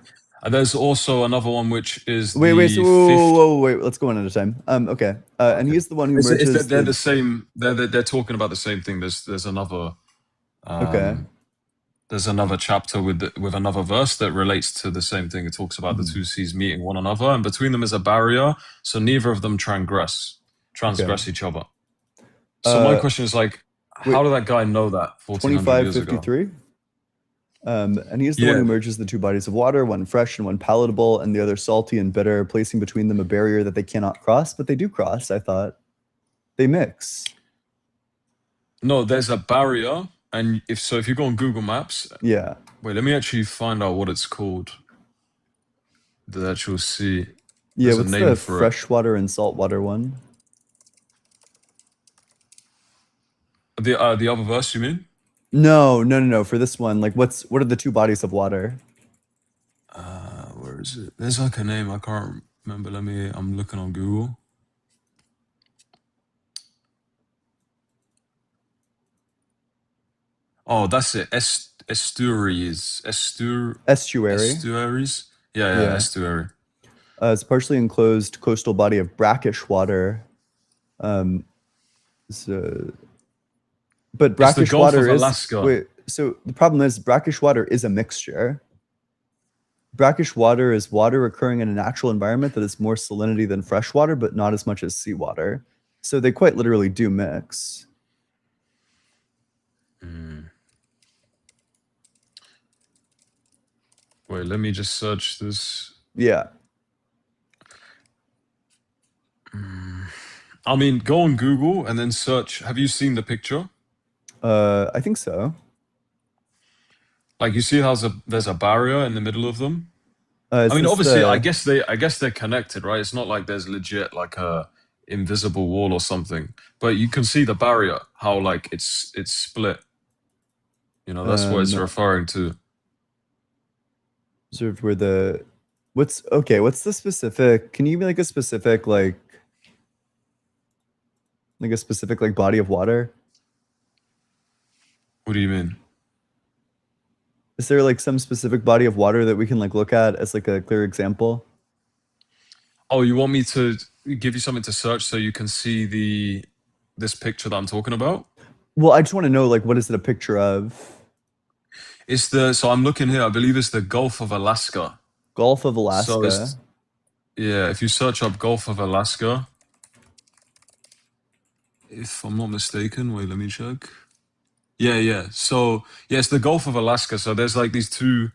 And there's also another one which is Wait, the so wait. Let's go one at a time. Okay. And Okay. he's the one who Is it- merges. they're the same. They're talking about the same thing. There's another. Okay. There's another chapter with another verse that relates to the same thing. It talks about the two seas meeting one another, and between them is a barrier, so neither of them transgress each other. So my question is like, wait, how did that guy know that 1400 years ago? 25:53. And he's the one who merges the two bodies of water, one fresh and one palatable, and the other salty and bitter, placing between them a barrier that they cannot cross, but they do cross. I thought they mix. No, there's a barrier, and if you go on Google Maps, Yeah. wait, let me actually find out what it's called. The actual sea. Yeah, There's a what's name the for it. freshwater and saltwater one? The other verse, you mean? No. For this one, like, what are the two bodies of water? Where is it? There's like a name I can't remember. I'm looking on Google. Oh, that's it. Estuaries. Estuary. Estuaries. Yeah, estuary. It's a partially enclosed coastal body of brackish water. But brackish Gulf water of is Alaska. wait. So the problem is brackish water is a mixture. Brackish water is water occurring in a natural environment that is more salinity than fresh water, but not as much as seawater. So they quite literally do mix. Wait, let me just search this. Yeah. I mean, go on Google and then search. Have you seen the picture? I think so. Like, you see how there's a barrier in the middle of them? I mean, obviously, I guess they're connected, right? It's not like there's legit like a invisible wall or something, but you can see the barrier, how like it's split. That's what it's referring to. Observed where the What's okay? What's the specific? Can you give me like a specific like a specific like body of water? What do you mean? Is there like some specific body of water that we can like look at as like a clear example? Oh, you want me to give you something to search so you can see this picture that I'm talking about? Well, I just want to know like what is it a picture of? So I'm looking here. I believe it's the Gulf of Alaska. Gulf of So Alaska. yeah, if you search up Gulf of Alaska, if I'm not mistaken, wait, let me check. Yeah. So yeah, it's the Gulf of Alaska. So there's like these two.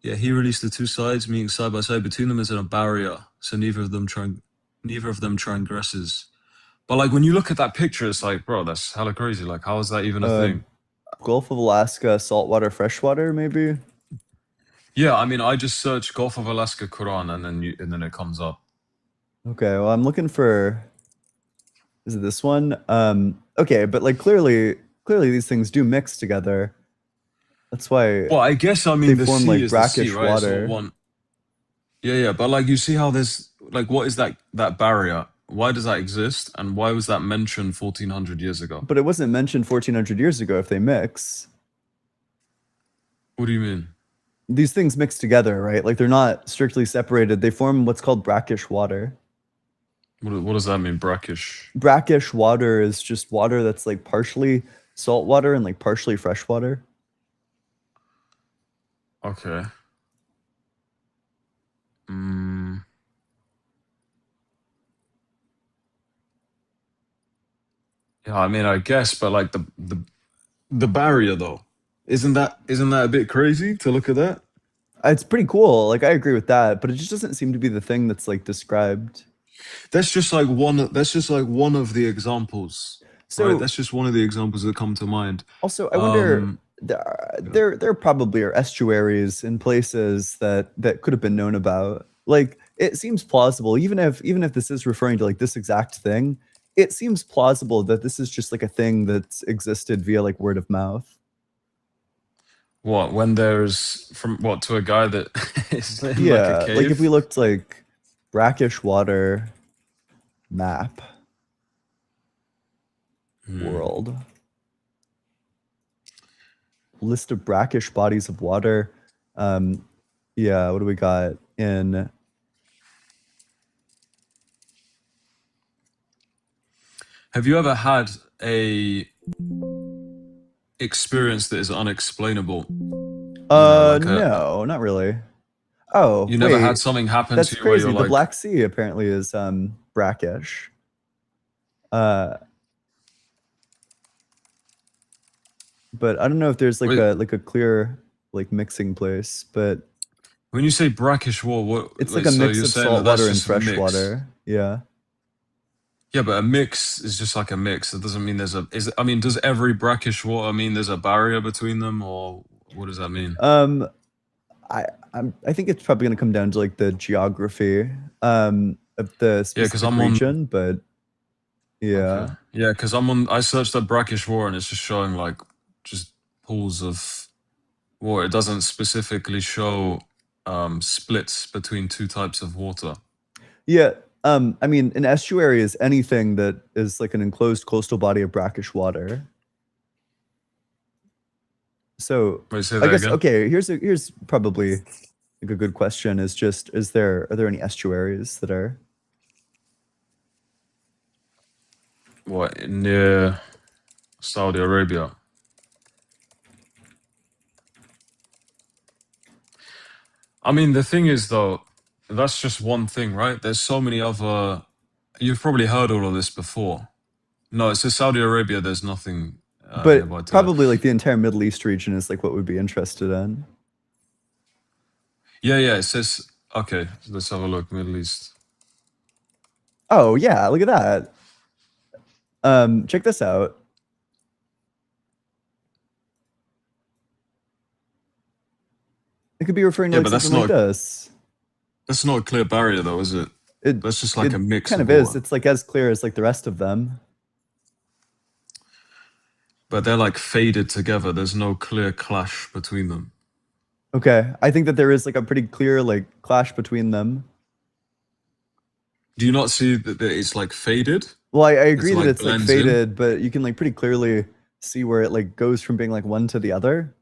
Yeah, he released the two sides meeting side by side. Between them is a barrier, so neither of them transgresses. But like when you look at that picture, it's like, bro, that's hella crazy. Like, how is that even a Uh, thing? Gulf of Alaska, saltwater, freshwater, maybe. Yeah, I mean, I just searched Gulf of Alaska Quran, and then it comes up. Okay, well, I'm looking for. Is it this one? Okay, but like clearly these things do mix together. That's why Well, I guess I mean they the form sea like is the sea, brackish right? It's all water. one. Yeah, but like you see how there's like what is that barrier? Why does that exist? And why was that mentioned 1400 years ago? But it wasn't mentioned 1400 years ago if they mix. What do you mean? These things mix together, right? Like they're not strictly separated. They form what's called brackish water. What does that mean, brackish? Brackish water is just water that's like partially salt water and like partially fresh water. Okay. Mm. Yeah, I mean, I guess, but like the barrier though, isn't that a bit crazy to look at that? It's pretty cool. Like I agree with that, but it just doesn't seem to be the thing that's like described. That's just like one of the examples, right? So That's just one of the examples that come to mind. also, I wonder Um, there probably are estuaries in places that could have been known about. Like it seems plausible, even if this is referring to like this exact thing, it seems plausible that this is just like a thing that's existed via like word of mouth. What, when there's from what to a guy that is in Yeah, like a cave? like if we looked like brackish water map world list of brackish bodies of water. Yeah, what do we got in? Have you ever had a experience that is unexplainable? Like No, not really. Oh, you never had wait, something happen that's to you where crazy. you're The like, Black Sea apparently is brackish. But I don't know if there's like wait, a clear like mixing place, but when you say brackish water, what? it's Like, like a so mix you're of saying salt that's water and just fresh mixed? water. Yeah. Yeah, but a mix is just like a mix. It doesn't mean I mean, does every brackish water mean there's a barrier between them, or what does that mean? I think it's probably gonna come down to like the geography of the Yeah, because specific I'm on. region, but yeah. Okay. Yeah, because I'm on. I searched up brackish water, and it's just showing like just pools of water. It doesn't specifically show splits between two types of water. Yeah. I mean, an estuary is anything that is like an enclosed coastal body of brackish water. So Wait, say I that guess again. okay, here's probably like a good question is just are there any estuaries that are What, near Saudi Arabia? I mean, the thing is though, that's just one thing, right? There's so many other. You've probably heard all of this before. No, it says Saudi Arabia. There's nothing nearby but to that. probably like the entire Middle East region is like what we'd be interested in. Yeah, it says. Okay, let's have a look. Middle East. Oh yeah, look at that. Check this out. It could be referring to Yeah, like but that's something like not this. that's not a clear barrier though, is it? It That's just like it a mix kind of of is. water. It's like as clear as like the rest of them. But they're like faded together. There's no clear clash between them. Okay, I think that there is like a pretty clear like clash between them. Do you not see that it's like faded? Well, I It's agree that like it's like blends in. faded, but you can like pretty clearly see where it like goes from being like one to the other.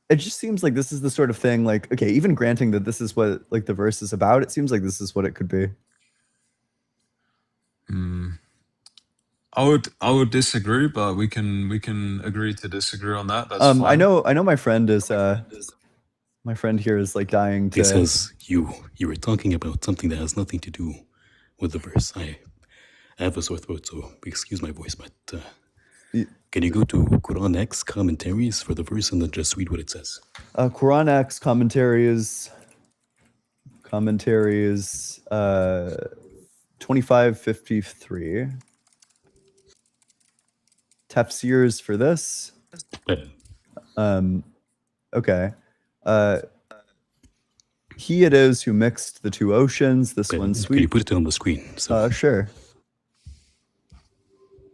It just seems like this is the sort of thing like, okay, even granting that this is what like the verse is about, it seems like this is what it could be. I would disagree, but we can agree to disagree on that. That's I fine. know my friend is my friend here is like dying to Because you were talking about something that has nothing to do with the verse. I have a sore throat, so excuse my voice, but can you go to Quran X commentaries for the verse and then just read what it says? Quran X commentaries 2553. Tafsirs for this. Okay. He it is who mixed the two oceans. This one's Can you sweet. put it on the screen? So Sure.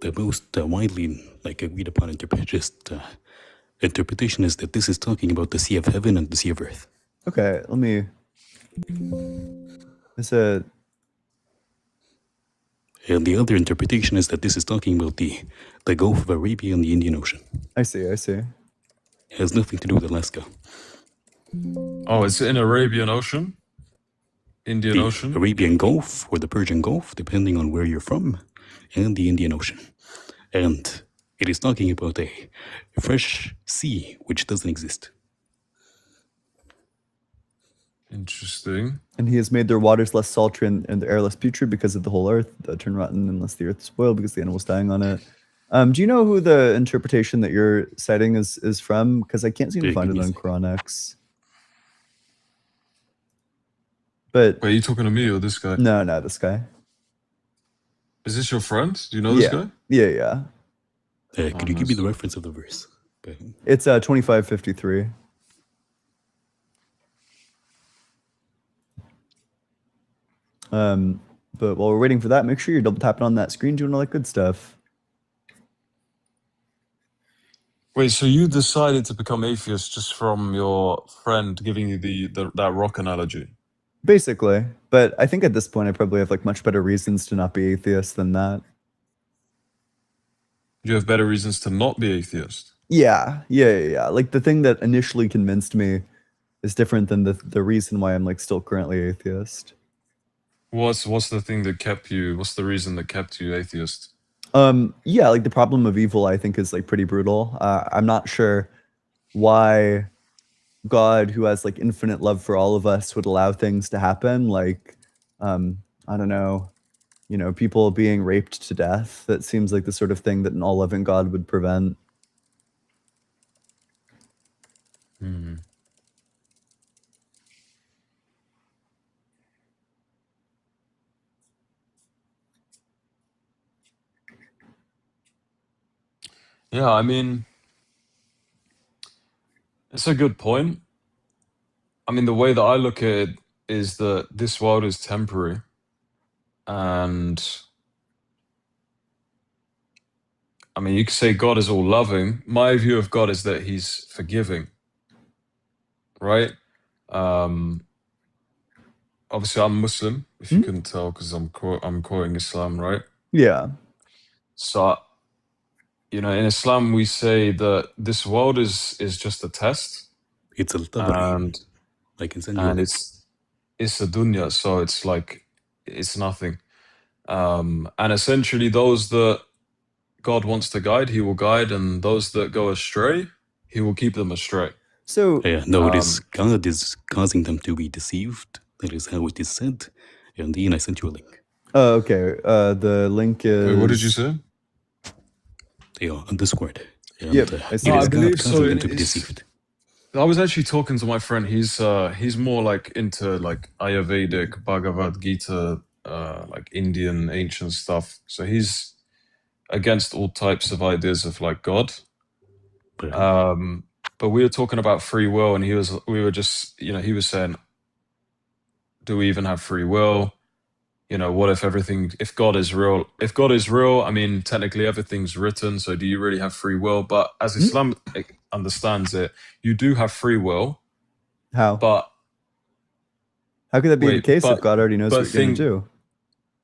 the most widely like agreed upon interpretation is that this is talking about the sea of heaven and the sea of earth. Okay, let me. It's a. And the other interpretation is that this is talking about the Gulf of Arabia and the Indian Ocean. I see. It has nothing to do with Alaska. Oh, it's in Arabian Ocean, Indian The Ocean. Arabian Gulf or the Persian Gulf, depending on where you're from, and the Indian Ocean. And it is talking about a fresh sea which doesn't exist. Interesting. And he has made their waters less sultry and the air less putrid because of the whole earth turn rotten unless the earth is spoiled because the animals dying on it. Do you know who the interpretation that you're citing is from? Because I can't seem to find it on Quran X. But Wait, are you talking to me or this guy? no, this guy. Is this your friend? Do you know this guy? Yeah. Could you give me the reference of the verse? It's 2553. But while we're waiting for that, make sure you're double tapping on that screen, doing all that good stuff. Wait, so you decided to become atheist just from your friend giving you that rock analogy? Basically, but I think at this point I probably have like much better reasons to not be atheist than that. You have better reasons to not be atheist. Yeah. Like the thing that initially convinced me is different than the reason why I'm like still currently atheist. What's the thing that kept you? What's the reason that kept you atheist? Yeah, like the problem of evil I think is like pretty brutal. I'm not sure why God, who has like infinite love for all of us, would allow things to happen like I don't know, people being raped to death. That seems like the sort of thing that an all-loving God would prevent. Yeah, I mean, it's a good point. I mean, the way that I look at it is that this world is temporary, and I mean, you could say God is all loving. My view of God is that He's forgiving, right? Obviously, I'm Muslim, if you couldn't tell, because I'm quoting Islam, right? Yeah. So, in Islam, we say that this world is just a test. It's a tabari, like in and it's a dunya, so it's like it's nothing. And essentially, those that God wants to guide, He will guide, and those that go astray, He will keep them astray. So no, it is God is causing them to be deceived. That is how it is said. And Ian, I sent you a link. Oh, okay. The link is. Wait, what did you say? Yeah, on Discord. And, Yep, it I is see. God believe so. causing them to be It's- deceived. I was actually talking to my friend. He's more like into like Ayurvedic, Bhagavad Gita, like Indian ancient stuff. So he's against all types of ideas of like God. But we were talking about free will, and he was saying, do we even have free will? what if God is real? If God is real, I mean, technically everything's written. So do you really have free will? But as Islam understands it, you do have free will. How? But how could that be the wait, case if but God already knows but what you're going thing, to do?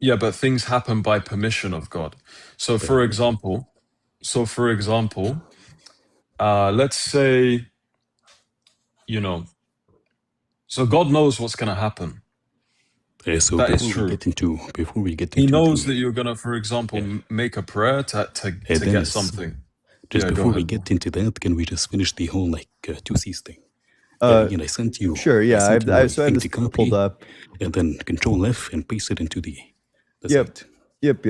yeah, but things happen by permission of God. So for example, let's say, so God knows what's going to happen. So That is before we get into He knows the, that you're gonna, for example, make a prayer to get Dennis, something. just Yeah, go before we ahead, bro. get into that, can we just finish the whole two C's thing? Again, I sent you. Sure, yeah. I sent you I a so I have thing this to copy, pulled up. and then Control F and paste it into the Yep. site. Yep.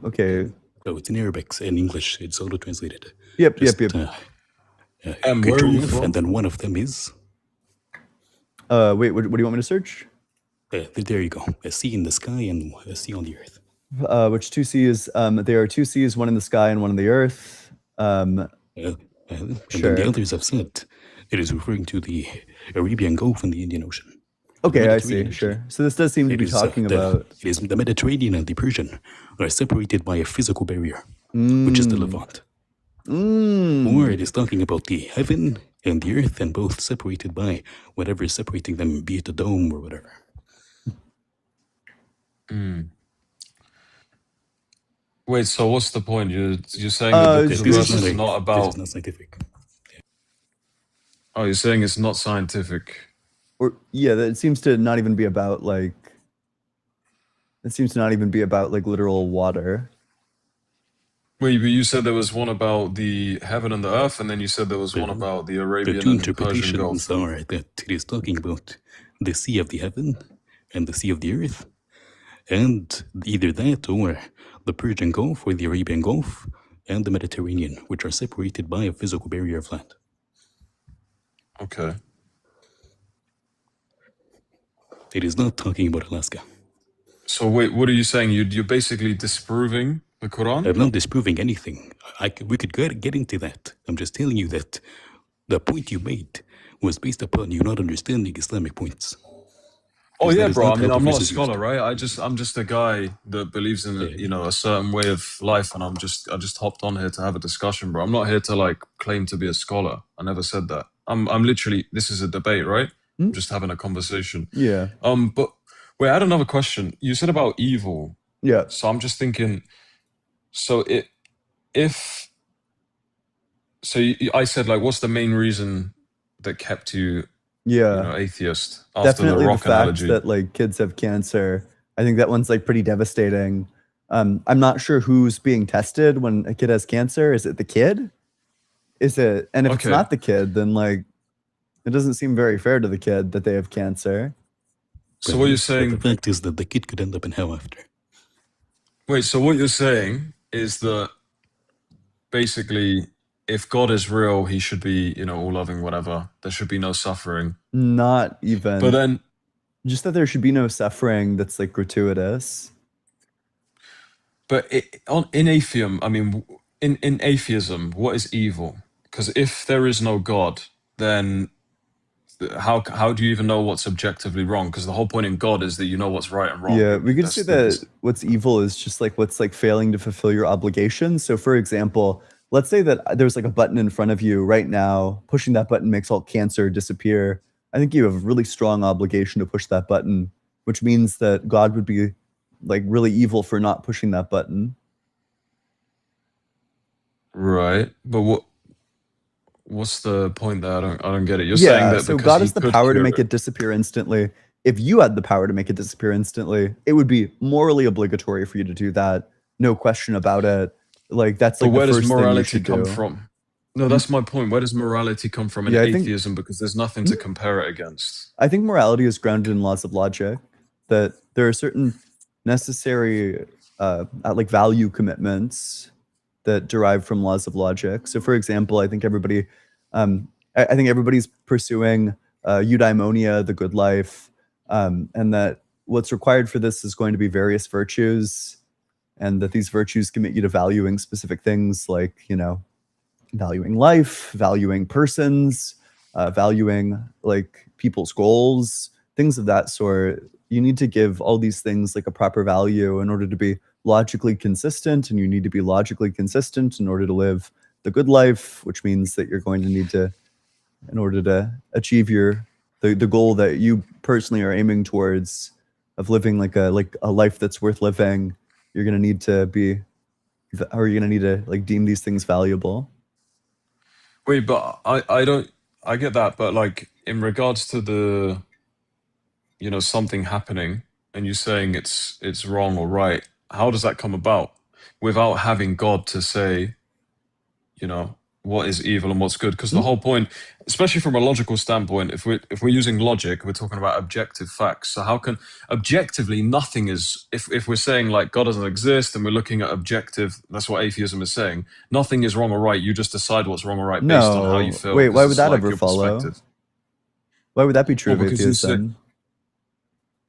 Okay. So it's in Arabic and English. It's auto translated. Yep. Just, Yep. Where are Control you F, from? and then one of them is. Wait. What do you want me to search? There you go. A sea in the sky and a sea on the earth. Which two C's? There are two C's, one in the sky and one in the earth. And then Sure. the others have said it is referring to the Arabian Gulf and the Indian Ocean. Okay, I see. Mediterranean, Sure. So this does seem to It be is, talking about. It is the Mediterranean and the Persian are separated by a physical barrier, which is the Levant. Or it is talking about the heaven and the earth, and both separated by whatever is separating them, be it a dome or whatever. Wait, so what's the point? You're saying that the This verse is is not This about? is not scientific. Oh, you're saying it's not scientific. Or yeah, that it seems to not even be about like. It seems to not even be about like literal water. Wait, but you said there was one about the heaven and the earth, and then you said there was one about the The Arabian two and the Persian interpretations Gulf. are that it is talking about the sea of the heaven and the sea of the earth, and either that or the Persian Gulf or the Arabian Gulf and the Mediterranean, which are separated by a physical barrier of land. Okay. It is not talking about Alaska. So wait, what are you saying? You're basically disproving the Quran? I'm not disproving anything. We could get into that. I'm just telling you that the point you made was based upon you not understanding Islamic points. Oh Because yeah, that is bro. I not mean, how I'm the not a verse is used. scholar, right? I'm just a guy that believes in a certain way of life, and I just hopped on here to have a discussion, bro. I'm not here to like claim to be a scholar. I never said that. I'm literally, this is a debate, right? I'm just having a conversation. Yeah. But wait, I had another question. You said about evil. Yeah. So I'm just thinking. So I said like, what's the main reason that kept you? Yeah. Atheist after Definitely the the rock fact analogy. that like kids have cancer. I think that one's like pretty devastating. I'm not sure who's being tested when a kid has cancer. Is it the kid? Is it? And if it's Okay. not the kid, then like it doesn't seem very fair to the kid that they have cancer. So what you're But saying? the fact is that the kid could end up in hell after. Wait, so what you're saying is that basically, if God is real, he should be, all loving, whatever. There should be no suffering. Not even. But then, just that there should be no suffering that's like gratuitous. but in atheism, I mean, in atheism, what is evil? Because if there is no God, then how do you even know what's objectively wrong? Because the whole point in God is that you know what's right and wrong. Yeah, we could say That's- that what's evil is just like what's like failing to fulfill your obligations. So, for example, let's say that there's like a button in front of you right now. Pushing that button makes all cancer disappear. I think you have a really strong obligation to push that button, which means that God would be like really evil for not pushing that button. Right, but what's the point there? I don't get it. You're saying that so because God he has the could power to cure make it disappear instantly. If you had the power to make it disappear instantly, it would be morally obligatory for you to do that. No question about it. Like that's But like where the does first thing you morality should come do. from? No, that's my point. Where does morality come from in Yeah, I think- atheism? Because there's nothing to compare it against. I think morality is grounded in laws of logic. That there are certain necessary like value commitments that derive from laws of logic. So, for example, I think everybody, I think everybody's pursuing eudaimonia, the good life, and that what's required for this is going to be various virtues, and that these virtues commit you to valuing specific things, like valuing life, valuing persons, valuing like people's goals, things of that sort. you need to give all these things like a proper value in order to be logically consistent, and you need to be logically consistent in order to live the good life, which means that you're going to need to, in order to achieve the goal that you personally are aiming towards of living like a life that's worth living, you're going to need to be, or you're going to need to like deem these things valuable. Wait, but I don't, I get that, but like in regards to the, you know, something happening and you saying it's wrong or right, how does that come about without having God to say, you know, what is evil and what's good? Because the whole point, especially from a logical standpoint, if we're using logic, we're talking about objective facts. So how can objectively nothing is, if we're saying like God doesn't exist and we're looking at objective, that's what atheism is saying, nothing is wrong or right, you just decide what's wrong or right based on how you No. feel. Wait, 'cause why would it's that like ever your follow? perspective. Why would that be true Well, of because you say, atheism?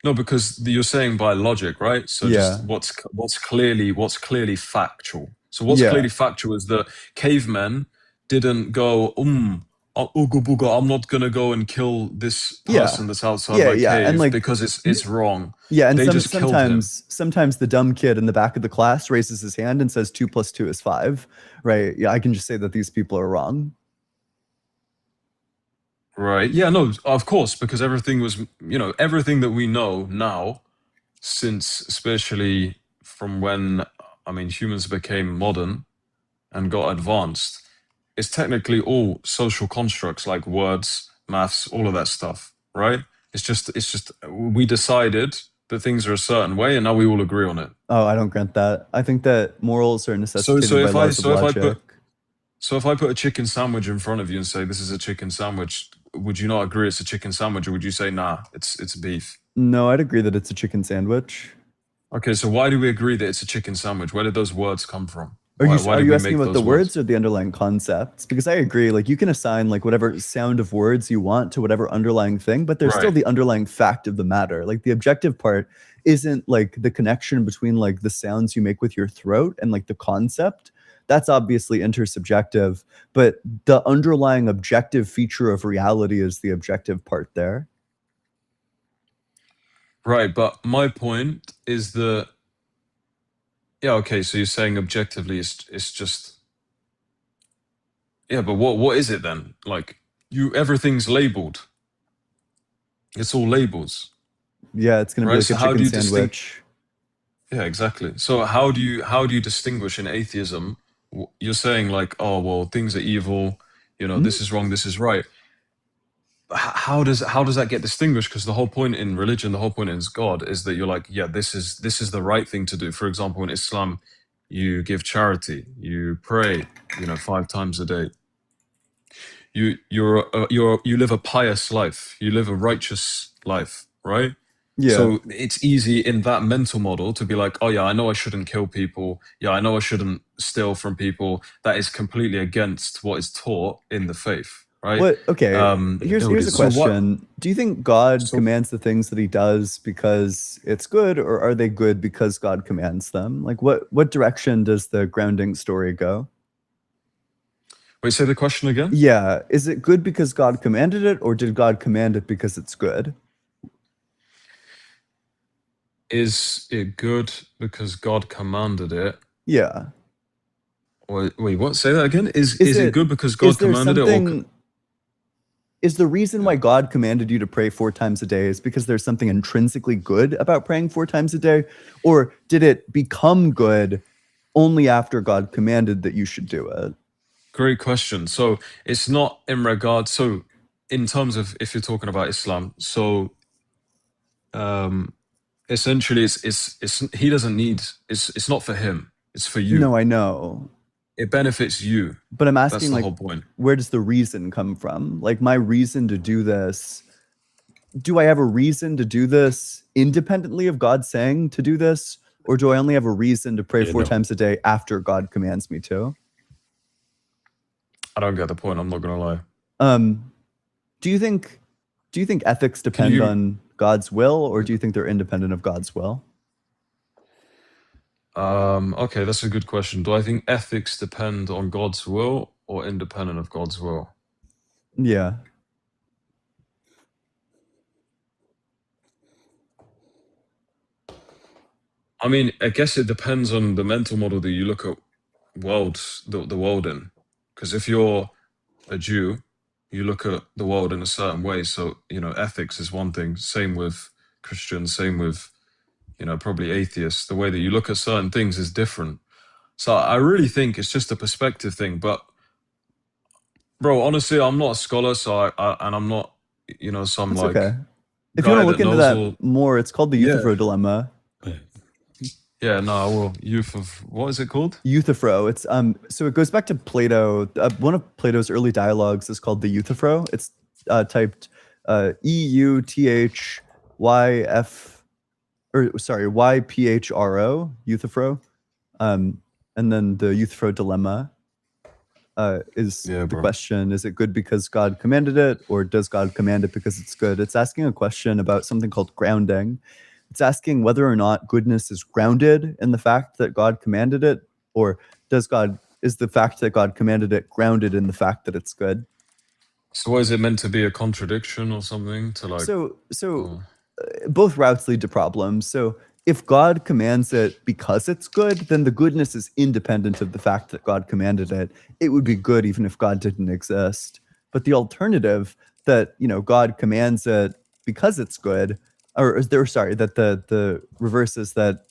no, because you're saying by logic, right? So Yeah. just what's clearly factual. So what's Yeah. clearly factual is that cavemen didn't go, ooga booga, I'm not gonna go and kill this Yeah. person that's outside Yeah, my yeah. And cave like, because it's wrong. yeah, and They just killed him. sometimes the dumb kid in the back of the class raises his hand and says 2 + 2 is 5, right? Yeah, I can just say that these people are wrong. Right. Yeah, no, of course, because everything was, you know, everything that we know now, since especially from when, I mean, humans became modern and got advanced, it's technically all social constructs like words, maths, all of that stuff, right? It's just we decided that things are a certain way and now we all agree on it. Oh, I don't grant that. I think that morals are So necessitated by if laws of logic. if I put a chicken sandwich in front of you and say this is a chicken sandwich, would you not agree it's a chicken sandwich, or would you say nah, it's beef? No, I'd agree that it's a chicken sandwich. Okay, so why do we agree that it's a chicken sandwich? Where did those words come from? Are Why you did we asking make about the those words or the underlying concepts? Because I agree, like you can assign like whatever sound of words you want to whatever underlying thing, but there's still Right. the underlying fact of the matter. Like the objective part isn't like the connection between like the sounds you make with your throat and like the concept. That's obviously intersubjective, but the underlying objective feature of reality is the objective part there. Right, but my point is that, yeah, okay, so you're saying objectively it's just, yeah, but what is it then? Like everything's labeled. It's all labels, Yeah, it's gonna be right? like So a how do chicken you distinguish? sandwich. Yeah, exactly. So how do you distinguish in atheism? You're saying like, oh well, things are evil. You know, this is wrong. This is right. How does that get distinguished? Because the whole point in religion, the whole point in God, is that you're like, yeah, this is the right thing to do. For example, in Islam, you give charity, you pray, you know, 5 times a day. You live a pious life. You live a righteous life, right? Yeah. So it's easy in that mental model to be like, oh yeah, I know I shouldn't kill people. Yeah, I know I shouldn't steal from people. That is completely against what is taught in the faith, right? What? Okay. Here's a So what? question. Do you think God So commands the things that he does because it's good, or are they good because God commands them? Like what direction does the grounding story go? wait, say the question again. Yeah. Is it good because God commanded it, or did God command it because it's good? Is it good because God commanded it? Yeah. Or wait, what? Say that again. Is Is it it good because is God there commanded it, or something is the reason yeah. why God commanded you to pray 4 times a day is because there's something intrinsically good about praying 4 times a day? Or did it become good only after God commanded that you should do it? Great question. So it's not in regard. So in terms of if you're talking about Islam, so essentially it's he doesn't need, it's not for him, it's for you. No, I know. It benefits you. But I'm That's asking the like whole point. where does the reason come from? Like my reason to do this, do I have a reason to do this independently of God saying to do this? Or do I only have a reason to pray Yeah, 4 no. times a day after God commands me to? I don't get the point, I'm not gonna lie. Do you think ethics Can depend you on God's will, or do you think they're independent of God's will? okay, that's a good question. Do I think ethics depend on God's will or independent of God's will? Yeah. I mean, I guess it depends on the mental model that you look at the world in. Because if you're a Jew, you look at the world in a certain way. So, ethics is one thing. Same with Christians, same with, probably atheists. The way that you look at certain things is different. So I really think it's just a perspective thing. But, bro, honestly, I'm not a scholar, so and I'm not, some It's like okay. If you guy want to look that into knows that all. more, it's called the Yeah. Euthyphro dilemma. Yeah, no, I will. What is it called? Euthyphro. It's so it goes back to Plato. One of Plato's early dialogues is called the Euthyphro. It's typed EUTHYF YPHRO, Euthyphro. And then the Euthyphro dilemma is the bro. question: is it good because God commanded it, or does God command it because it's good? It's asking a question about something called grounding. It's asking whether or not goodness is grounded in the fact that God commanded it, or is the fact that God commanded it grounded in the fact that it's good? So is it meant to be a contradiction or something to like? So both routes lead to problems. So if God commands it because it's good, then the goodness is independent of the fact that God commanded it. It would be good even if God didn't exist. But the alternative that, God commands it because it's good, that the reverse is that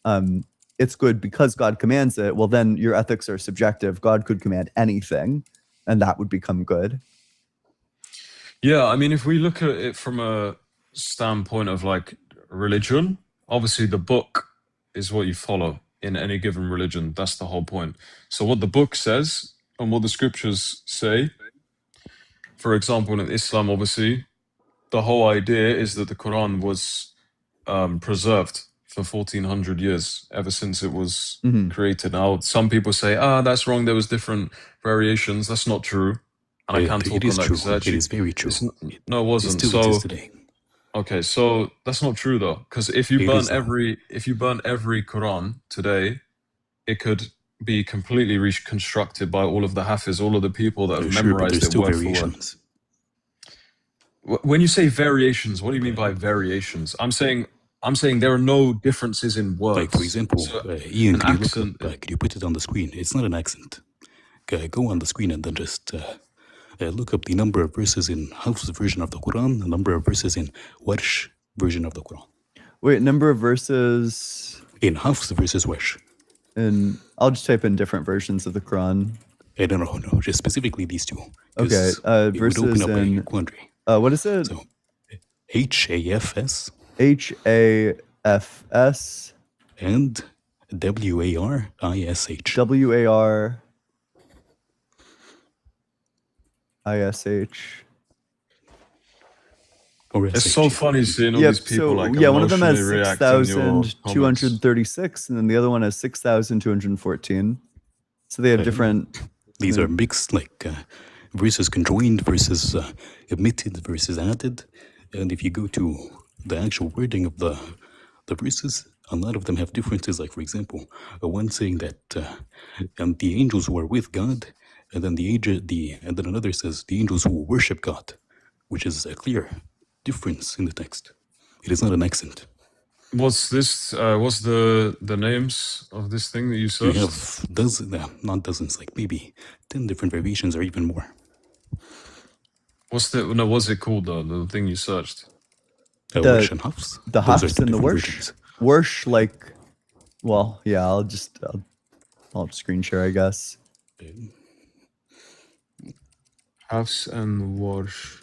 it's good because God commands it, well, then your ethics are subjective. God could command anything, and that would become good. Yeah, I mean, if we look at it from a standpoint of like religion, obviously the book is what you follow in any given religion. That's the whole point. So what the book says and what the scriptures say, for example, in Islam, obviously, the whole idea is that the Quran was preserved for 1400 years, ever since it was created. Now, some people say, that's wrong. There was different variations. That's not true. And I can't talk on that because It is very true. No, it wasn't. It still exists today. Okay, so that's not true though, because if you burn every Quran today, it could be completely reconstructed by all of the Hafiz, all of the people that have memorized it word for word. When you say variations, what do you mean by variations? I'm saying there are no differences in words. Like, for example, Ian, could you put it on the screen? It's not an accent. Go on the screen and then just look up the number of verses in Hafs version of the Quran, the number of verses in Warsh version of the Quran. Wait, number of verses in Hafs versus Warsh. And I'll just type in different versions of the Quran. No, just specifically these two. Okay, verses would open up in a quandary. what is it? So, HAFS. HAFS. And WARISH. WARISH. It's so funny seeing all these people one of them has react in your 6,236 and then the other one has 6,214. So they have different. These are mixed, verses conjoined, verses omitted, verses added. And if you go to the actual wording of the verses, a lot of them have differences. Like, for example, one saying that and the angels who are with God, and then and then another says the angels who worship God, which is a clear difference in the text. It is not an accent. What's this? What's the names of this thing that you searched? You have not dozens, like maybe 10 different variations or even more. What's it called though? The thing you searched? Warsh and Hafs. The Hafs and the Warsh. Warsh, I'll screen share, I guess. Hafs and Warsh.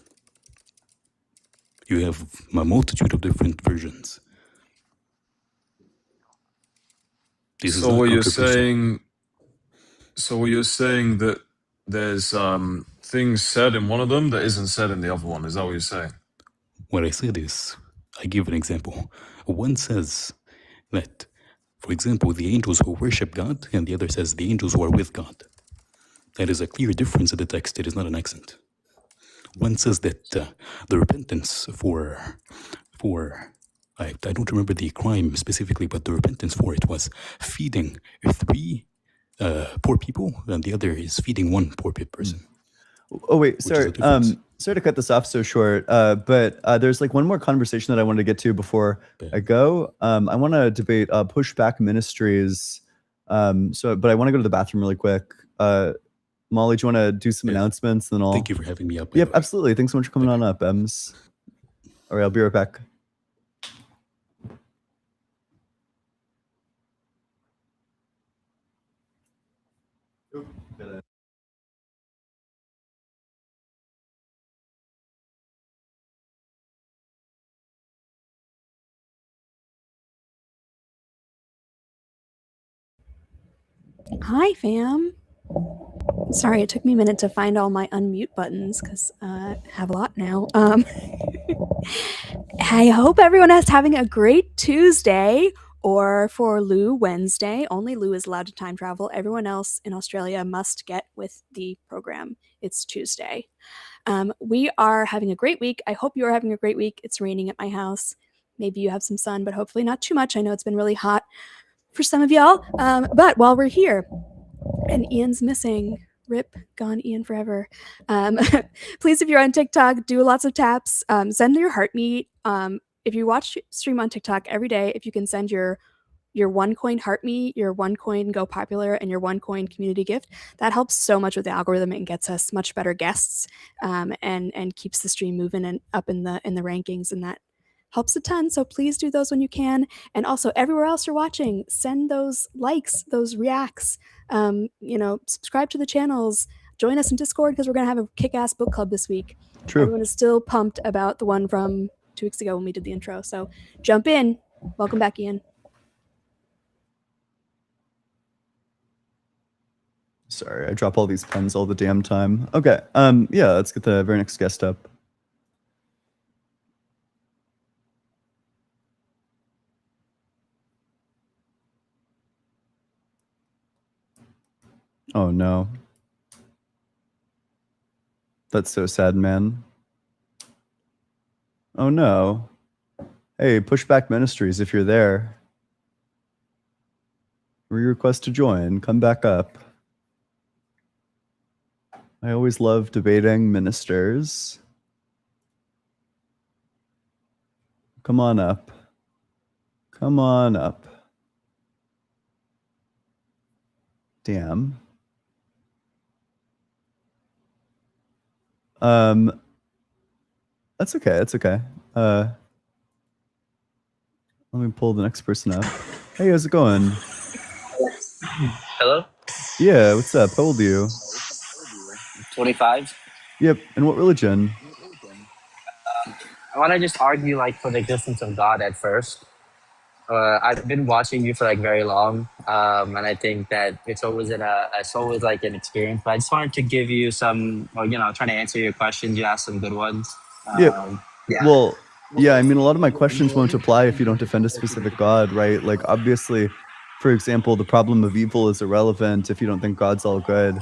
You have a multitude of different versions. So what you're saying that there's things said in one of them that isn't said in the other one. Is that what you're saying? What I said is, I give an example. One says that, for example, the angels who worship God, and the other says the angels who are with God. That is a clear difference in the text. It is not an accent. One says that the repentance for I don't remember the crime specifically, but the repentance for it was feeding 3 poor people, and the other is feeding 1 poor person. Oh wait, sorry. sorry to cut this off so short, but there's like one more conversation that I wanted to get to before I go. I want to debate Pushback Ministries. But I want to go to the bathroom really quick. Molly, do you want to do some announcements? And then Thank you for having me up. Yep, absolutely. Thanks so much for coming on up, Ems. All right, I'll be right back. Hi, fam. Sorry, it took me a minute to find all my unmute buttons because I have a lot now. I hope everyone is having a great Tuesday, or for Lou, Wednesday. Only Lou is allowed to time travel. Everyone else in Australia must get with the program. It's Tuesday. We are having a great week. I hope you are having a great week. It's raining at my house. Maybe you have some sun, but hopefully not too much. I know it's been really hot for some of y'all. But while we're here, and Ian's missing, rip, gone Ian forever. Please, if you're on TikTok, do lots of taps. Send your heartmeat. If you watch stream on TikTok every day, if you can send your OneCoin heartmeat, your OneCoin Go Popular, and your OneCoin community gift, that helps so much with the algorithm and gets us much better guests, and keeps the stream moving and up in the rankings, and that helps a ton. So please do those when you can. And also everywhere else you're watching, send those likes, those reacts, subscribe to the channels, join us in Discord because we're going to have a kick-ass book club this week. True. Everyone is still pumped about the one from 2 weeks ago when we did the intro. So jump in. Welcome back, Ian. Sorry, I drop all these pens all the damn time. Okay. Yeah, let's get the very next guest up. Oh no. That's so sad, man. Oh no. Hey, Pushback Ministries, if you're there. Request to join. Come back up. I always love debating ministers. Come on up. Come on up. Damn. That's okay. That's okay. Let me pull the next person up. Hey, how's it going? Hello? Yeah, what's up? How old are you? 25. Yep. And what religion? I want to just argue for the existence of God at first. I've been watching you for very long, and I think that it's always an experience. But I just wanted to give you some, trying to answer your questions. You asked some good ones. Yeah. Well, yeah, I mean, a lot of my questions won't apply if you don't defend a specific God, right? Like, obviously, for example, the problem of evil is irrelevant if you don't think God's all good.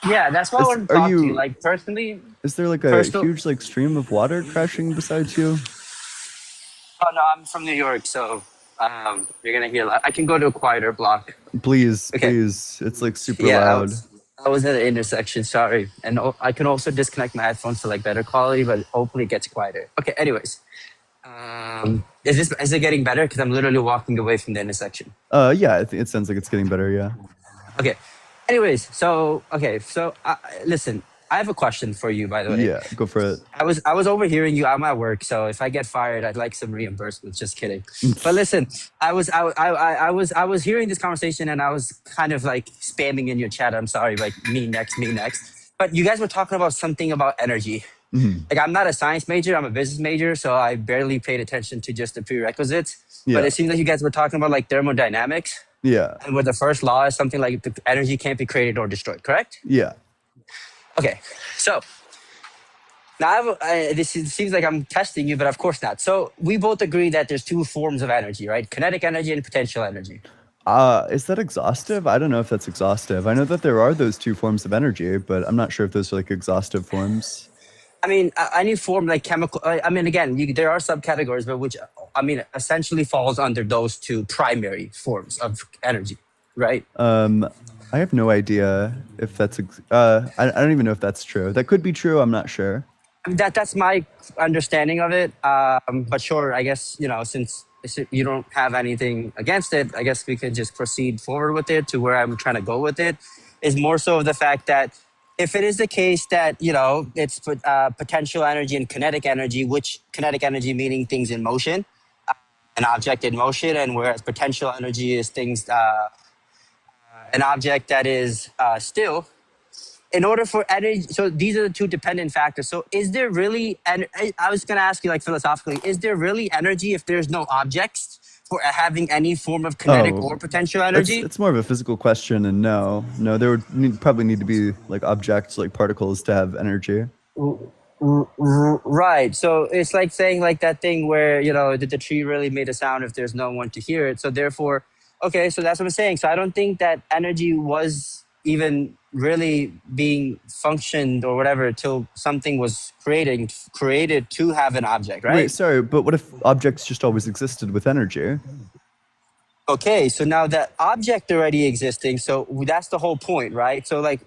Yeah, that's what I want to talk to you. Personally, is there a huge stream of water crashing beside you? Oh no, I'm from New York, so you're gonna hear. I can go to a quieter block. Please, please. It's super loud. I was at an intersection. Sorry, and I can also disconnect my headphones to better quality, but hopefully it gets quieter. Okay. Anyways, is it getting better? Because I'm literally walking away from the intersection. Yeah, I think it sounds like it's getting better. Yeah. Okay. Anyways, so listen. I have a question for you, by the way. Yeah, go for it. I was overhearing you. I'm at work, so if I get fired, I'd like some reimbursements. Just kidding. But listen, I was hearing this conversation, and I was kind of spamming in your chat. I'm sorry, me next. But you guys were talking about something about energy. Mm-hmm. I'm not a science major. I'm a business major, so I barely paid attention to just the prerequisites. Yeah. But it seems like you guys were talking about thermodynamics. Yeah. And where the first law is something like the energy can't be created or destroyed. Correct? Yeah. Okay, so now this seems like I'm testing you, but of course not. So we both agree that there's two forms of energy, right? Kinetic energy and potential energy. Is that exhaustive? I don't know if that's exhaustive. I know that there are those two forms of energy, but I'm not sure if those are exhaustive forms. I mean, any form chemical. I mean, again, there are subcategories, but which essentially falls under those two primary forms of energy, right? I have no idea if that's I don't even know if that's true. That could be true. I'm not sure. That's my understanding of it. But sure, I guess, since you don't have anything against it, I guess we could just proceed forward with it to where I'm trying to go with it. Is more so of the fact that if it is the case that, it's potential energy and kinetic energy, which kinetic energy meaning things in motion, an object in motion, and whereas potential energy is things, an object that is still. In order for energy, so these are the two dependent factors. So is there really, and I was going to ask you like philosophically, is there really energy if there's no objects for having any form of kinetic or potential energy? It's more of a physical question, and no, there would probably need to be like objects, like particles, to have energy. Right. So it's like saying like that thing where, did the tree really made a sound if there's no one to hear it? So therefore, okay, so that's what I'm saying. So I don't think that energy was even really being functioned or whatever till something was created to have an object, right? Wait, sorry, but what if objects just always existed with energy? Okay, so now that object already existing, so that's the whole point, right? So like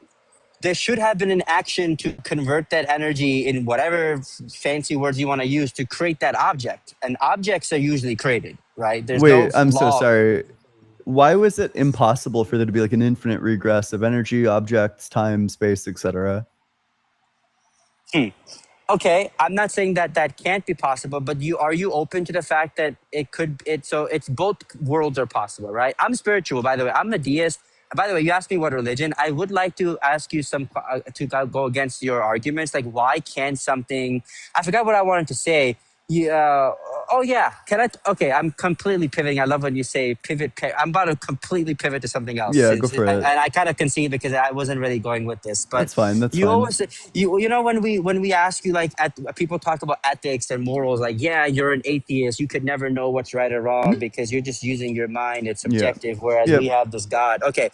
there should have been an action to convert that energy in whatever fancy words you want to use to create that object. And objects are usually created, right? Wait, I'm so sorry. Why was it impossible for there to be like an infinite regress of energy, objects, time, space, etc.? Okay, I'm not saying that that can't be possible, but are you open to the fact that it's both worlds are possible, right? I'm spiritual, by the way. I'm a deist. By the way, you asked me what religion. I would like to ask you to go against your arguments. Like, why can't something? I forgot what I wanted to say. Oh yeah. Okay, I'm completely pivoting. I love when you say pivot. I'm about to completely pivot to something else. Yeah, go for it. And I kind of concede because I wasn't really going with this. But that's fine. That's you fine. always when we ask you like people talk about ethics and morals, like you're an atheist. You could never know what's right or wrong because you're just using your mind. It's subjective. Whereas we have this God. Okay,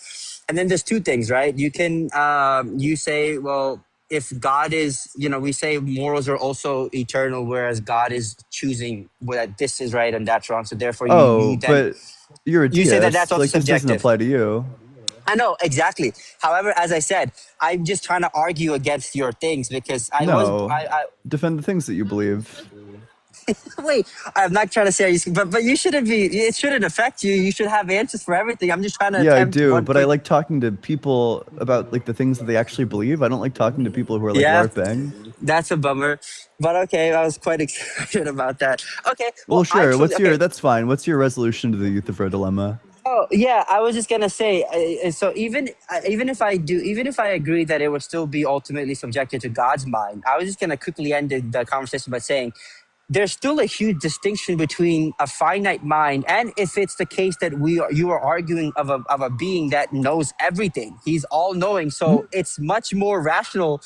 and then there's two things, right? You can you say, well, if God is, we say morals are also eternal, whereas God is choosing that this is right and that's wrong. So therefore, but you're a deist. You say that that's also like subjective. This doesn't apply to you. I know, exactly. However, as I said, I'm just trying to argue against your things because I defend the things that you believe. Wait, I'm not trying to say, but you shouldn't be. It shouldn't affect you. You should have answers for everything. I'm just trying to. Yeah, I do, but I like talking to people about like the things that they actually believe. I don't like talking to people who are like LARPing. That's a bummer, but okay, I was quite excited about that. Okay, well sure. Actually, that's fine. What's your resolution to the Euthyphro dilemma? Oh yeah, I was just gonna say. So even if I agree that it would still be ultimately subjected to God's mind, I was just gonna quickly end the conversation by saying, there's still a huge distinction between a finite mind and if it's the case that you are arguing of a being that knows everything. He's all knowing, so it's much more rational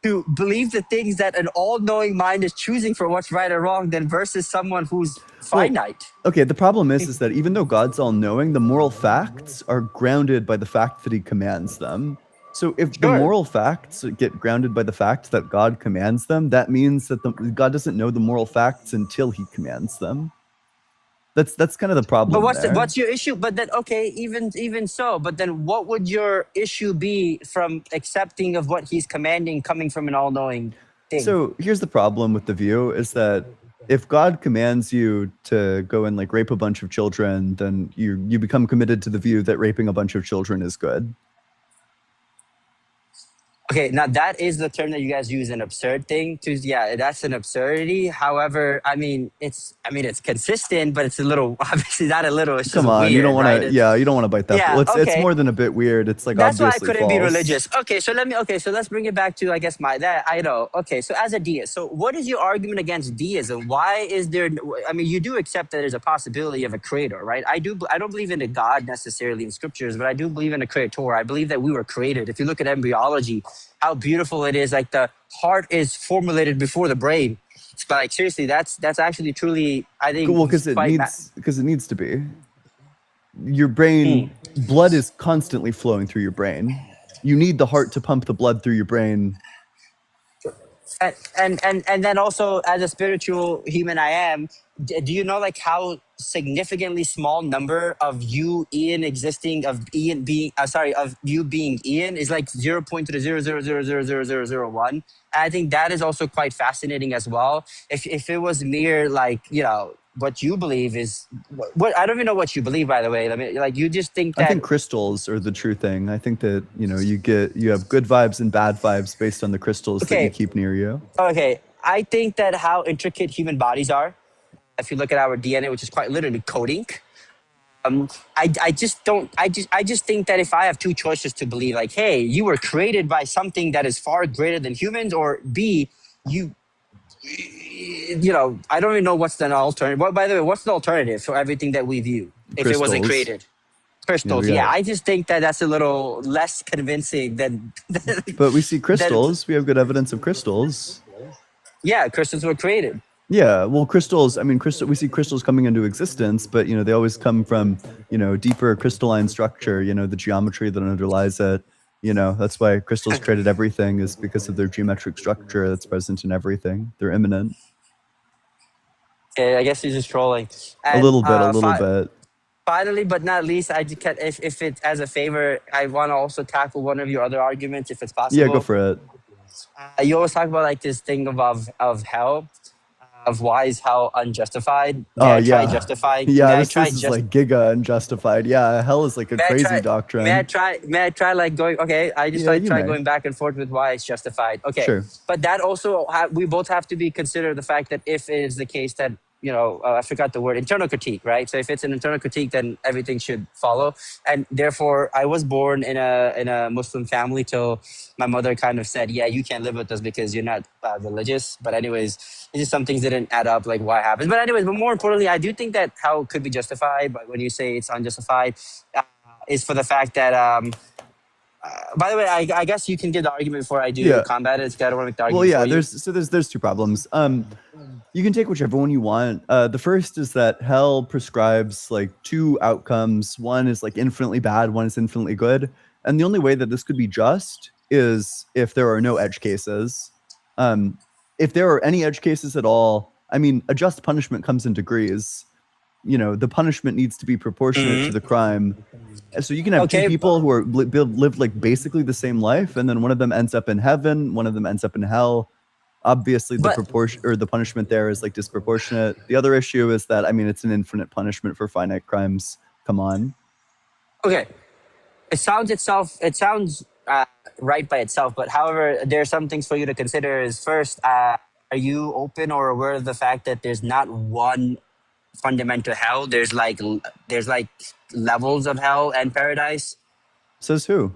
to believe the things that an all-knowing mind is choosing for what's right or wrong than versus someone who's finite. Well, okay, the problem is that even though God's all-knowing, the moral facts are grounded by the fact that he commands them. So if the moral facts get grounded by the fact that God commands them, that means that God doesn't know the moral facts until he commands them. That's kind of the problem. But what's your issue? But then even so, but then what would your issue be from accepting of what he's commanding coming from an all-knowing thing? So here's the problem with the view is that if God commands you to go and like rape a bunch of children, then you become committed to the view that raping a bunch of children is good. Okay, now that is the term that you guys use, an absurd thing. That's an absurdity. However, it's consistent, but it's a little, obviously not a little. It's Come on, weird, you don't want right? to. Yeah, you don't want to bite that. Yeah, it's more than a bit weird. It's like that's obviously why I couldn't false. be religious. Okay, so let's bring it back to I know. Okay, so as a deist, so what is your argument against deism? Why is there? You do accept that there's a possibility of a creator, right? I don't believe in a God necessarily in scriptures, but I do believe in a creator. I believe that we were created. If you look at embryology, how beautiful it is. Like the heart is formulated before the brain. But like seriously, that's actually truly, I think. Well, because it needs to be. Your brain, blood is constantly flowing through your brain. You need the heart to pump the blood through your brain. And then also, as a spiritual human I am, do you know like how significantly small number of you Ian existing, of Ian being of you being Ian is like 0.000000001. I think that is also quite fascinating as well. If it was mere like, you know, what you believe is what I don't even know what you believe, by the way. I mean, like, you just think I that think crystals are the true thing. I think that, you know, you have good vibes and bad vibes based on the crystals that you Okay. keep near you. Okay, I think that how intricate human bodies are, if you look at our DNA, which is quite literally coding, I just think that if I have two choices to believe, like, hey, you were created by something that is far greater than humans, or B, you know, I don't even know what's the alternative. Well, by the way, what's the alternative for everything that we view if it wasn't Crystals. created? Crystals. we Yeah, got- I just think that that's a little less convincing than. But we see crystals. We have good evidence of crystals. Yeah, crystals were created. Yeah, well, crystals. I mean, we see crystals coming into existence, but you know, they always come from, you know, deeper crystalline structure. You know, the geometry that underlies it. You know, that's why crystals created everything, is because of their geometric structure that's present in everything. They're immanent. Okay, I guess he's just trolling. A And, little bit. Finally, but not least, I just if it's as a favor, I want to also tackle one of your other arguments, if it's possible. Yeah, go for it. You always talk about like this thing of hell, of why is hell unjustified? Oh, yeah. Justifying. Yeah, this is like giga unjustified. Yeah, hell is like a crazy doctrine. May I try like going? Okay, I just Yeah, like you try may. going back and forth with why it's justified. Okay, Sure. but that also we both have to be consider the fact that if it is the case that, you know, I forgot the word, internal critique, right? So if it's an internal critique, then everything should follow. And therefore, I was born in a Muslim family till my mother kind of said, yeah, you can't live with us because you're not religious. But anyways, it's just some things didn't add up, like why happens. But anyways, but more importantly, I do think that how it could be justified, but when you say it's unjustified, is for the fact that, by the way, I guess you can give the argument before I do Yeah. combat it. 'Cause I don't want to make the argument Well, yeah, for you. there's two problems. You can take whichever one you want. The first is that hell prescribes like two outcomes. One is like infinitely bad, one is infinitely good. And the only way that this could be just is if there are no edge cases. If there are any edge cases at all, I mean, a just punishment comes in degrees. You know, the punishment needs to be proportionate to the crime. So you can have Okay, two people who are live like basically the same life, and then one of them ends up in heaven, one of them ends up in hell. Obviously, the But- proportion or the punishment there is like disproportionate. The other issue is that, I mean, it's an infinite punishment for finite crimes. Come on. Okay, it sounds right by itself, but however, there are some things for you to consider. Is first, are you open or aware of the fact that there's not one fundamental hell? There's like levels of hell and paradise. Says who?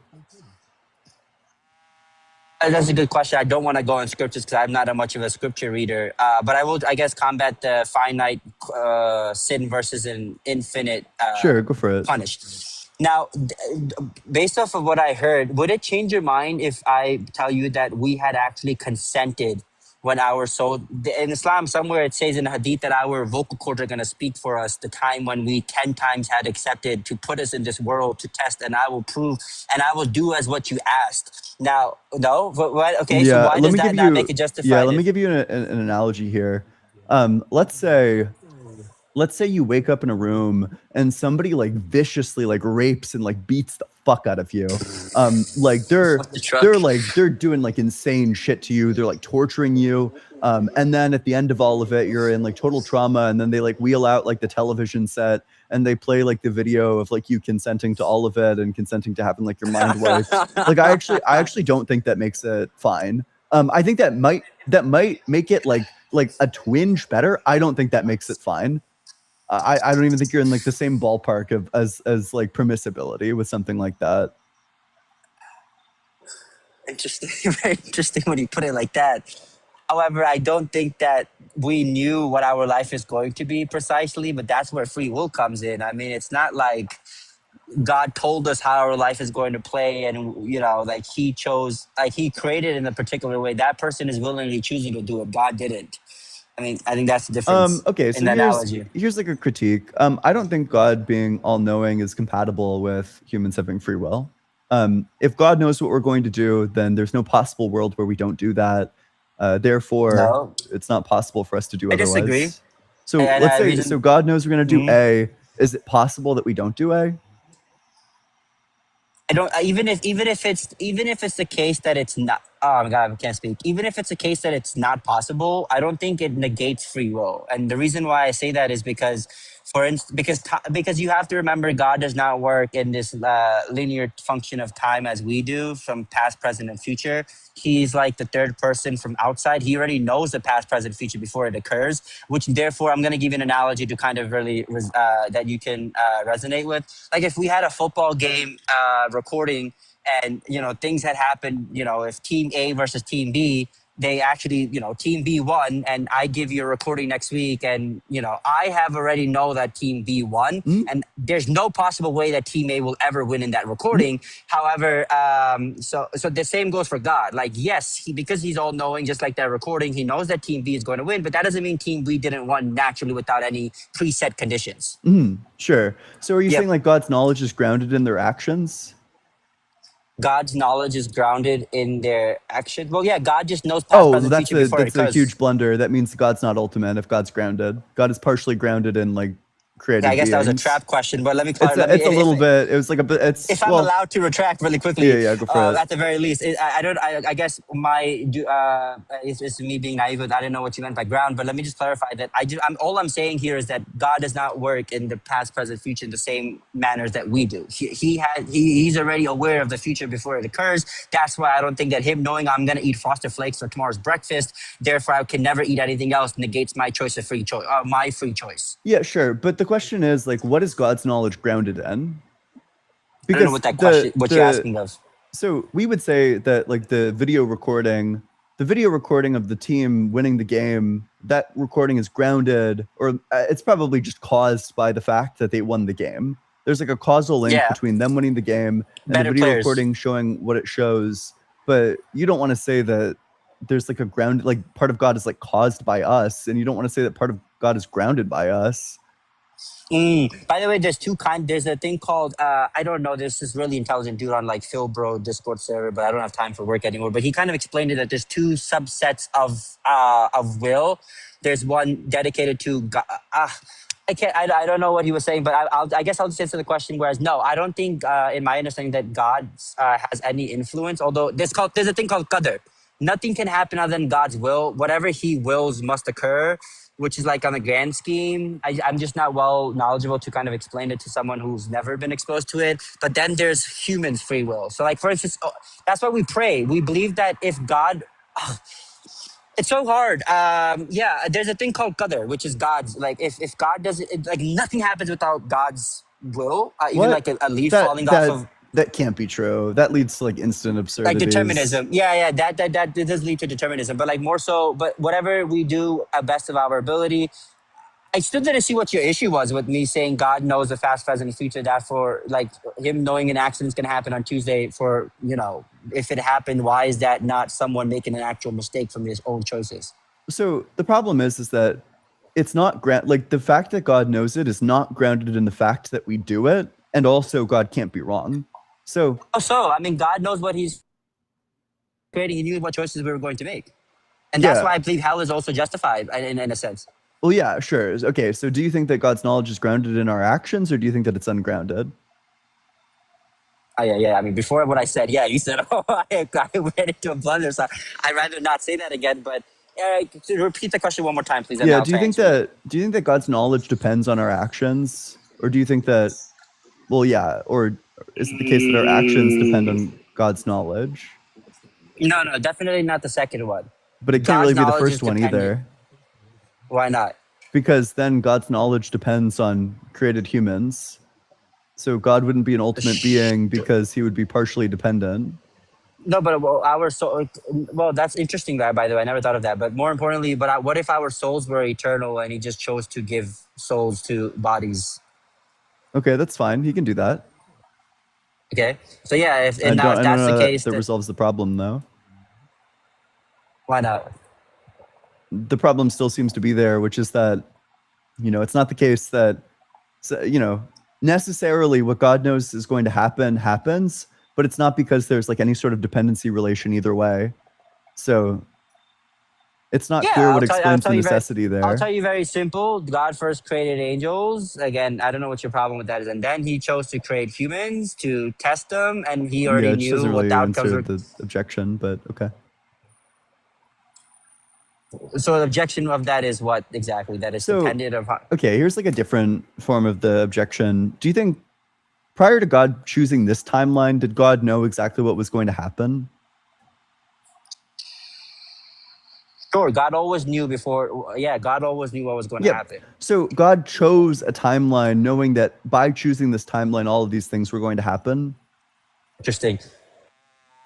That's a good question. I don't want to go in scriptures because I'm not much of a scripture reader. But I will, I guess, combat the finite sin versus an infinite Sure, go for it. punished. Now, based off of what I heard, would it change your mind if I tell you that we had actually consented when our soul, in Islam, somewhere it says in the hadith that our vocal cords are going to speak for us, the time when we 10 times had accepted to put us in this world to test, and I will prove and I will do as what you asked. Now, no, but what, okay, so Yeah, why does that not make it justified? Yeah, let me give you an analogy here. Let's say you wake up in a room and somebody like viciously like rapes and like beats the fuck out of you. Like they're doing like insane shit to you. They're like torturing you. And then at the end of all of it, you're in like total trauma. And then they like wheel out like the television set and they play like the video of like you consenting to all of it and consenting to having like your mind wiped. Like I actually don't think that makes it fine. I think that might make it like a twinge better. I don't think that makes it fine. I don't even think you're in like the same ballpark of as like permissibility with something like that. Interesting, very interesting when you put it like that. However, I don't think that we knew what our life is going to be precisely, but that's where free will comes in. I mean, it's not like God told us how our life is going to play, and you know, like He chose, like He created in a particular way. That person is willingly choosing to do it. God didn't. I mean, I think that's the difference. Okay, in so the analogy. here's like a critique. I don't think God being all-knowing is compatible with humans having free will. If God knows what we're going to do, then there's no possible world where we don't do that. Therefore, No, it's not possible for us to do I disagree. otherwise. So And let's say, reason, so God knows we're going to do Mhm. A. Is it possible that we don't do A? I don't even if it's the case that it's not. Oh my god, I can't speak. Even if it's a case that it's not possible, I don't think it negates free will. And the reason why I say that is because, for instance, because you have to remember, God does not work in this linear function of time as we do, from past, present, and future. He's like the third person from outside. He already knows the past, present, future before it occurs. Which therefore, I'm going to give you an analogy to kind of really that you can resonate with. Like if we had a football game recording, and things had happened, if team A versus team B, they actually, team B won, and I give you a recording next week, and I have already know that team B won, and there's no possible way that team A will ever win in that recording. However, so the same goes for God. Like, yes, because he's all knowing, just like that recording, he knows that team B is going to win, but that doesn't mean team B didn't win naturally without any preset conditions. Sure. So are you Yep. saying like God's knowledge is grounded in their actions? God's knowledge is grounded in their action. Well, yeah, God just knows past, Oh, present, future before it that's a occurs. huge blunder. That means God's not ultimate if God's grounded. God is partially grounded in like created Yeah, I guess that was a beings. trap question, but let me It's clarify. a little bit. It was like a bit. It's If I'm well, allowed to retract really quickly, yeah, go for it. at the very least, I guess it's me being naive. I didn't know what you meant by ground, but let me just clarify that all I'm saying here is that God does not work in the past, present, future in the same manners that we do. He's already aware of the future before it occurs. That's why I don't think that him knowing I'm going to eat Frosted Flakes for tomorrow's breakfast, therefore I can never eat anything else, negates my choice of my free choice. Yeah, sure. But the question is like, what is God's knowledge grounded in? I don't know what that question, what you're asking of. So we would say that like the video recording of the team winning the game, that recording is grounded, or it's probably just caused by the fact that they won the game. There's like a causal link between them winning the game and Better the video players. recording showing what it shows. But you don't want to say that there's like a ground, like part of God is like caused by us, and you don't want to say that part of God is grounded by us. By the way, there's a thing called I don't know, there's this really intelligent dude on like Phil Bro Discord server, but I don't have time for work anymore. But he kind of explained it that there's two subsets of will. There's one dedicated to God. I don't know what he was saying, but I guess I'll just answer the question. Whereas no, I don't think in my understanding that God has any influence. Although there's a thing called qadr. Nothing can happen other than God's will. Whatever he wills must occur, which is like on the grand scheme. I'm just not well knowledgeable to kind of explain it to someone who's never been exposed to it. But then there's humans' free will. So like, for instance, that's why we pray. We believe that if God... it's so hard. There's a thing called qadr, which is God's. Like, if God doesn't... like, nothing happens without God's will. Even like a leaf falling off of... That can't be true. That leads to like instant absurdities. Like determinism. Yeah, that does lead to determinism. But like more so, but whatever we do at best of our ability, I still didn't see what your issue was with me saying God knows the past, present, and future. Therefore, like him knowing an accident's gonna happen on Tuesday for, if it happened, why is that not someone making an actual mistake from his own choices? So the problem is that it's not like the fact that God knows it is not grounded in the fact that we do it, and also God can't be wrong. So I mean, God knows what he's creating. He knew what choices we were going to make. And that's why I believe hell is also justified in a sense. Well, yeah, sure. Okay, so do you think that God's knowledge is grounded in our actions, or do you think that it's ungrounded? Yeah. I mean, before what I said, you said, I went into a blunder, so I'd rather not say that again. But repeat the question one more time, please. Yeah, do you think that God's knowledge depends on our actions, or do you think that, or is it the case that our actions depend on God's knowledge? No, definitely not the second one. But it can't really be the first one either. Why not? Because then God's knowledge depends on created humans. So God wouldn't be an ultimate being because he would be partially dependent. No, but our soul. Well, that's interesting. That, by the way, I never thought of that. But more importantly, what if our souls were eternal and he just chose to give souls to bodies? Okay, that's fine. He can do that. Okay, so if that's the case, that resolves the problem, though. Why not? The problem still seems to be there, which is that, it's not the case that, necessarily what God knows is going to happen happens, but it's not because there's like any sort of dependency relation either way. So It's not Yeah, clear what I'll explains the tell you very. necessity I'll there. tell you very simple. God first created angels. Again, I don't know what your problem with that is. And then he chose to create humans to test them, and he Yeah, already it just knew doesn't what the really outcomes answer were. the objection, but okay. So the objection of that is what exactly? That is So, dependent of how, okay, here's like a different form of the objection. Do you think prior to God choosing this timeline, did God know exactly what was going to happen? sure, God always knew before. Yeah, God always knew what was going to Yep. happen. So God chose a timeline knowing that by choosing this timeline, all of these things were going to happen. Interesting.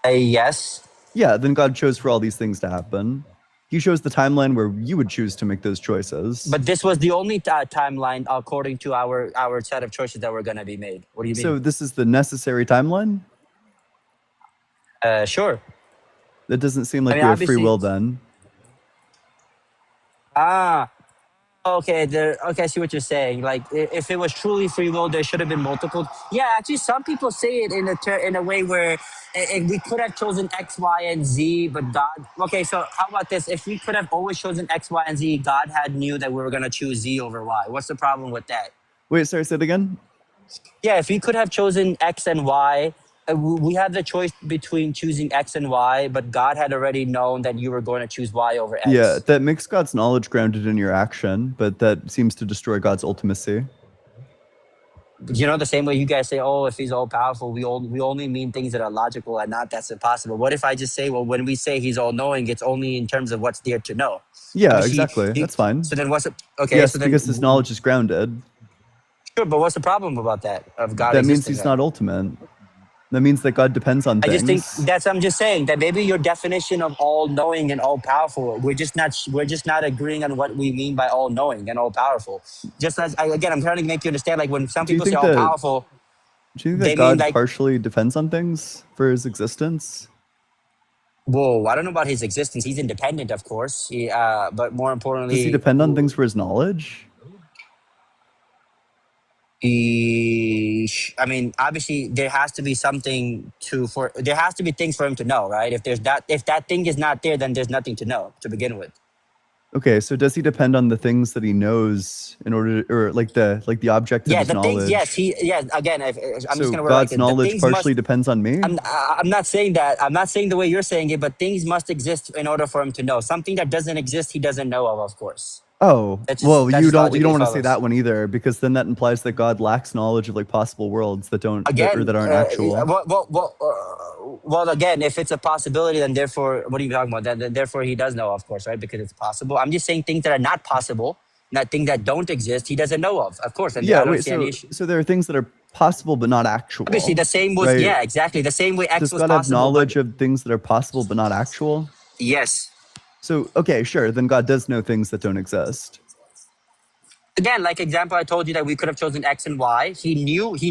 Yes. Yeah, then God chose for all these things to happen. He chose the timeline where you would choose to make those choices. But this was the only timeline according to our set of choices that were going to be made. What do you mean? So this is the necessary timeline? Sure. That doesn't seem I like mean, we have free obviously. will then. Okay. Okay, I see what you're saying. Like, if it was truly free will, there should have been multiple. Yeah, actually, some people say it in a way where we could have chosen X, Y, and Z, but God. Okay, so how about this? If we could have always chosen X, Y, and Z, God had knew that we were gonna choose Z over Y. What's the problem with that? Wait, sorry, say it again? Yeah, if we could have chosen X and Y, we had the choice between choosing X and Y, but God had already known that you were going to choose Y over X. Yeah, that makes God's knowledge grounded in your action, but that seems to destroy God's ultimacy. You know, the same way you guys say, oh, if he's all powerful, we only mean things that are logical and not that's impossible. What if I just say, well, when we say he's all knowing, it's only in terms of what's there to know? Yeah, Obviously, exactly. That's fine. So then what's it? Okay, Yes, so then because his knowledge is grounded. Sure, but what's the problem about that? Of God That means existing he's then? not ultimate. That means that God depends on I things. just think I'm just saying that maybe your definition of all knowing and all powerful, we're just not agreeing on what we mean by all knowing and all powerful. Just as again, I'm trying to make you understand, like when some Do you people say think all that- powerful, Do you think they that God mean like, partially depends on things for his existence? whoa, I don't know about his existence. He's independent, of course. But more importantly, Does he depend on things for his knowledge? I mean, obviously, there has to be something there has to be things for him to know, right? If that thing is not there, then there's nothing to know to begin with. Okay, so does he depend on the things that he knows in order to, or like the object of Yeah, his the knowledge? things. Yes, Again, I'm So just gonna word God's like knowledge things partially must. depends on me? I'm not saying that. I'm not saying the way you're saying it, but things must exist in order for him to know. Something that doesn't exist, he doesn't know of course. Oh, That's well, that you just don't logically want to say follows. that one either, because then that implies that God lacks knowledge of like possible worlds that don't Again, that aren't actual. well, again, if it's a possibility, then therefore, what are you talking about? Then therefore, he does know, of course, right? Because it's possible. I'm just saying things that are not possible, not things that don't exist. He doesn't know of course, and Yeah, I don't wait, see any issue. so there are things that are possible but not actual. Obviously, the same was right? yeah, exactly the same way X Does was God have possible. knowledge of things that are possible but not actual? Yes. So, okay, sure, then God does know things that don't exist. Again, like example, I told you that we could have chosen X and Y. He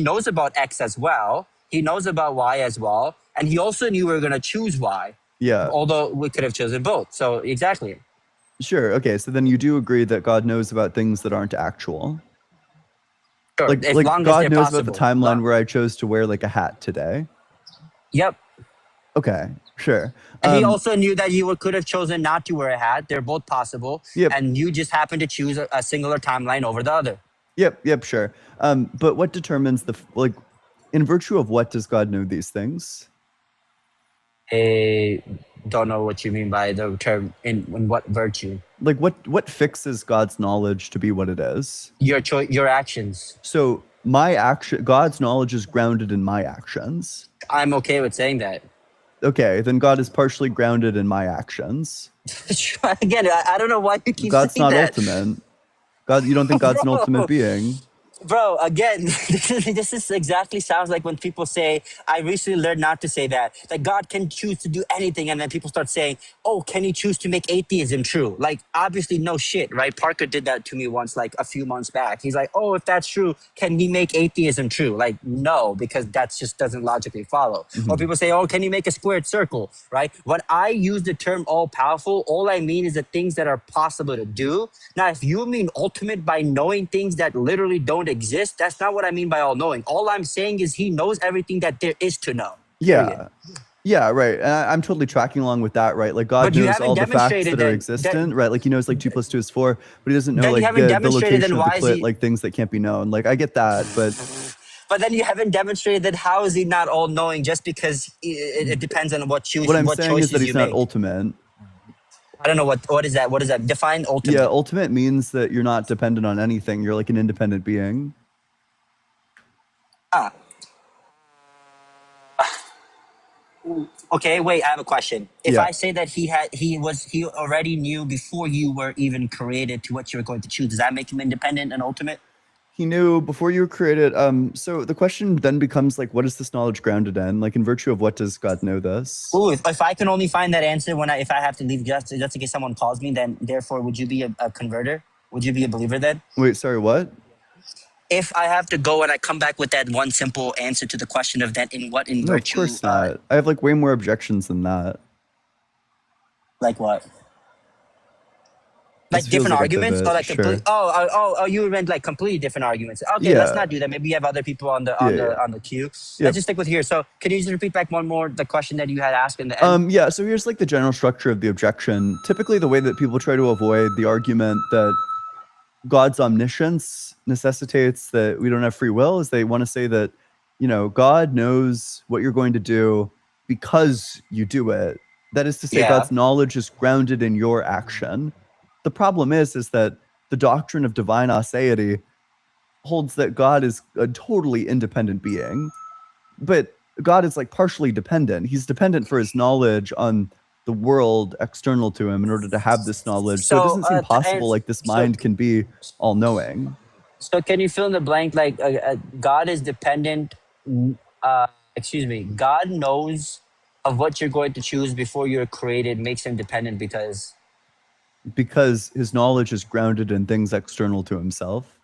knows about X as well. He knows about Y as well. And he also knew we were going to choose Y. Yeah. Although we could have chosen both. So exactly. Sure, okay, so then you do agree that God knows about things that aren't actual. Sure. Like as long as God they're knows possible. about the timeline where I chose to wear like a hat today. Yep. Okay, sure. And he also knew that you could have chosen not to wear a hat. They're both possible. Yep. And you just happened to choose a singular timeline over the other. Yep, sure. But what determines in virtue of what does God know these things? I don't know what you mean by the term in what virtue. Like what fixes God's knowledge to be what it is? Your actions. So God's knowledge is grounded in my actions. I'm okay with saying that. Okay, then God is partially grounded in my actions. Again, I don't know why you keep God's saying not that. ultimate. God, you don't think God's an ultimate being? Bro, again, this is exactly sounds like when people say, I recently learned not to say that God can choose to do anything. And then people start saying, oh, can he choose to make atheism true? Like, obviously, no shit, right? Parker did that to me once, like a few months back. He's like, oh, if that's true, can he make atheism true? Like, no, because that just doesn't logically follow. Mm-hmm. Or people say, oh, can you make a squared circle, right? When I use the term all powerful, all I mean is the things that are possible to do. Now, if you mean ultimate by knowing things that literally don't exist, that's not what I mean by all knowing. All I'm saying is he knows everything that there is to know. Yeah. Period. Yeah, right. And I'm totally tracking along with that, right? Like God But you knows haven't all the facts demonstrated that are that. existent, right? Like he knows like 2 + 2 is 4, but he doesn't know Then you like haven't the demonstrated. location Then of the why is clit, he? like things that can't be known. Like I get that, but But then you haven't demonstrated that. How is he not all knowing? Just because it depends on what what I'm what saying is that choices he's you not make. ultimate. I don't know what is that. What is that? Define Yeah, ultimate. ultimate means that you're not dependent on anything. You're like an independent being. Ah. Okay, wait. I have a question. If Yeah. I say that he already knew before you were even created to what you were going to choose, does that make him independent and ultimate? He knew before you were created. So the question then becomes like, what is this knowledge grounded in? Like in virtue of what does God know this? Ooh, if I can only find that answer if I have to leave just in case someone calls me, then therefore would you be a converter? Would you be a believer then? Wait, sorry, what? If I have to go and I come back with that one simple answer to the question of that in No, of virtue, course not. I have like way more objections than that. like what? This Like feels different like a arguments, or pivot, like complete? sure. Oh, you meant like completely different arguments. Okay, let's Yeah, not do that. Maybe you have other people on the yeah. on the queue. Yep. Let's just stick with here. So, can you just repeat back one more the question that you had asked in the end? Yeah, so here's like the general structure of the objection. Typically, the way that people try to avoid the argument that God's omniscience necessitates that we don't have free will is they want to say that, God knows what you're going to do because you do it. That is to say, Yeah. God's knowledge is grounded in your action. The problem is that the doctrine of divine aseity holds that God is a totally independent being, but God is like partially dependent. He's dependent for his knowledge on the world external to him in order to have this knowledge. So it doesn't seem possible like this mind can be all knowing. So can you fill in the blank? Like God is dependent. God knows of what you're going to choose before you're created, makes him dependent because his knowledge is grounded in things external to himself.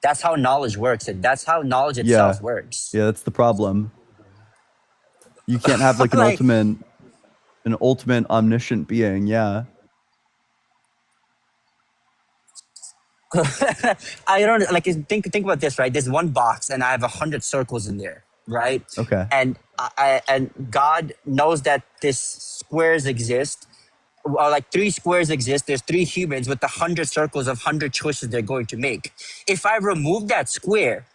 That's how knowledge works. That's how knowledge itself works. Yeah, that's the problem. You can't have like an ultimate omniscient being. Yeah. I don't like think about this, right? There's one box and I have 100 circles in there, right? Okay. And and God knows that this squares exist, or like 3 squares exist. There's 3 humans with 100 circles of 100 choices they're going to make. If I remove that square,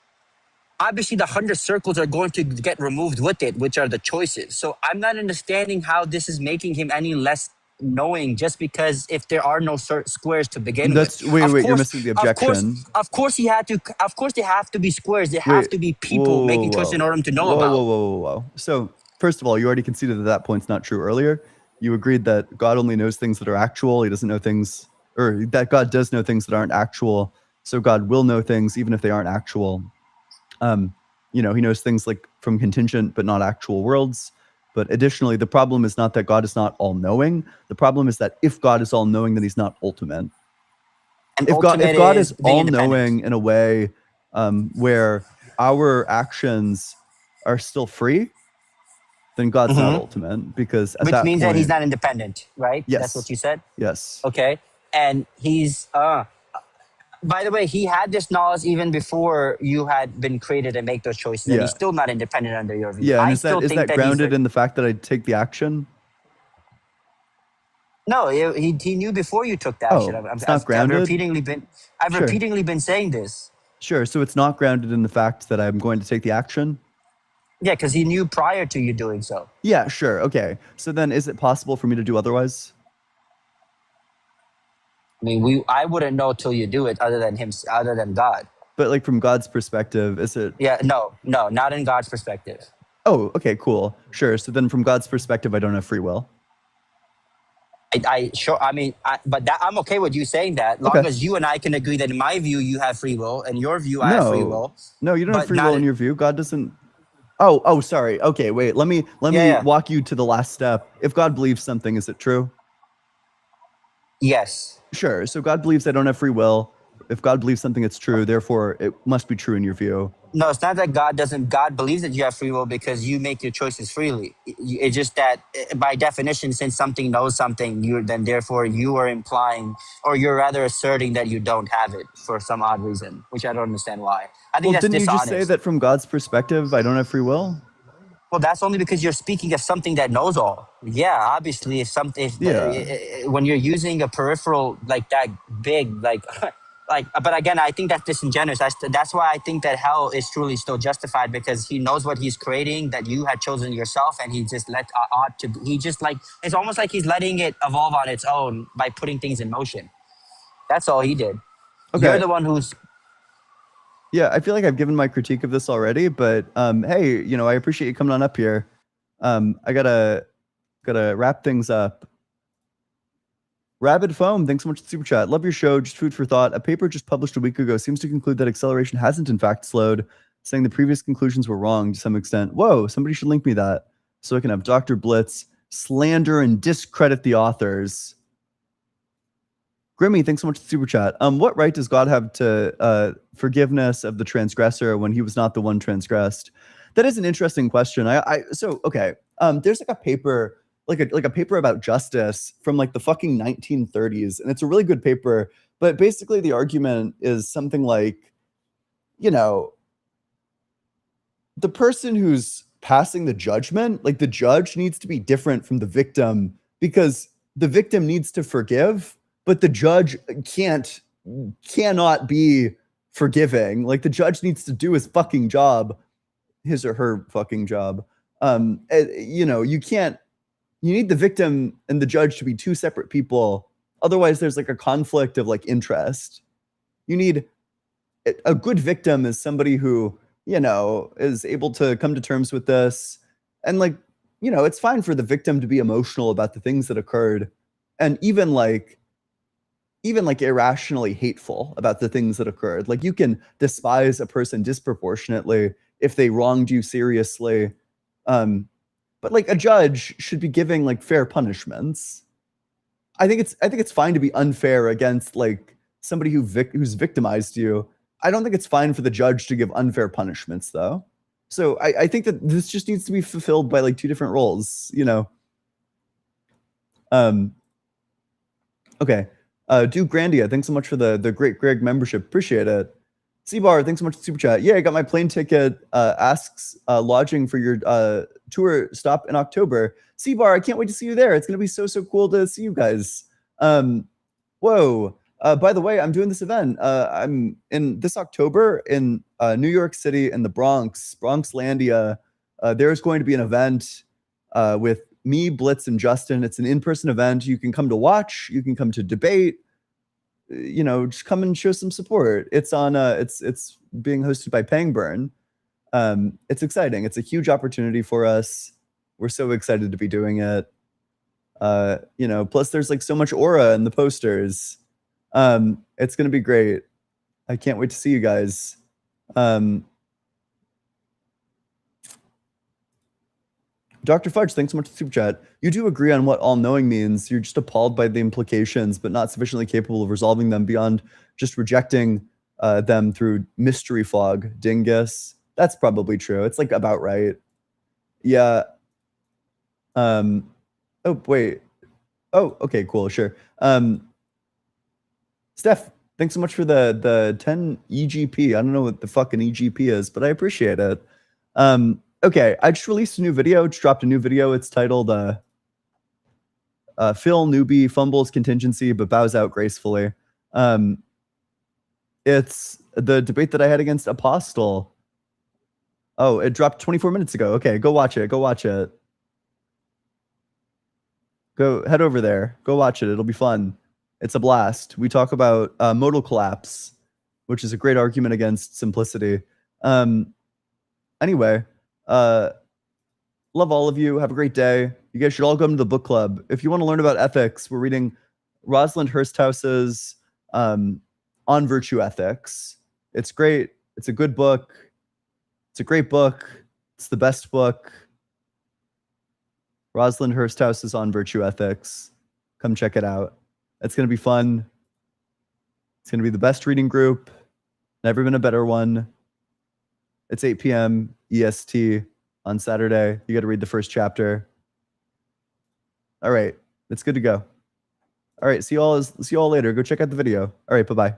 obviously the 100 circles are going to get removed with it, which are the choices. So I'm not understanding how this is making him any less knowing, just because if there are no squares to begin with. Wait, you're missing the objection. Of course he had to. Of course, they have to be squares. There have to be people making choices in order to know about. Whoa. So first of all, you already conceded that point's not true earlier. You agreed that God only knows things that are actual. He doesn't know things, or that God does know things that aren't actual. So God will know things even if they aren't actual. He knows things like from contingent but not actual worlds. But additionally, the problem is not that God is not all-knowing. The problem is that if God is all-knowing, then he's not ultimate. And if God is all-knowing in a way where our actions are still free, then God's not ultimate, because at which that means point, that he's not independent, right? Yes. That's what you said? Yes. Okay. And he's by the way, he had this knowledge even before you had been created and make those choices. And he's still not independent under your view. Yeah, and I is that grounded in the fact that I take the action? No, he knew before you took the action. It's not grounded? I've repeatedly been saying this. Sure, so it's not grounded in the fact that I'm going to take the action? Yeah, because he knew prior to you doing so. Yeah, sure, okay. So then is it possible for me to do otherwise? I mean, I wouldn't know till you do it, other than God. But like from God's perspective, is it? Yeah, no, not in God's perspective. Oh, okay, cool. Sure. So then from God's perspective, I don't have free will. But I'm okay with you saying that, long as you and I can agree that in my view you have free will, and your view I have free will. No, you don't have free will in your view. God doesn't. Oh, sorry. Okay, wait. Let me walk you to the last step. If God believes something, is it true? Yes. Sure. So God believes I don't have free will. If God believes something, it's true. Therefore, it must be true in your view. No, it's not that God doesn't. God believes that you have free will because you make your choices freely. It's just that by definition, since something knows something, then therefore you are implying, or you're rather asserting that you don't have it for some odd reason, which I don't understand why. I think that's didn't dishonest. You just say that from God's perspective, I don't have free will? Well, that's only because you're speaking of something that knows all. Yeah, obviously, when you're using a peripheral like that big, like, but again, I think that's disingenuous. That's why I think that hell is truly still justified, because he knows what he's creating that you had chosen yourself, and he just let it's almost like he's letting it evolve on its own by putting things in motion. That's all he did. Okay. You're the one who's. Yeah, I feel like I've given my critique of this already, but hey, you know, I appreciate you coming on up here. I gotta wrap things up. Rabid Foam, thanks so much for the super chat. Love your show. Just food for thought. A paper just published a week ago seems to conclude that acceleration hasn't in fact slowed, saying the previous conclusions were wrong to some extent. Whoa, somebody should link me that so I can have Dr. Blitz slander and discredit the authors. Grimmy, thanks so much for the super chat. What right does God have to forgiveness of the transgressor when he was not the one transgressed? That is an interesting question. Okay. There's like a paper, like a paper about justice from like the fucking 1930s, and it's a really good paper. But basically, the argument is something like, you know, the person who's passing the judgment, like the judge needs to be different from the victim, because the victim needs to forgive, but the judge cannot be forgiving. Like the judge needs to do his fucking job, his or her fucking job. You know, you need the victim and the judge to be two separate people. Otherwise, there's like a conflict of like interest. You need a good victim is somebody who, you know, is able to come to terms with this. And like, you know, it's fine for the victim to be emotional about the things that occurred, and even like irrationally hateful about the things that occurred. Like you can despise a person disproportionately if they wronged you seriously. But like a judge should be giving like fair punishments. I think it's fine to be unfair against like somebody who's victimized you. I don't think it's fine for the judge to give unfair punishments though. So I think that this just needs to be fulfilled by like two different roles, you know. Okay. Duke Grandia, thanks so much for the Great Greg membership. Appreciate it. C-Bar, thanks so much for the super chat. Yeah, I got my plane ticket. Asks lodging for your tour stop in October. C-Bar, I can't wait to see you there. It's going to be so cool to see you guys. Whoa. By the way, I'm doing this event. I'm in this October in New York City in the Bronx, Bronxlandia. There's going to be an event with me, Blitz, and Justin. It's an in-person event. You can come to watch. You can come to debate. You know, just come and show some support. It's on. It's being hosted by Pangburn. It's exciting. It's a huge opportunity for us. We're so excited to be doing it. You know, plus there's like so much aura in the posters. It's gonna be great. I can't wait to see you guys. Dr. Fudge, thanks so much for the super chat. You do agree on what all-knowing means. You're just appalled by the implications, but not sufficiently capable of resolving them beyond just rejecting them through mystery fog, dingus. That's probably true. It's like about right. Yeah. Oh, wait. Oh, okay, cool, sure. Steph, thanks so much for the 10 EGP. I don't know what the fucking EGP is, but I appreciate it. Okay, I just released a new video. Just dropped a new video. It's titled Phil Newbie Fumbles Contingency but Bows Out Gracefully. It's the debate that I had against Apostle. Oh, it dropped 24 minutes ago. Okay, go watch it. Go watch it. Go head over there. Go watch it. It'll be fun. It's a blast. We talk about modal collapse, which is a great argument against simplicity. Anyway, love all of you. Have a great day. You guys should all come to the book club. If you want to learn about ethics, we're reading Rosalind Hursthaus's On Virtue Ethics. It's great. It's a good book. It's a great book. It's the best book. Rosalind Hursthaus's On Virtue Ethics. Come check it out. It's going to be fun. It's going to be the best reading group. Never been a better one. It's 8 p.m. EST on Saturday. You got to read the first chapter. All right. It's good to go. All right. See you all later. Go check out the video. All right. Bye-bye.